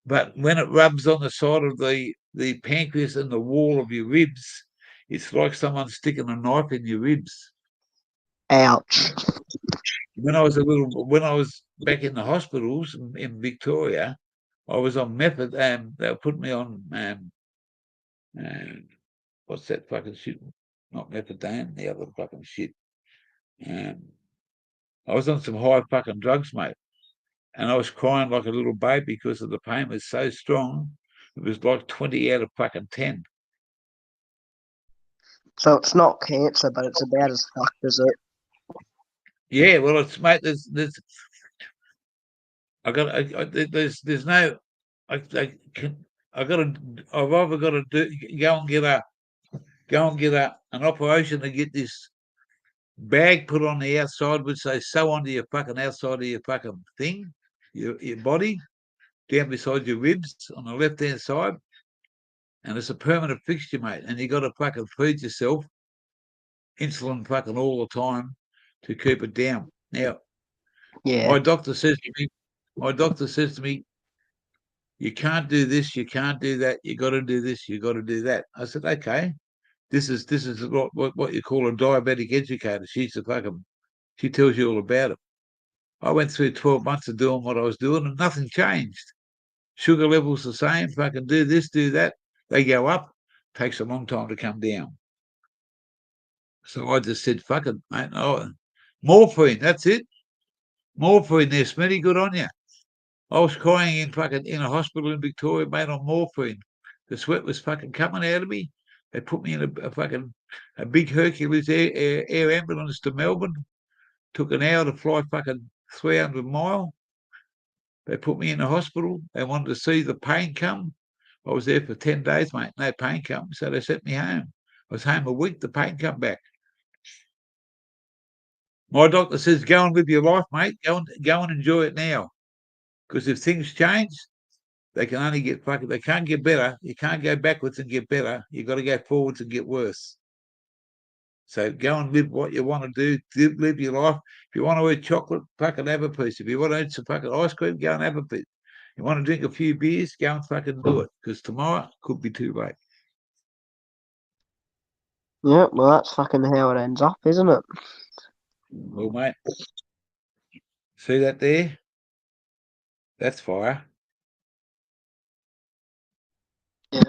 But when it rubs on the side of the pancreas and the wall of your ribs, it's like someone sticking a knife in your ribs. Ouch. When I was back in the hospitals in Victoria, I was on method. They put me on what's that fucking shit? Not methadone, the other fucking shit. Um, I was on some high fucking drugs, mate, and I was crying like a little baby because of the pain was so strong. It was like 20 out of fucking 10. So it's not cancer, but it's about as fucked as it. Yeah, well, it's mate. There's no. I I've either got to go and get an operation to get this bag put on the outside, which they sew onto your fucking outside of your fucking thing, your body, down beside your ribs on the left hand side, and it's a permanent fixture, mate. And you got to fucking feed yourself insulin fucking all the time to keep it down. Now, Yeah. my doctor says to me, you can't do this, you can't do that, you got to do this, you got to do that. I said, okay, this is what you call a diabetic educator. She tells you all about it. I went through 12 months of doing what I was doing, and nothing changed. Sugar levels the same. Fucking do this, do that. They go up. Takes a long time to come down. So I just said, fuck it, mate. Oh, morphine, that's it. Morphine there, Smitty, good on you. I was crying in a hospital in Victoria, mate, on morphine. The sweat was fucking coming out of me. They put me in a big Hercules air ambulance to Melbourne. Took an hour to fly fucking 300 mile. They put me in the hospital. They wanted to see the pain come. I was there for 10 days, mate. No pain come. So they sent me home. I was home a week. The pain come back. My doctor says, go and live your life, mate. Go and enjoy it now. Because if things change, they can only get fucking, they can't get better. You can't go backwards and get better. You've got to go forwards and get worse. So go and live what you want to do. Live your life. If you want to eat chocolate, fucking have a piece. If you want to eat some fucking ice cream, go and have a piece. You want to drink a few beers, go and fucking do it. Because tomorrow could be too late. Yeah, well, that's fucking how it ends up, isn't it? Well, mate, see that there? That's fire. Yeah.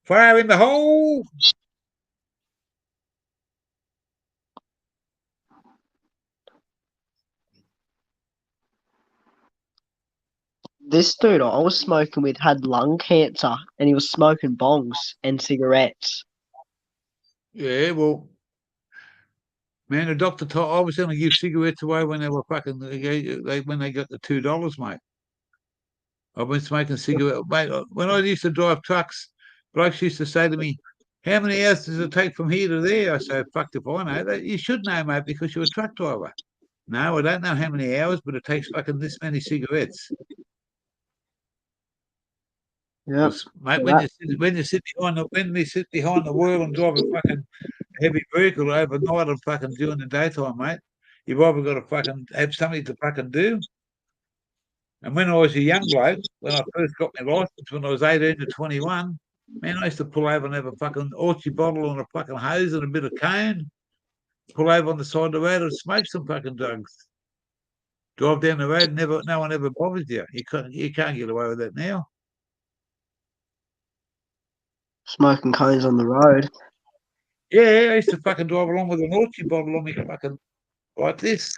Fire in the hole. This dude I was smoking with had lung cancer, and he was smoking bongs and cigarettes. Yeah, well, man, the doctor told I was going to give cigarettes away when they were fucking when they got the $2, mate. I've been smoking cigarettes, mate. When I used to drive trucks, blokes used to say to me, "How many hours does it take from here to there?" I say, "Fucked if I know that. You should know, mate, because you're a truck driver." No, I don't know how many hours, but it takes fucking this many cigarettes. Yep. Because, mate, when you sit behind the wheel and drive a fucking heavy vehicle overnight and fucking during the daytime, mate, you've either got to fucking have something to fucking do. And when I was a young bloke, when I first got my license, when I was 18 to 21, man, I used to pull over and have a fucking orchard bottle and a fucking hose and a bit of cane, pull over on the side of the road and smoke some fucking drugs. Drive down the road, no one ever bothers you. You can't get away with that now. Smoking cones on the road. Yeah, I used to fucking drive along with an orchard bottle on me fucking like this.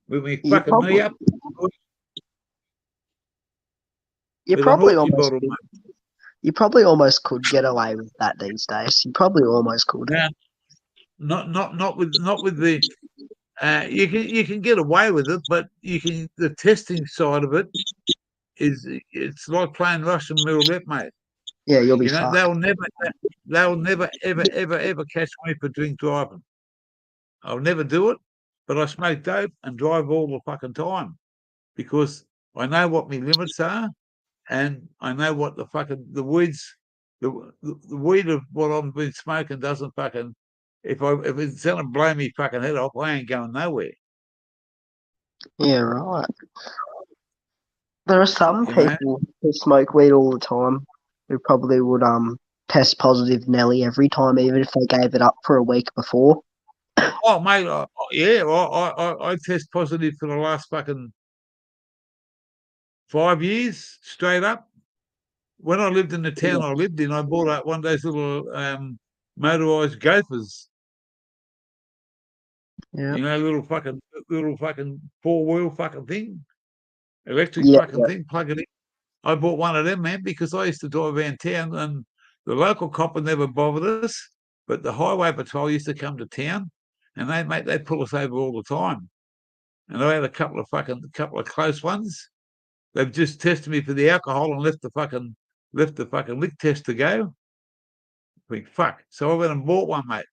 With me You fucking probably, me up you with an probably orchard almost bottle, could, mate. you probably almost could get away with that these days. You probably almost could. Now, not with the you can get away with it, but the testing side of it it's like playing Russian roulette, mate. Yeah, you'll be You know, fucked. they'll never ever catch me for drink driving. I'll never do it, but I smoke dope and drive all the fucking time because I know what my limits are and I know what the weeds the weed of what I've been smoking doesn't fucking if it's gonna blow me fucking head off, I ain't going nowhere. Yeah, right. There are some You know? people who smoke weed all the time who probably would test positive Nelly every time, even if they gave it up for a week before. Oh, mate, yeah, I test positive for the last fucking 5 years straight up. When I lived in the town I lived in, I bought out one of those little motorised gophers. Yeah. You know, little fucking 4-wheel fucking thing, electric Yeah. fucking thing, plug it in. I bought one of them, man, because I used to drive around town and the local copper never bothered us, but the highway patrol used to come to town and they pull us over all the time. And I had a couple of close ones. They've just tested me for the alcohol and left the fucking lick test to go. I think, fuck. So I went and bought one, mate.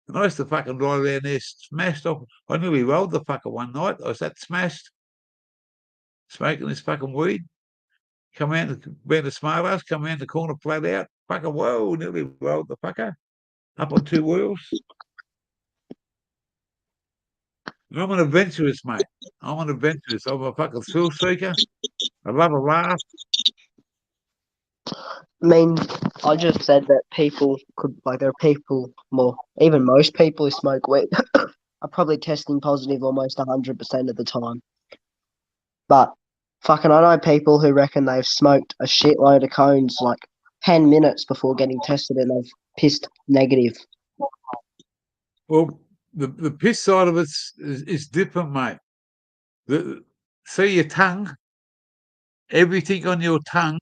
And I used to fucking drive around there smashed off. I nearly rolled the fucker one night. I was that smashed, smoking this fucking weed. Come out the smart ass, come around the corner, flat out. Fucker, whoa, nearly rolled the fucker. Up on two wheels. And I'm an adventurous, mate. I'm an adventurous. I'm a fucking thrill seeker. I love a laugh. I mean, I just said that people could, like, there are people, even most people who smoke weed are probably testing positive almost 100% of the time. But fucking, I know people who reckon they've smoked a shitload of cones like 10 minutes before getting tested and they've pissed negative. Well, the piss side of it is different, mate. See your tongue, everything on your tongue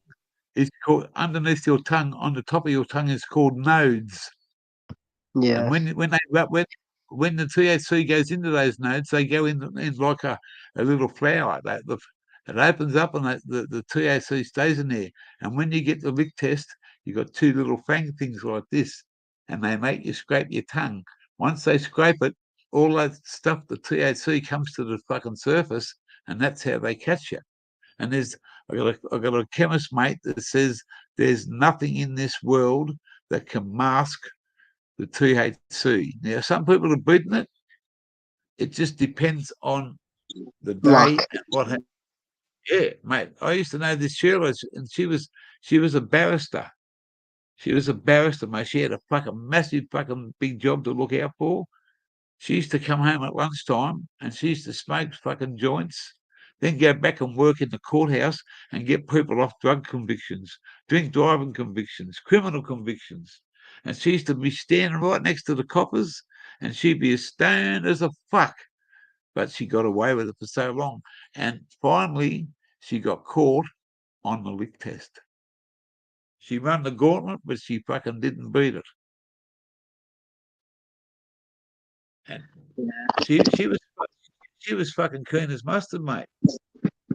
is called, underneath your tongue, on the top of your tongue is called nodes. Yeah. And when the THC goes into those nodes, they go in like a little flower. It opens up and the THC stays in there. And when you get the lick test, you've got two little fang things like this, and they make you scrape your tongue. Once they scrape it, all that stuff, the THC, comes to the fucking surface, and that's how they catch you. And I got a chemist mate that says there's nothing in this world that can mask the THC. Now, some people have beaten it. It just depends on the day Luck. and what happens. Yeah, mate. I used to know this Sheila, and she was a barrister. She was a barrister, mate. She had a fucking massive fucking big job to look out for. She used to come home at lunchtime and she used to smoke fucking joints, then go back and work in the courthouse and get people off drug convictions, drink driving convictions, criminal convictions. And she used to be standing right next to the coppers and she'd be as stoned as a fuck. But she got away with it for so long. And finally, she got caught on the lick test. She ran the gauntlet, but she fucking didn't beat it. And she was fucking keen as mustard, mate.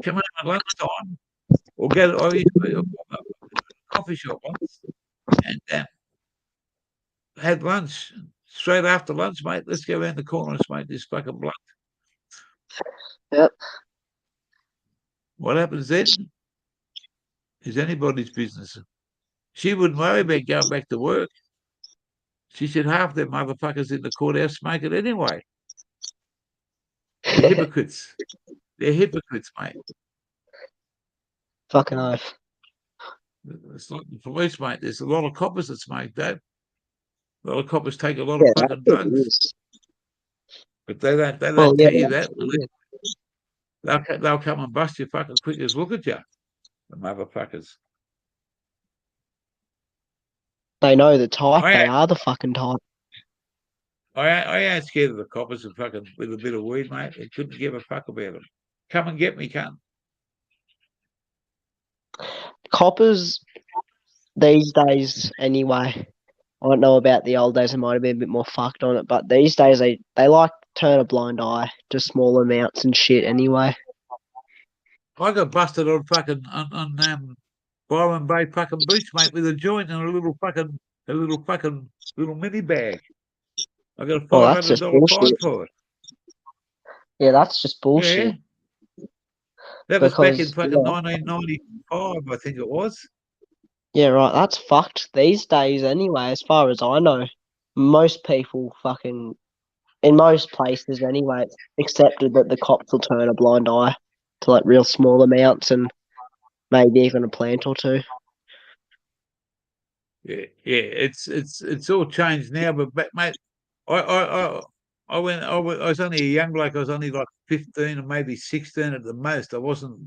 Come home at lunchtime, or go to a coffee shop once, and had lunch. Straight after lunch, mate, let's go around the corner and smoke this fucking blunt. Yep. What happens then is anybody's business. She wouldn't worry about going back to work. She said half them motherfuckers in the courthouse smoke it anyway. They're hypocrites. They're hypocrites, mate. Fucking oath. It's like the police, mate. There's a lot of coppers that smoke that. A lot of coppers take a lot of fucking drugs. But they don't tell you that. They'll come and bust you fucking quick as look at you. The motherfuckers. They know the type. They are the fucking type. I ain't scared of the coppers with a bit of weed, mate. They couldn't give a fuck about them. Come and get me, cunt. Coppers these days, anyway. I don't know about the old days. I might have been a bit more fucked on it, but these days they like to turn a blind eye to small amounts and shit. Anyway, I got busted on fucking on Byron Bay fucking beach, mate, with a joint and a little mini bag. I got a $500 fine for it. Yeah, that's just bullshit. Yeah. That was back in fucking 1995, I think it was. Yeah, right. That's fucked these days anyway, as far as I know. Most people fucking, in most places anyway, it's accepted that the cops will turn a blind eye to like real small amounts and maybe even a plant or two. Yeah, it's all changed now, but mate, I was only a young bloke. I was only like 15 or maybe 16 at the most. I wasn't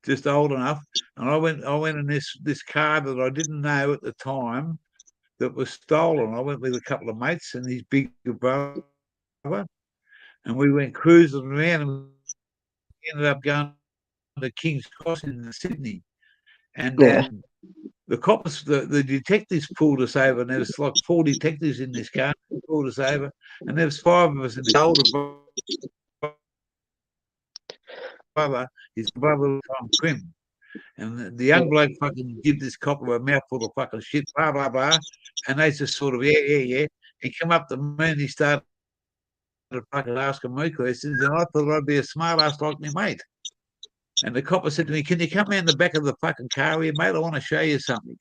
just old enough. And I went in this car that I didn't know at the time that was stolen. I went with a couple of mates and his big brother, and we went cruising around and we ended up going to King's Cross in Sydney. And the cops, the detectives pulled us over, and there was like 4 detectives in this car. They pulled us over, and there was 5 of us in the older brother. His brother was from Crim. And the young bloke fucking give this copper a mouthful of fucking shit, blah, blah, blah. And they just sort of, yeah. He come up to me and he started fucking asking me questions. And I thought I'd be a smart ass like me, mate. And the copper said to me, can you come around the back of the fucking car here, mate? I want to show you something.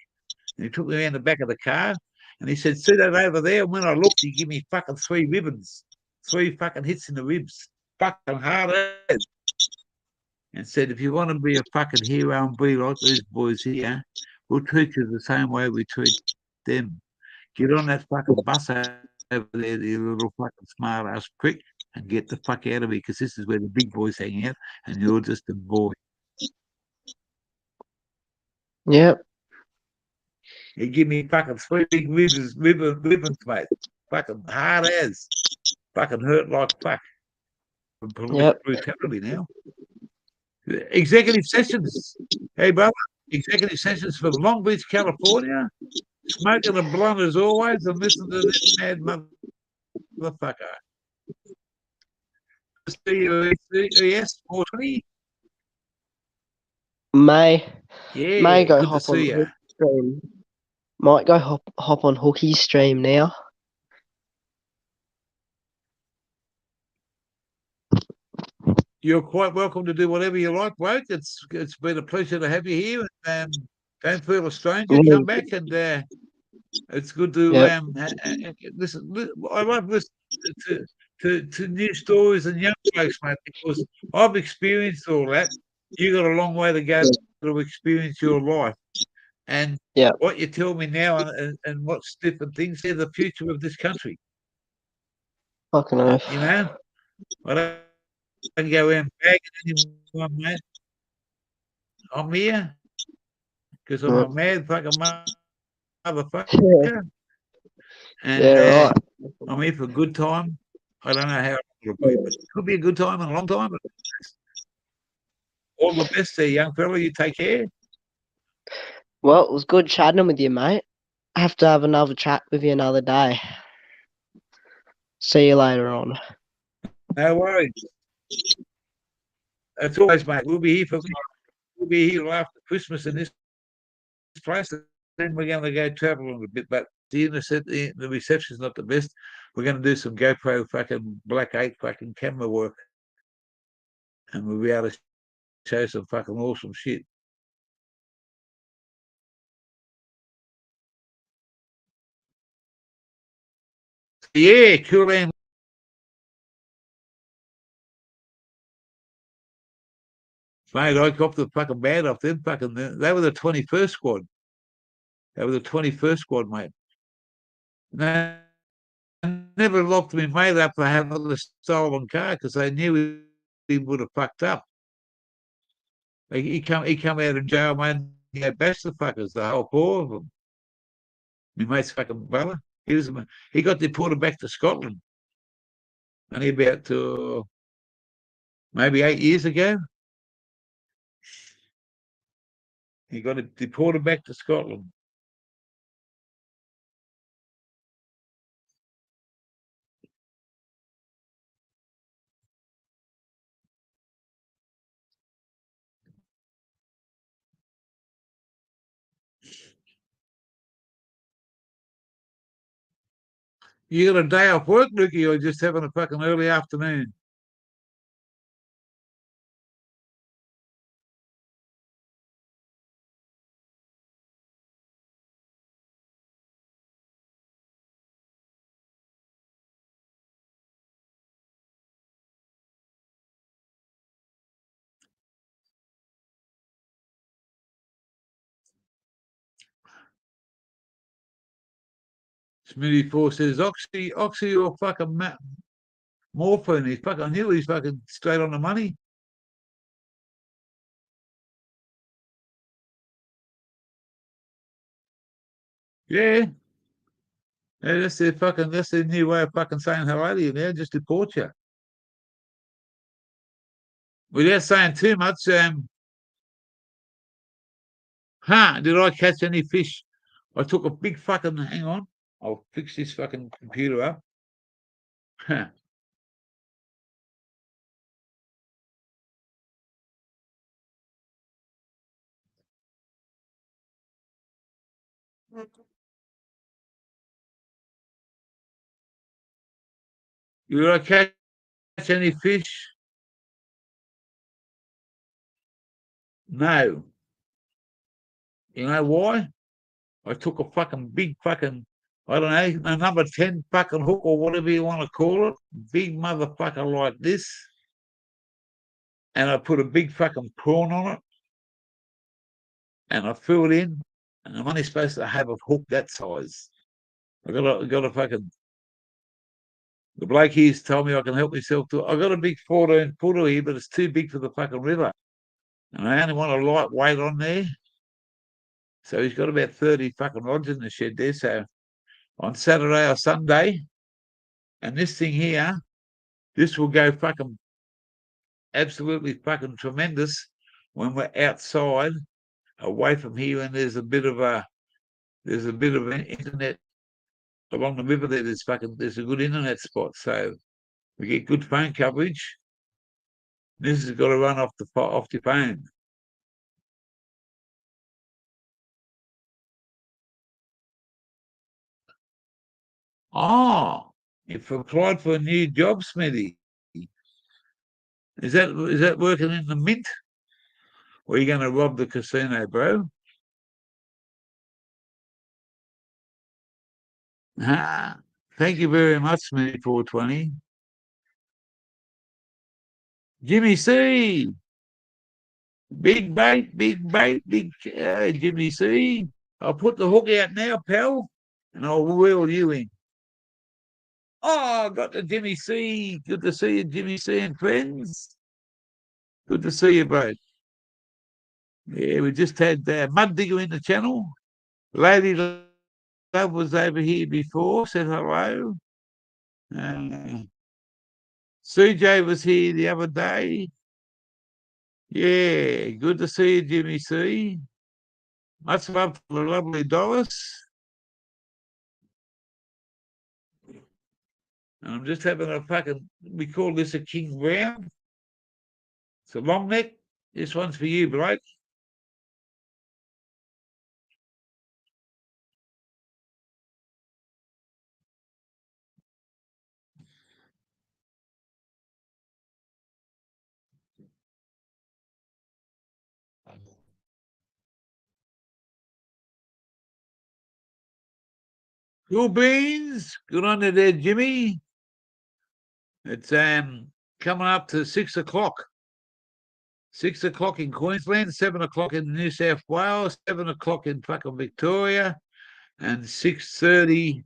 And he took me around the back of the car and he said, see that over there? And when I looked, he gave me fucking 3 ribbons, 3 fucking hits in the ribs, fucking hard as. And said, if you want to be a fucking hero and be like these boys here, we'll treat you the same way we treat them. Get on that fucking bus over there, you little fucking smart ass prick, and get the fuck out of here because this is where the big boys hang out and you're just a boy. Yep. He give me fucking 3 big ribbons, mate. Fucking hard as. Fucking hurt like fuck. Police brutality now. Executive sessions. Hey, brother. Executive sessions for Long Beach, California. Smoking a blunt as always and listen to this mad motherfucker. Yes, 420. May go good hop to on see you. stream. Might go hop on Hookie's stream now. You're quite welcome to do whatever you like, bloke. It's been a pleasure to have you here. And don't feel a stranger. Come back and it's good to listen. I love listening to new stories and young folks, mate, because I've experienced all that. You got a long way to go to experience your life. And what you tell me now and what's different things, they're the future of this country. Fucking oath. You know, I don't go around bagging anyone, mate. I'm here because I'm a mad fucking motherfucker. And I'm here for a good time. I don't know how it'll be, but it could be a good time and a long time. But all the best there, young fella. You take care. Well, it was good chatting with you, mate. I have to have another chat with you another day. See you later on. No worries. As always, mate. We'll be here after Christmas in this place. Then we're going to go traveling a bit, but the reception's not the best. We're going to do some GoPro fucking Black 8 fucking camera work, and we'll be able to show some fucking awesome shit. Yeah, cool, man. Mate, I got the fucking bad off them fucking. They were the 21st squad. They were the 21st squad, mate. They never locked me mate up for having a stolen car because they knew he would have fucked up. He come out of jail, man. He had bashed the fuckers, the whole 4 of them. My mate's fucking brother. He got deported back to Scotland. Only about maybe 8 years ago. He got deported back to Scotland. You got a day off work, Lukey, or just having a fucking early afternoon? Smitty 4 says, Oxy or fucking morphine. He's fucking Hill. He's fucking straight on the money. Yeah. That's their new way of fucking saying hello to you now, just deport you. Without saying too much, did I catch any fish? I took a big fucking, hang on, I'll fix this fucking computer up. Huh. You gonna catch any fish? No. You know why? I took a fucking big fucking, I don't know, a number 10 fucking hook or whatever you want to call it, big motherfucker like this, and I put a big fucking prawn on it, and I threw it in, and I'm only supposed to have a hook that size. I got a fucking, the bloke here's told me I can help myself to it. I got a big 14-footer here, but it's too big for the fucking river, and I only want a light weight on there. So he's got about 30 fucking rods in the shed there. So on Saturday or Sunday, and this thing here, this will go fucking absolutely fucking tremendous when we're outside, away from here, and there's a bit of an internet along the river there. There's a good internet spot, so we get good phone coverage. This has got to run off your phone. Oh, you've applied for a new job, Smithy. Is that working in the mint? Or are you going to rob the casino, bro? Ah, thank you very much, Smithy 420. Jimmy C. Big bait, Jimmy C. I'll put the hook out now, pal, and I'll reel you in. Oh, I got the Jimmy C. Good to see you, Jimmy C and friends. Good to see you both. Yeah, we just had Mud Digger in the channel. Lady Love was over here before, said hello. CJ was here the other day. Yeah, good to see you, Jimmy C. Much love for the lovely Doris. And I'm just having a fucking, we call this a king brown. It's a long neck. This one's for you, Blake. Cool beans. Good on you there, Jimmy. It's coming up to 6 o'clock. 6 o'clock in Queensland, 7 o'clock in New South Wales, 7 o'clock in fucking Victoria, and 6:30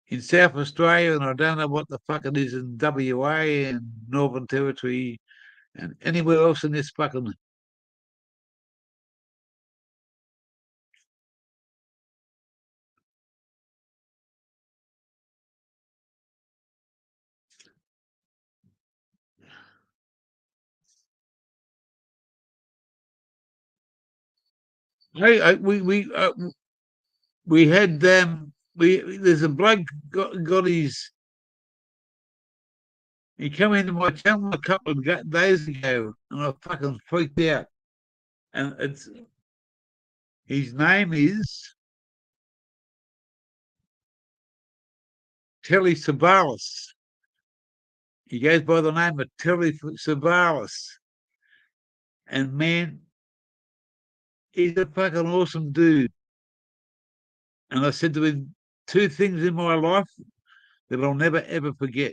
in South Australia, and I don't know what the fuck it is in WA and Northern Territory and anywhere else in this fucking. Hey, we had there's a bloke got his. He came into my channel a couple of days ago, and I fucking freaked out. And his name is Telly Savalas. He goes by the name of Telly Savalas. And man, he's a fucking awesome dude. And I said to him, two things in my life that I'll never ever forget.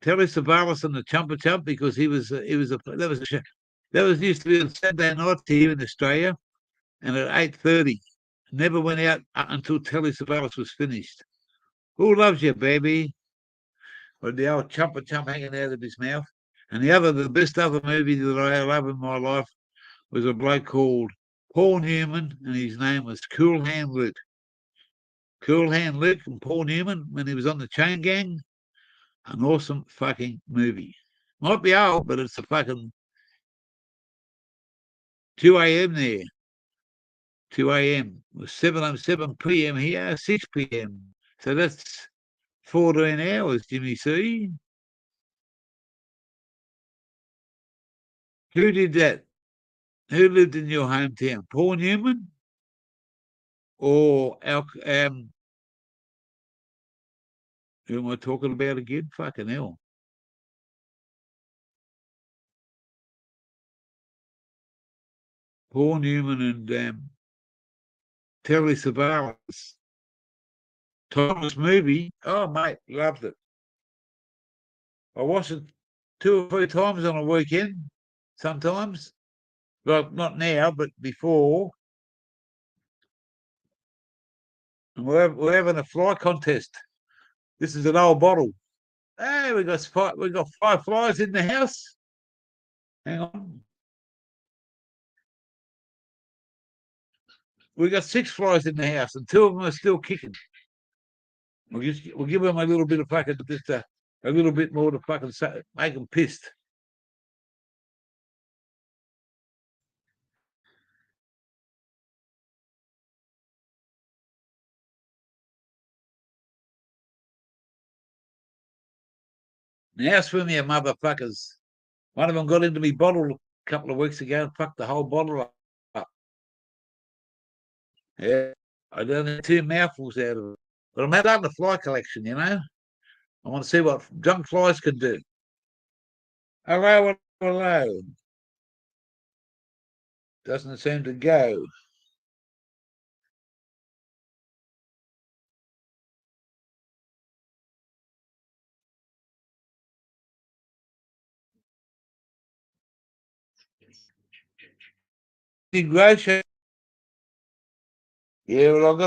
Telly Savalas and the Chumpa Chump, because that was used to be on Saturday nights here in Australia, and at 8:30. Never went out until Telly Savalas was finished. Who loves you, baby? With the old Chumpa Chump hanging out of his mouth. And the best other movie that I love in my life was a bloke called Paul Newman, and his name was Cool Hand Luke. Cool Hand Luke and Paul Newman, when he was on the Chain Gang, an awesome fucking movie. Might be old, but it's a fucking 2 a.m. there. 2 a.m. It was 7 p.m. here, 6 p.m. So that's 14 hours, Jimmy C. Who did that? Who lived in your hometown? Paul Newman? or who am I talking about again? Fucking hell. Paul Newman and Telly Savalas. Thomas movie. Oh, mate, loved it. I watched it 2 or 3 times on a weekend, sometimes. Well, not now, but before. And we're having a fly contest. This is an old bottle. Hey, we got 5 flies in the house. Hang on. We got 6 flies in the house, and 2 of them are still kicking. We'll give them a little bit of fucking just a little bit more to fucking make them pissed. Now swim here, motherfuckers. One of them got into me bottle a couple of weeks ago and fucked the whole bottle up. Yeah, I done had 2 mouthfuls out of it. But I'm out of the fly collection, you know. I want to see what junk flies can do. Hello, hello. Doesn't seem to go. Integration. Yeah, well, I've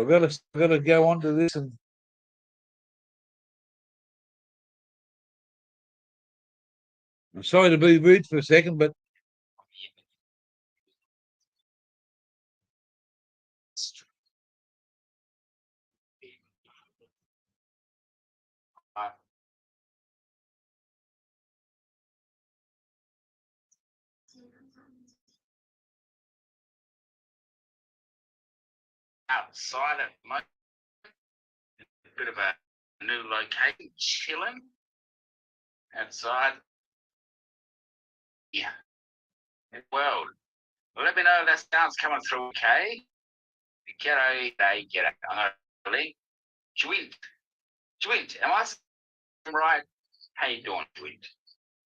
got to go on to this, and I'm sorry to be rude for a second, but outside at the moment. A bit of a new location, chilling outside. Yeah. World. Let me know if that sound's coming through okay. G'day, g'day. I'm going to link. Dwint. Am I right? How you doing, Dwint?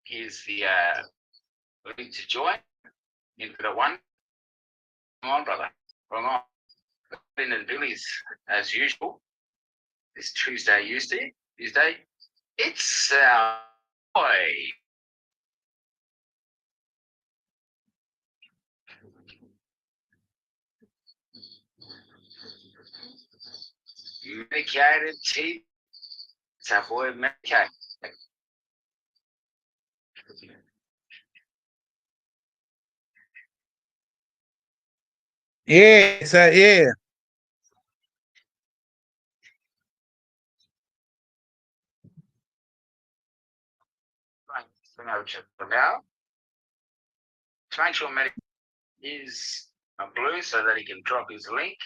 Here's the link to join. Into the one. Come on, brother. Come on. Ben and Billy's, as usual. This Tuesday. It's our boy. Medicated teeth. It's our boy medicated. yeah, yeah. Bring over to the now. To make sure medic is a blue so that he can drop his link.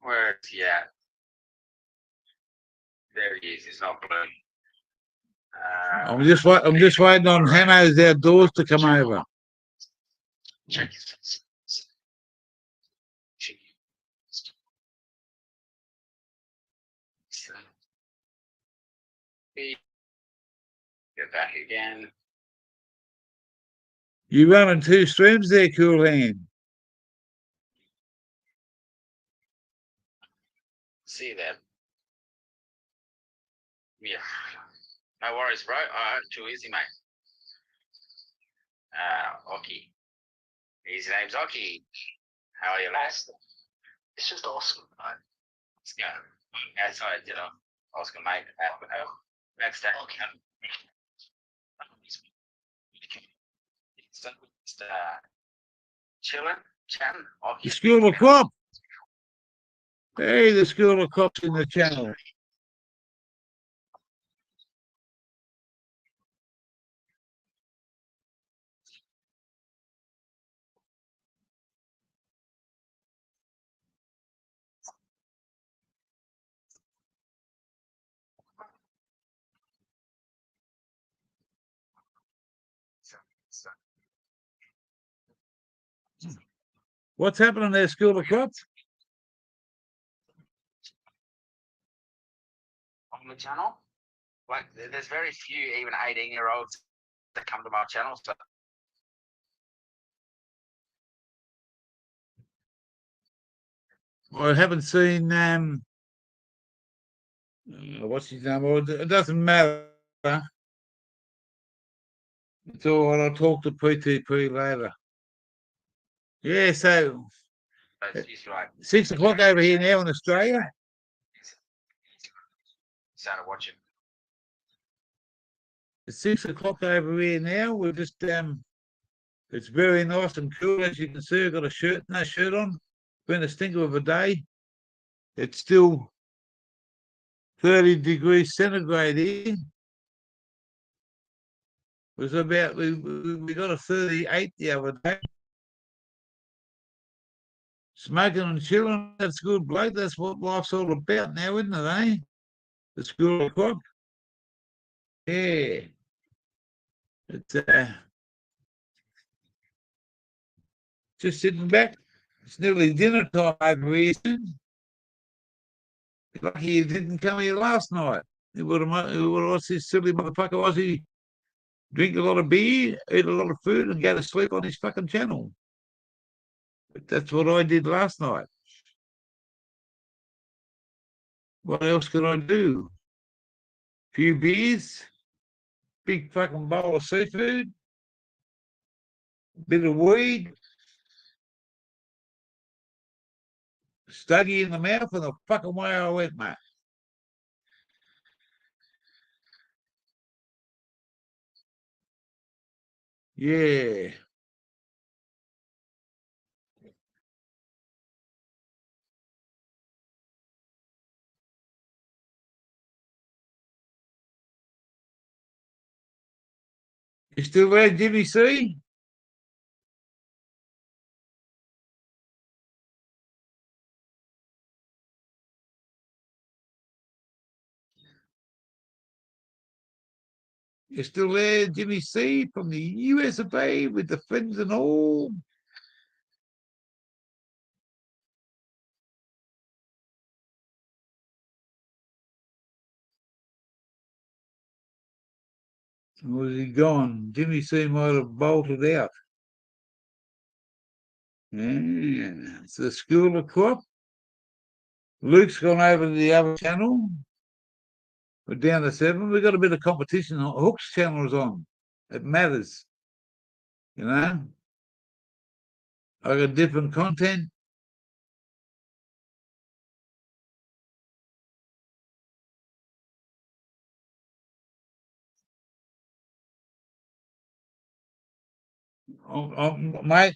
Where is he at? There he is. He's not blue. I'm just waiting on Hanno's Outdoors to come over. Check his Get back again. You running 2 streams there, Cool Hand? See that? Yeah. No worries, bro. Too easy, mate. Oki. His name's Oki. How are you, lads? It's just awesome. Let's go. Outside, Oscar, mate. Next day. Just chatting. The School of Crop. Hey, the School of Crop's in the channel. What's happening there, School of Crops? On the channel, like there's very few even 18-year-olds that come to my channel. So I haven't seen what's his name? Well, it doesn't matter. It's all right. I'll talk to PTP later. Yeah, so it's just like 6 o'clock over here now in Australia. started watching. It's 6 o'clock over here now. We're just it's very nice and cool, as you can see. I've got no shirt on. Been a stinker of a day. It's still 30 degrees centigrade here. It was about we got a 38 the other day. Smoking and chilling, that's good, bloke. That's what life's all about now, isn't it, eh? The School of Crop. Yeah. It's just sitting back. It's nearly dinner time over here soon. Lucky you didn't come here last night. You would have watched this silly motherfucker Aussie drink a lot of beer, eat a lot of food, and go to sleep on his fucking channel. But that's what I did last night. What else could I do? Few beers, big fucking bowl of seafood, bit of weed, stuggy in the mouth, and the fucking way I went, mate. Yeah. You still there, Jimmy C? You still there, Jimmy C, from the US of A with the friends and all? Or was he gone? Jimmy C might have bolted out. Yeah, it's the School of Crop. Luke's gone over to the other channel. We're down to 7. We've got a bit of competition. Hook's channel is on. It matters. You know? I got different content. Mate,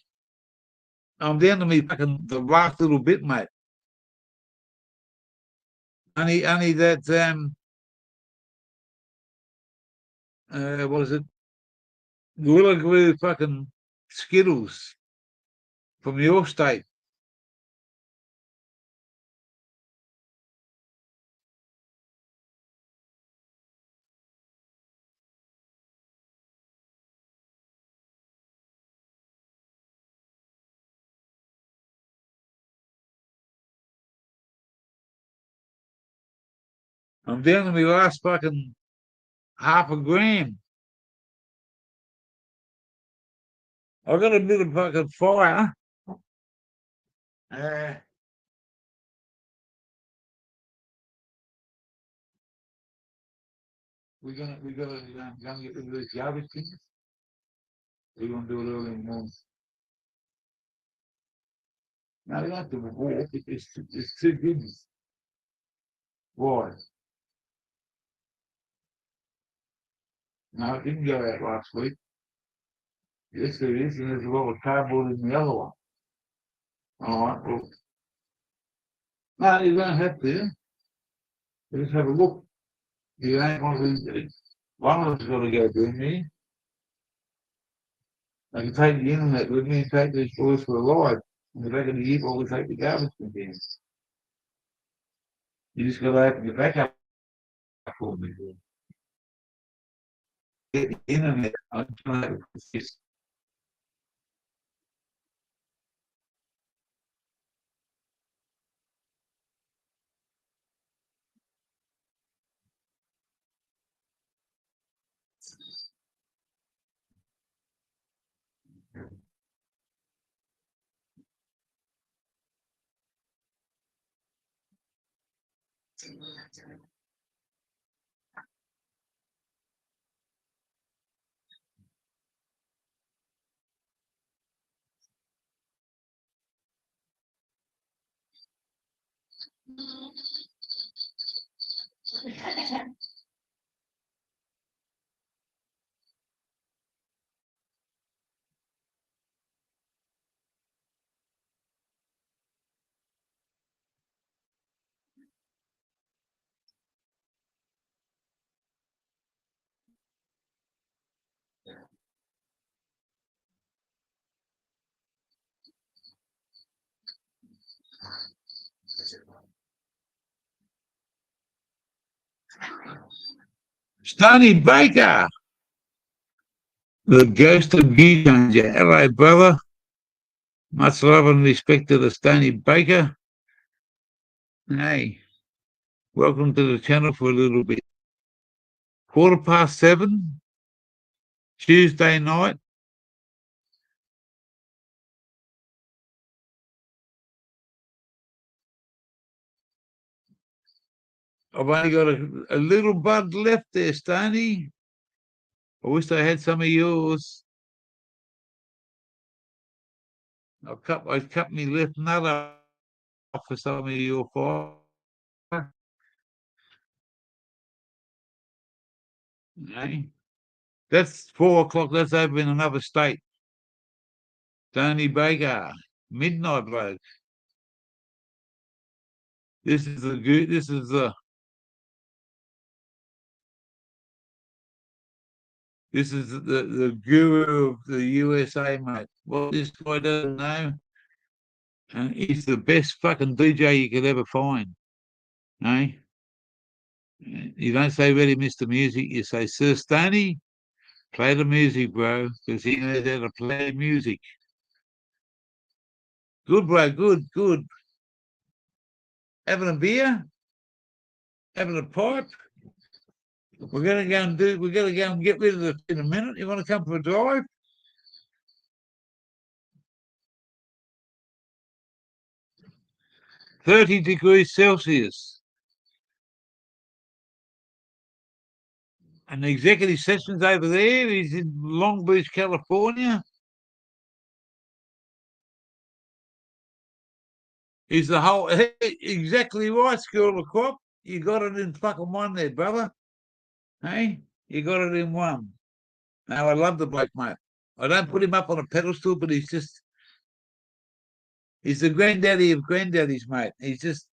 I'm down to me fucking the last little bit, mate. Only that what is it? Gorilla Glue fucking Skittles from your state. I'm down to my last fucking half a gram. I got a bit of fucking fire. We're gonna get rid of these garbage things. We're gonna do it early in the morning. No, we don't have to walk. It's too big. Why? No, it didn't go out last week. Yes, there is, and there's a lot of cardboard in the other one. All right, well. No, you don't have to. You just have a look. You ain't want to. One of us got to go with me. I can take the internet with me and take these boys for a ride. In the back of the jeep, while we take the garbage containers. You just got to open your back up for me. get the internet. I don't know if it's Stony Baker, the ghost of New Changer. Hello, brother. Much love and respect to the Stony Baker. Hey, welcome to the channel for a little bit. 7:15, Tuesday night. I've only got a little bud left there, Stony. I wish I had some of yours. I cut me left nut off for some of your fire. Hey, that's 4 o'clock. That's over in another state. Stony Baker, midnight bloke. This is the guru of the USA, mate. What this guy doesn't know, and he's the best fucking DJ you could ever find. Eh? You don't say ready, Mr. Music. You say, Sir Stoney, play the music, bro, because he knows how to play music. Good, bro. Good. Having a beer? Having a pipe? We're gonna go and get rid of this in a minute. You want to come for a drive? $30°C. And the executive session's over there. He's in Long Beach, California. He's the whole exactly right, School of Crop. You got it in fucking one there, brother. Hey, you got it in one. Now I love the bloke, mate. I don't put him up on a pedestal, but he's the granddaddy of granddaddies, mate. He's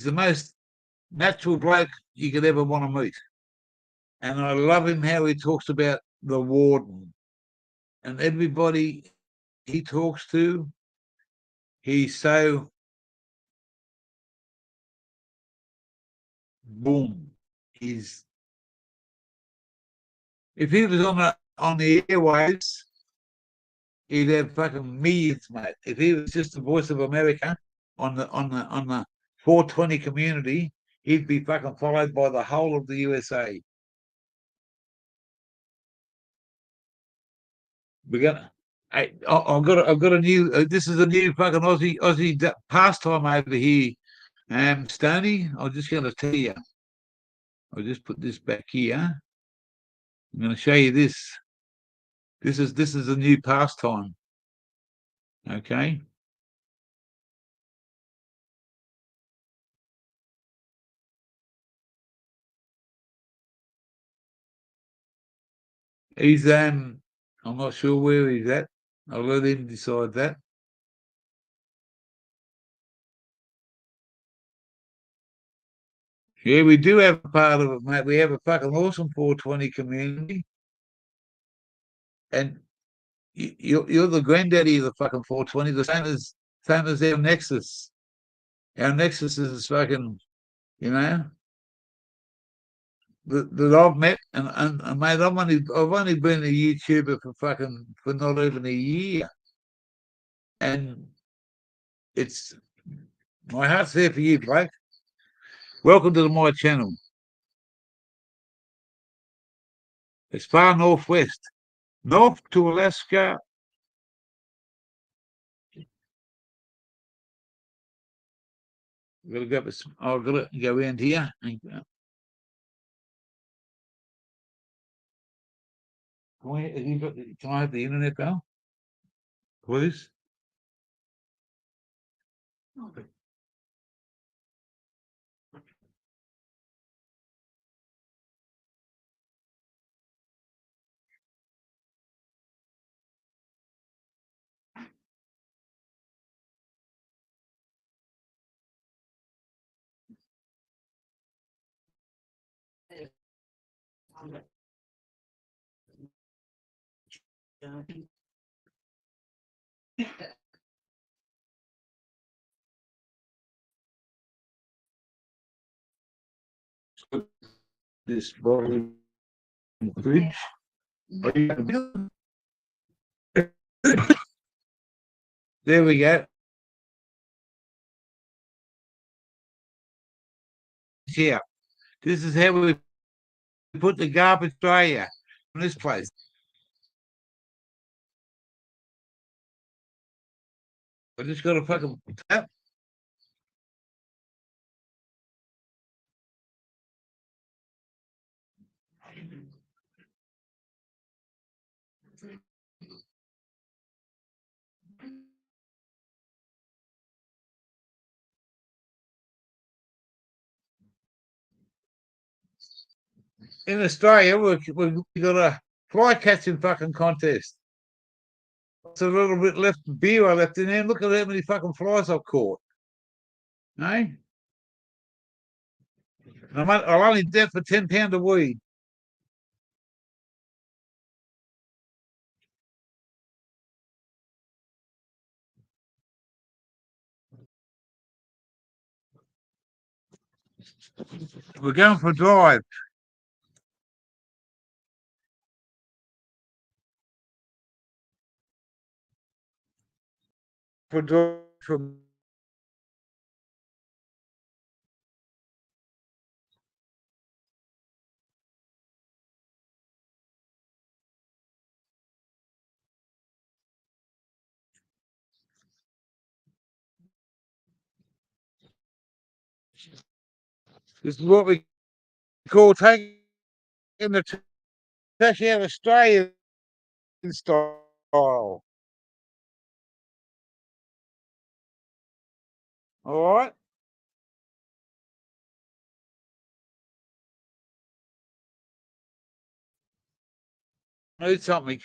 the most natural bloke you could ever want to meet. And I love him how he talks about the warden and everybody he talks to. He's so boom. If he was on the airwaves, he'd have fucking millions, mate. If he was just the voice of America on the 420 community, he'd be fucking followed by the whole of the USA. I've got a new. This is a new fucking Aussie pastime over here. Stoney, I'm just going to tell you. I'll just put this back here. I'm going to show you this. This is a new pastime. Okay. He's I'm not sure where he's at. I'll let him decide that. Yeah, we do have a part of it, mate. We have a fucking awesome 420 community. And you're the granddaddy of the fucking 420, the same as our Nexus. Our Nexus is fucking, you know. that I've met, and mate, I've only been a YouTuber for not even a year, and it's my heart's there for you, Blake. Welcome to my channel. It's far northwest, north to Alaska. I've got to go around here. Can I have the internet, Bell? Please. This bottle in the fridge. There we go. Yeah, this is how we put the garbage tray in this place. I just got to fucking tap. In Australia, we got a fly catching fucking contest. It's a little bit left beer I left in there. Look at how many fucking flies I've caught. Eh? I'll only do it for £10 a weed. We're going for a drive. For a drive from this is what we call taking the trash out of Australian style. All right. Need something.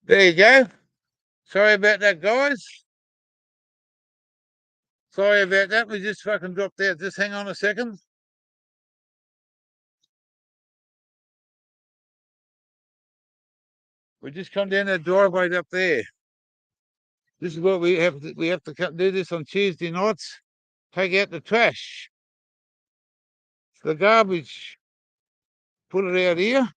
There you go. Sorry about that, guys. Sorry about that. We just fucking dropped out. Just hang on a second. We just come down that driveway up there. This is what we have to do this on Tuesday nights. Take out the trash, the garbage. Put it out here.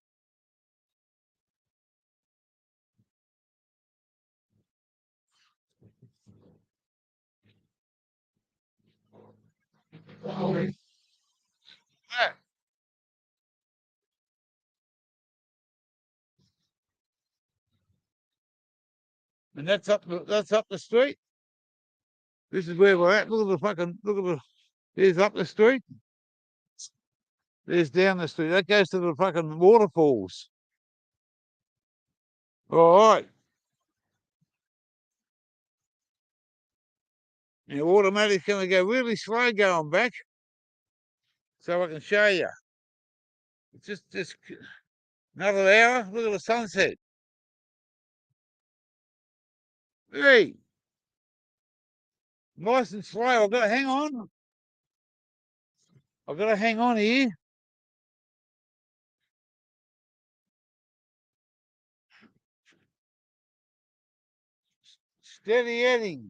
And that's up the street. This is where we're at. Look at the there's up the street. There's down the street. That goes to the fucking waterfalls. All right. The automatic's going to go really slow going back, so I can show you. It's just another hour. Look at the sunset. Hey, nice and slow. I've got to hang on. I've got to hang on here. Steady Eddie.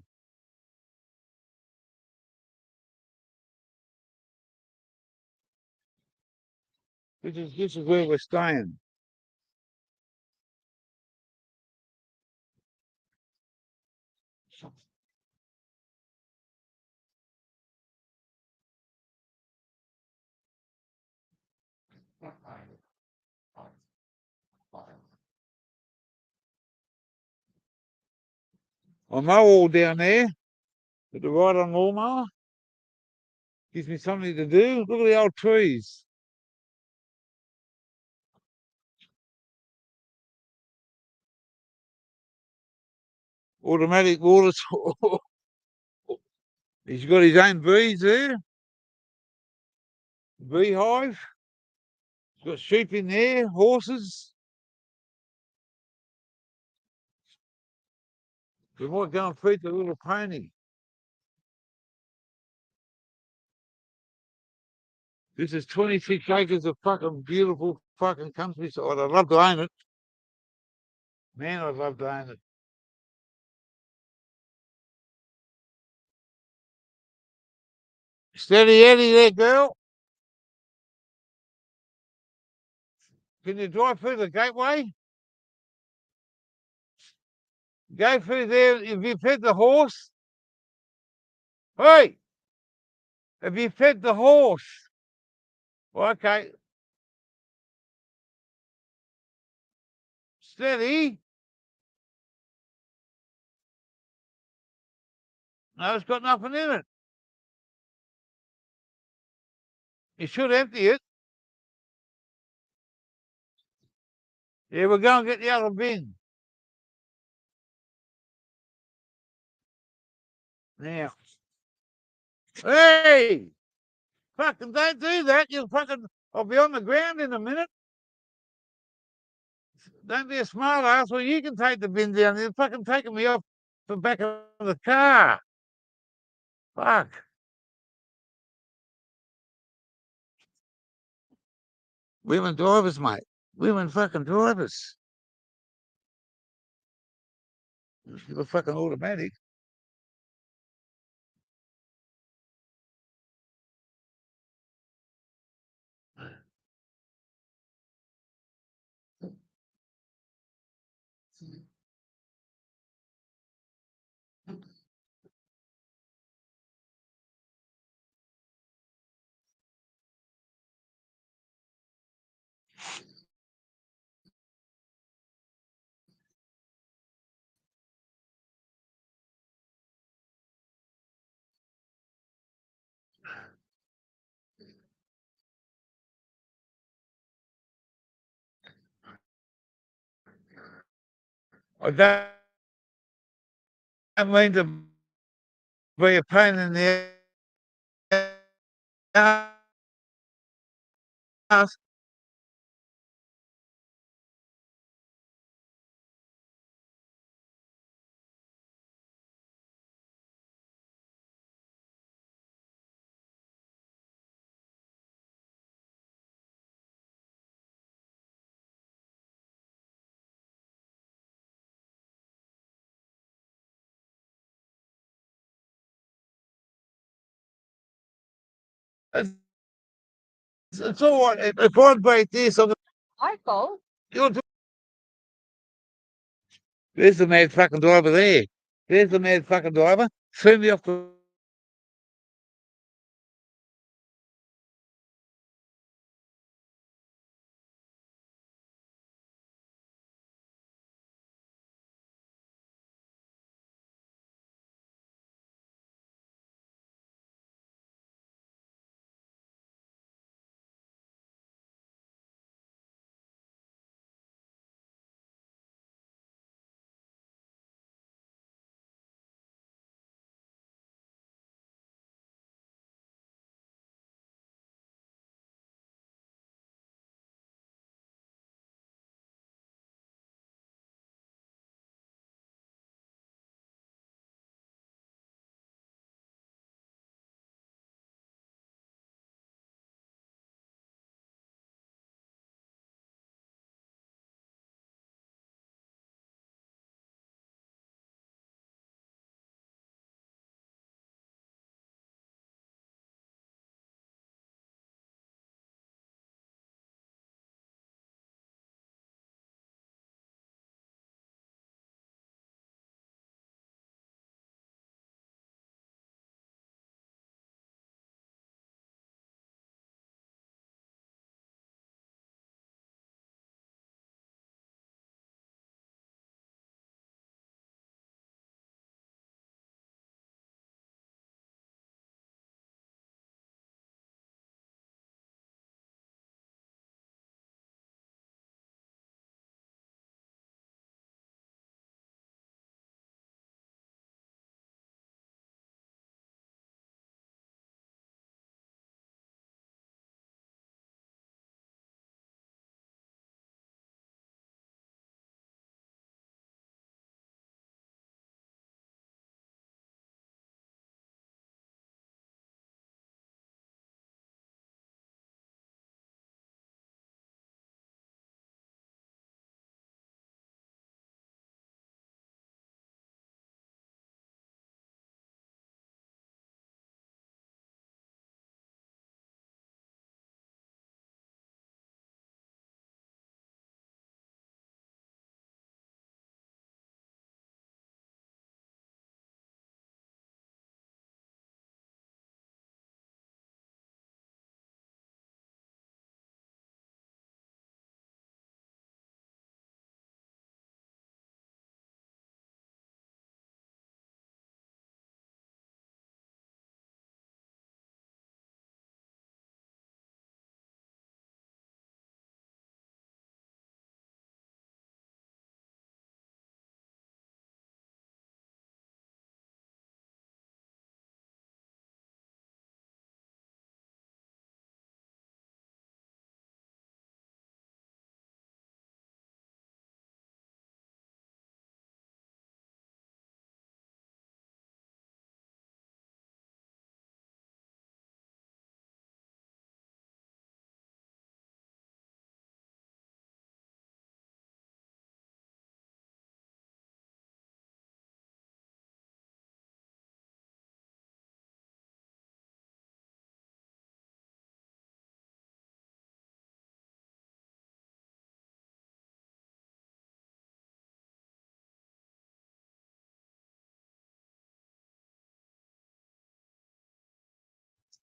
This is where we're staying. I mow all down there with the right on lawnmower. Gives me something to do. Look at the old trees. Automatic water. He's got his own bees there. Beehive. He's got sheep in there, horses. We might go and feed the little pony. This is 26 acres of fucking beautiful fucking countryside. I'd love to own it. Man, I'd love to own it. Steady Eddie there, girl. Can you drive through the gateway? Go through there. Have you fed the horse? Hey, have you fed the horse? Well, okay. Steady. No, it's got nothing in it. You should empty it. Yeah, we're going to get the other bin. Now. Hey! Fucking don't do that. I'll be on the ground in a minute. Don't be a smart ass. Well, you can take the bin down. You're fucking taking me off the back of the car. Fuck. Women drivers, mate. Women fucking drivers. The fucking automatic. I don't mean to be a pain in the ass. It's all right. If I break this, I'm you'll do. There's the mad fucking driver there. There's the mad fucking driver. Threw me off the.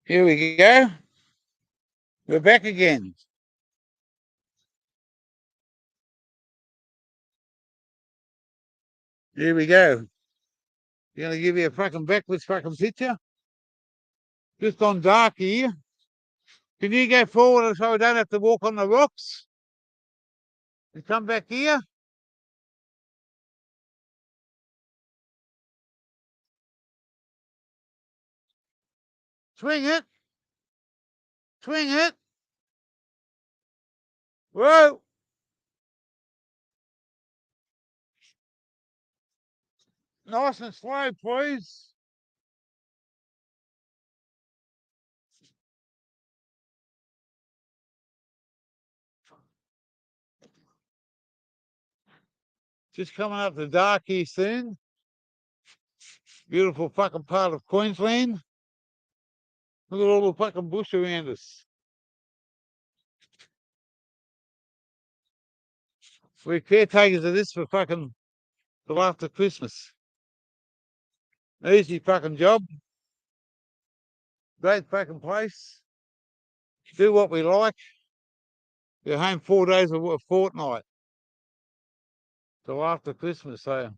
Here we go. We're back again. Here we go. You're gonna give you a fucking backwards fucking picture. Just on dark here. Can you go forward so I don't have to walk on the rocks? And come back here. Swing it. Swing it. Whoa. Nice and slow, please. Just coming up the dark here soon. Beautiful fucking part of Queensland. Look at all the fucking bush around us. We're caretakers of this for fucking till after Christmas. Easy fucking job. Great fucking place. Do what we like. You're home 4 days a fortnight till after Christmas. So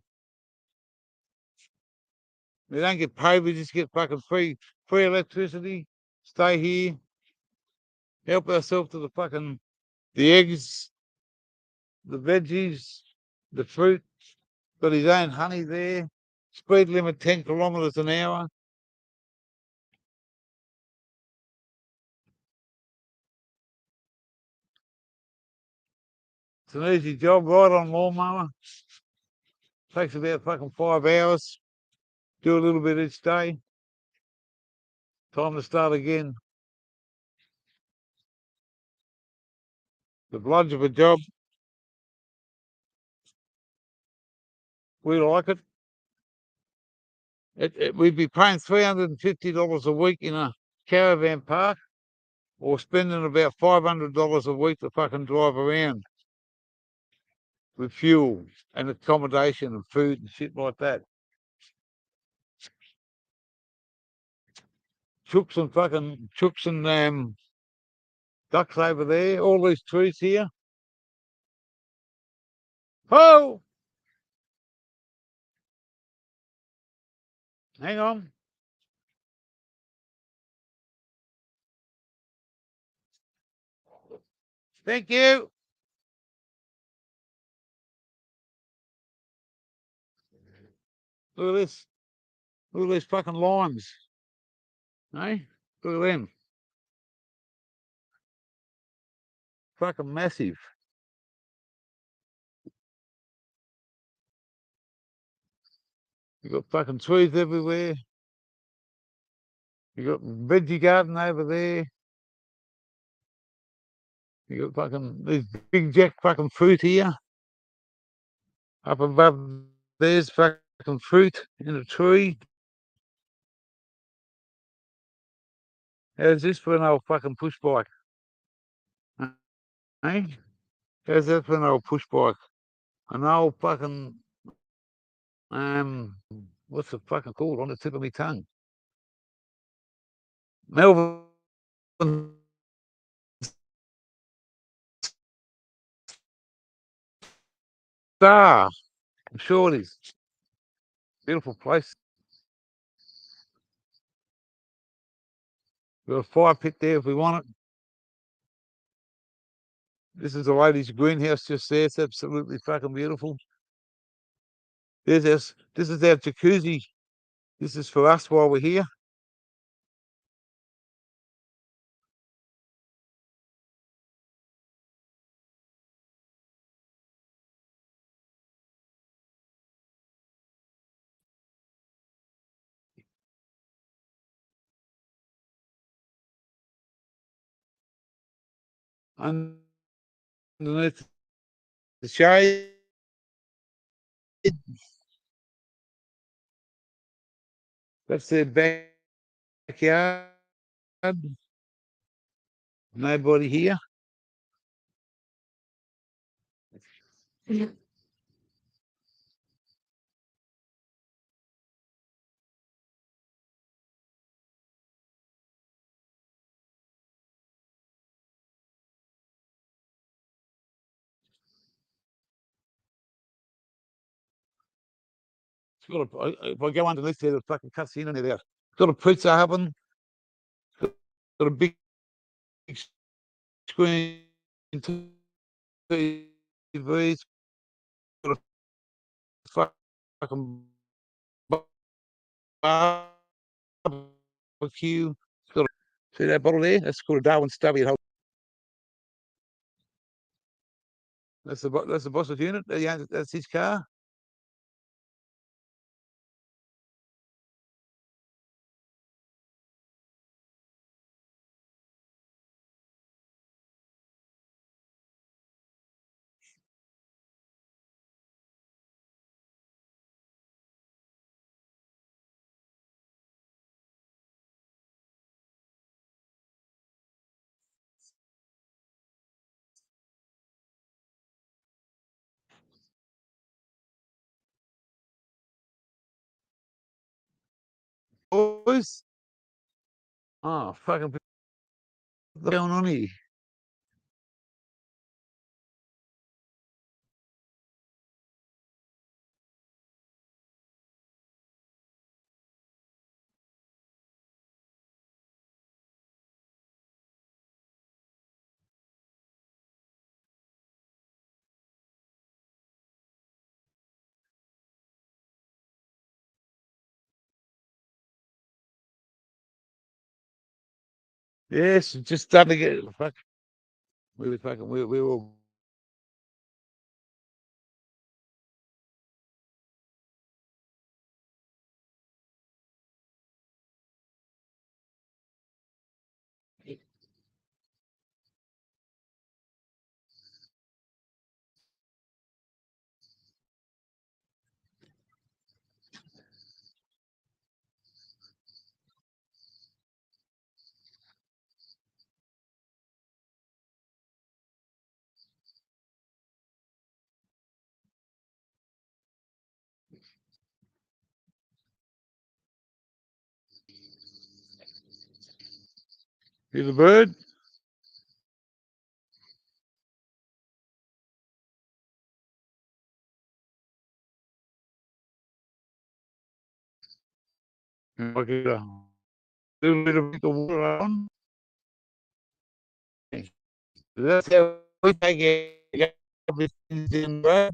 we don't get paid. We just get fucking free electricity. Stay here. Help ourselves to the eggs, the veggies, the fruit. Got his own honey there. Speed limit 10 kilometres an hour. It's an easy job, right on lawnmower. Takes about fucking 5 hours. Do a little bit each day. Time to start again. The bludge of a job. We like it. We'd be paying $350 a week in a caravan park, or spending about $500 a week to fucking drive around with fuel and accommodation and food and shit like that. Chooks and ducks over there. All these trees here. Oh, hang on. Thank you. Look at this. Look at these fucking limes. Hey, look at them. Fucking massive. You got fucking trees everywhere. You got veggie garden over there. You got fucking these big jack fucking fruit here. Up above there's fucking fruit in a tree. How's this for an old fucking push bike? Hey? How's that for an old push bike? An old fucking what's it fucking called on the tip of my tongue? Melbourne Star. I'm sure it is. Beautiful place. We've got a fire pit there if we want it. This is the lady's greenhouse just there. It's absolutely fucking beautiful. This is our jacuzzi. This is for us while we're here. Underneath the shade. That's their backyard. Nobody here. If I go underneath there, the fucking cuts in and out. Got a pizza oven. Got a big screen TV. Got a fucking barbecue. See that bottle there? That's called a Darwin Stubby. That's the boss's unit. That's his car. boys. Oh, fucking what's going on here? Yes, just starting to get fuck. We were fucking. We were. Hear the bird? Okay. A little bit of the water on. That's how we take it. Everything's in the road.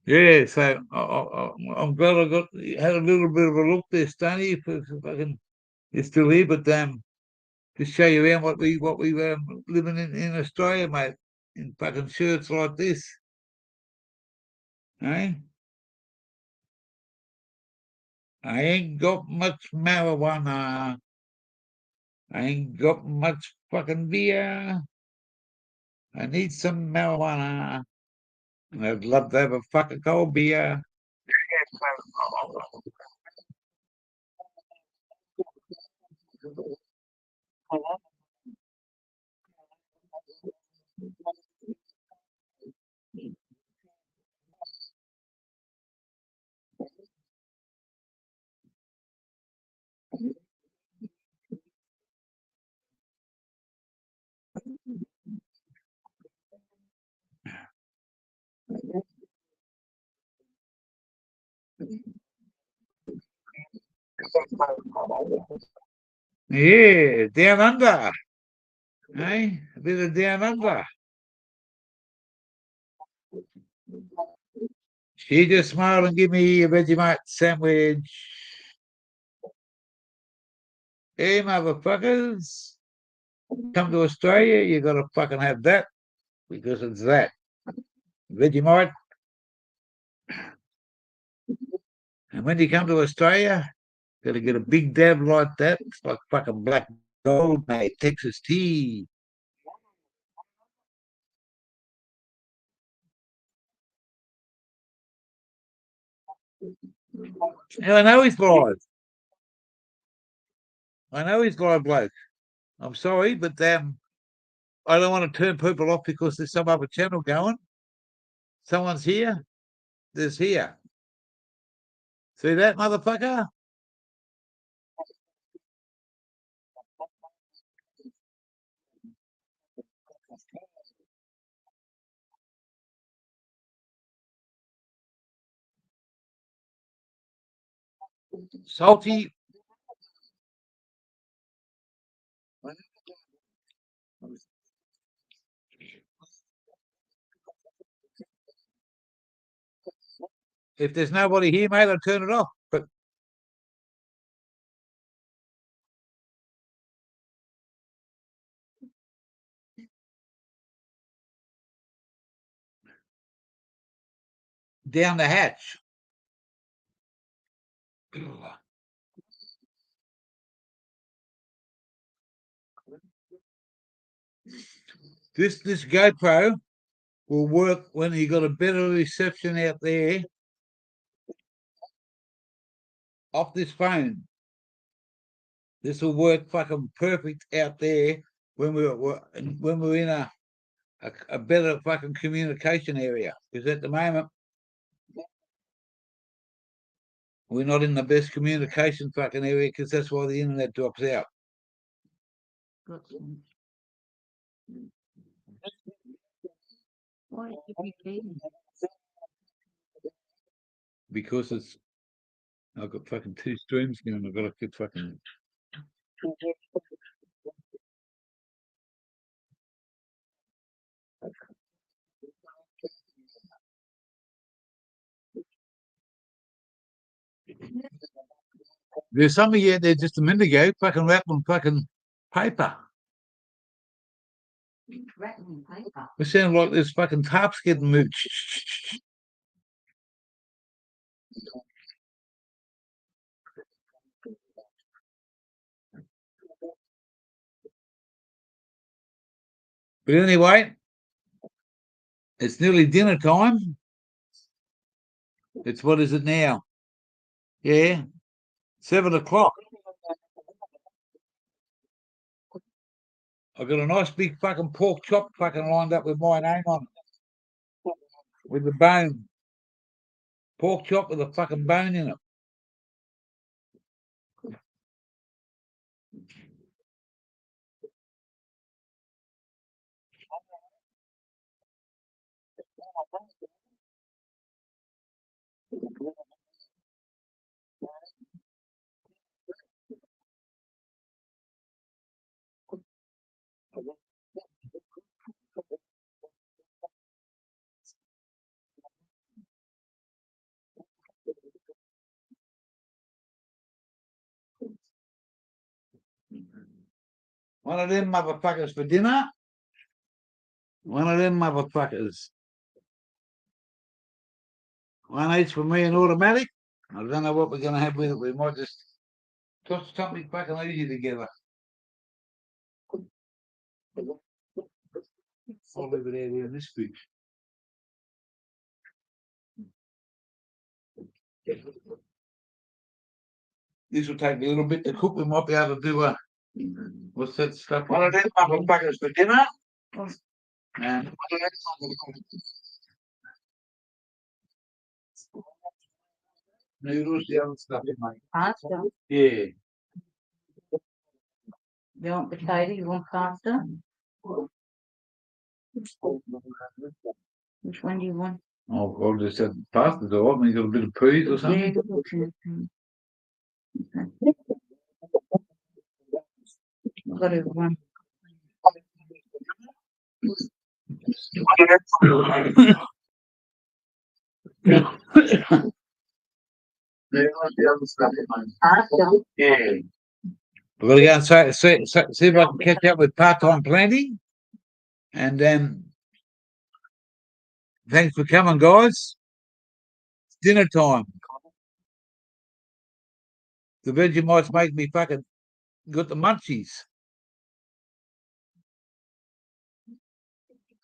Yeah, so I'm glad I had a little bit of a look there, Stoney. If fucking you're still here, but just show you around what we living in Australia, mate, in fucking shirts like this, eh? I ain't got much marijuana. I ain't got much fucking beer. I need some marijuana. And I'd love to have a fucking cold beer. Yeah, down under, eh? A bit of down under. She just smiled and give me a Vegemite sandwich. Hey, motherfuckers, come to Australia, you got to fucking have that because it's that. Vegemite. And when you come to Australia, got to get a big dab like that. It's like fucking black gold, mate. Texas tea. And I know he's live. I know he's live, bloke. I'm sorry, but I don't want to turn people off because there's some other channel going. Someone's here. There's here. See that, motherfucker? Salty. If there's nobody here, mate, I'll turn it off. But down the hatch. This GoPro will work when you got a better reception out there off this phone. This will work fucking perfect out there when we're in a better fucking communication area. Because at the moment we're not in the best communication fucking area because that's why the internet drops out. Because I've got fucking two streams going. I've got to get fucking. There's somebody out there just a minute ago fucking rattling fucking paper. It sounds like there's fucking tarps getting moved. But anyway, it's nearly dinner time. It's what is it now? Yeah, 7 o'clock. I've got a nice big fucking pork chop fucking lined up with my name on it, with the bone. Pork chop with a fucking bone in it. One of them motherfuckers for dinner. One of them motherfuckers. One each for me and automatic. I don't know what we're going to have with it. We might just toss something fucking easy together. I'll leave it out here in this fridge. This will take me a little bit to cook. We might be able to do what's that stuff? One of them motherfuckers for dinner. And noodles, the other stuff in my Pasta. yeah. You want potato? You want pasta? Which one do you want? Oh, I'll just have pasta though. I mean, got a bit of peas or something. Yeah, what's in it? Okay. I've got everyone. Yeah. We're gonna go and see if I can catch up with part-time planting. And thanks for coming, guys. It's dinner time. The Vegemites make me fucking got the munchies.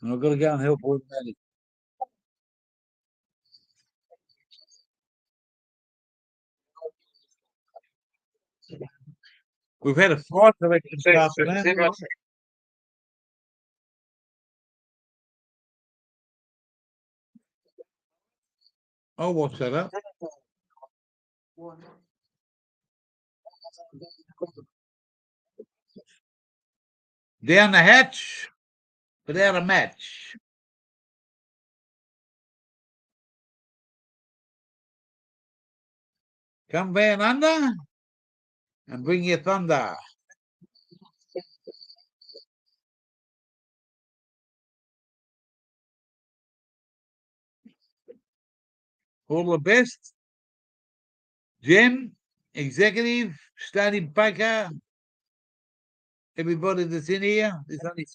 And I've got to go and help with that. We've had a flight selection this afternoon. I'll watch that up. Down the hatch without a match. Come Van under and bring your thunder. All the best. Jim, executive, Stony Baker, everybody that's in here. There's only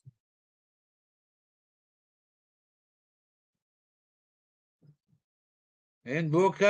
and Booker.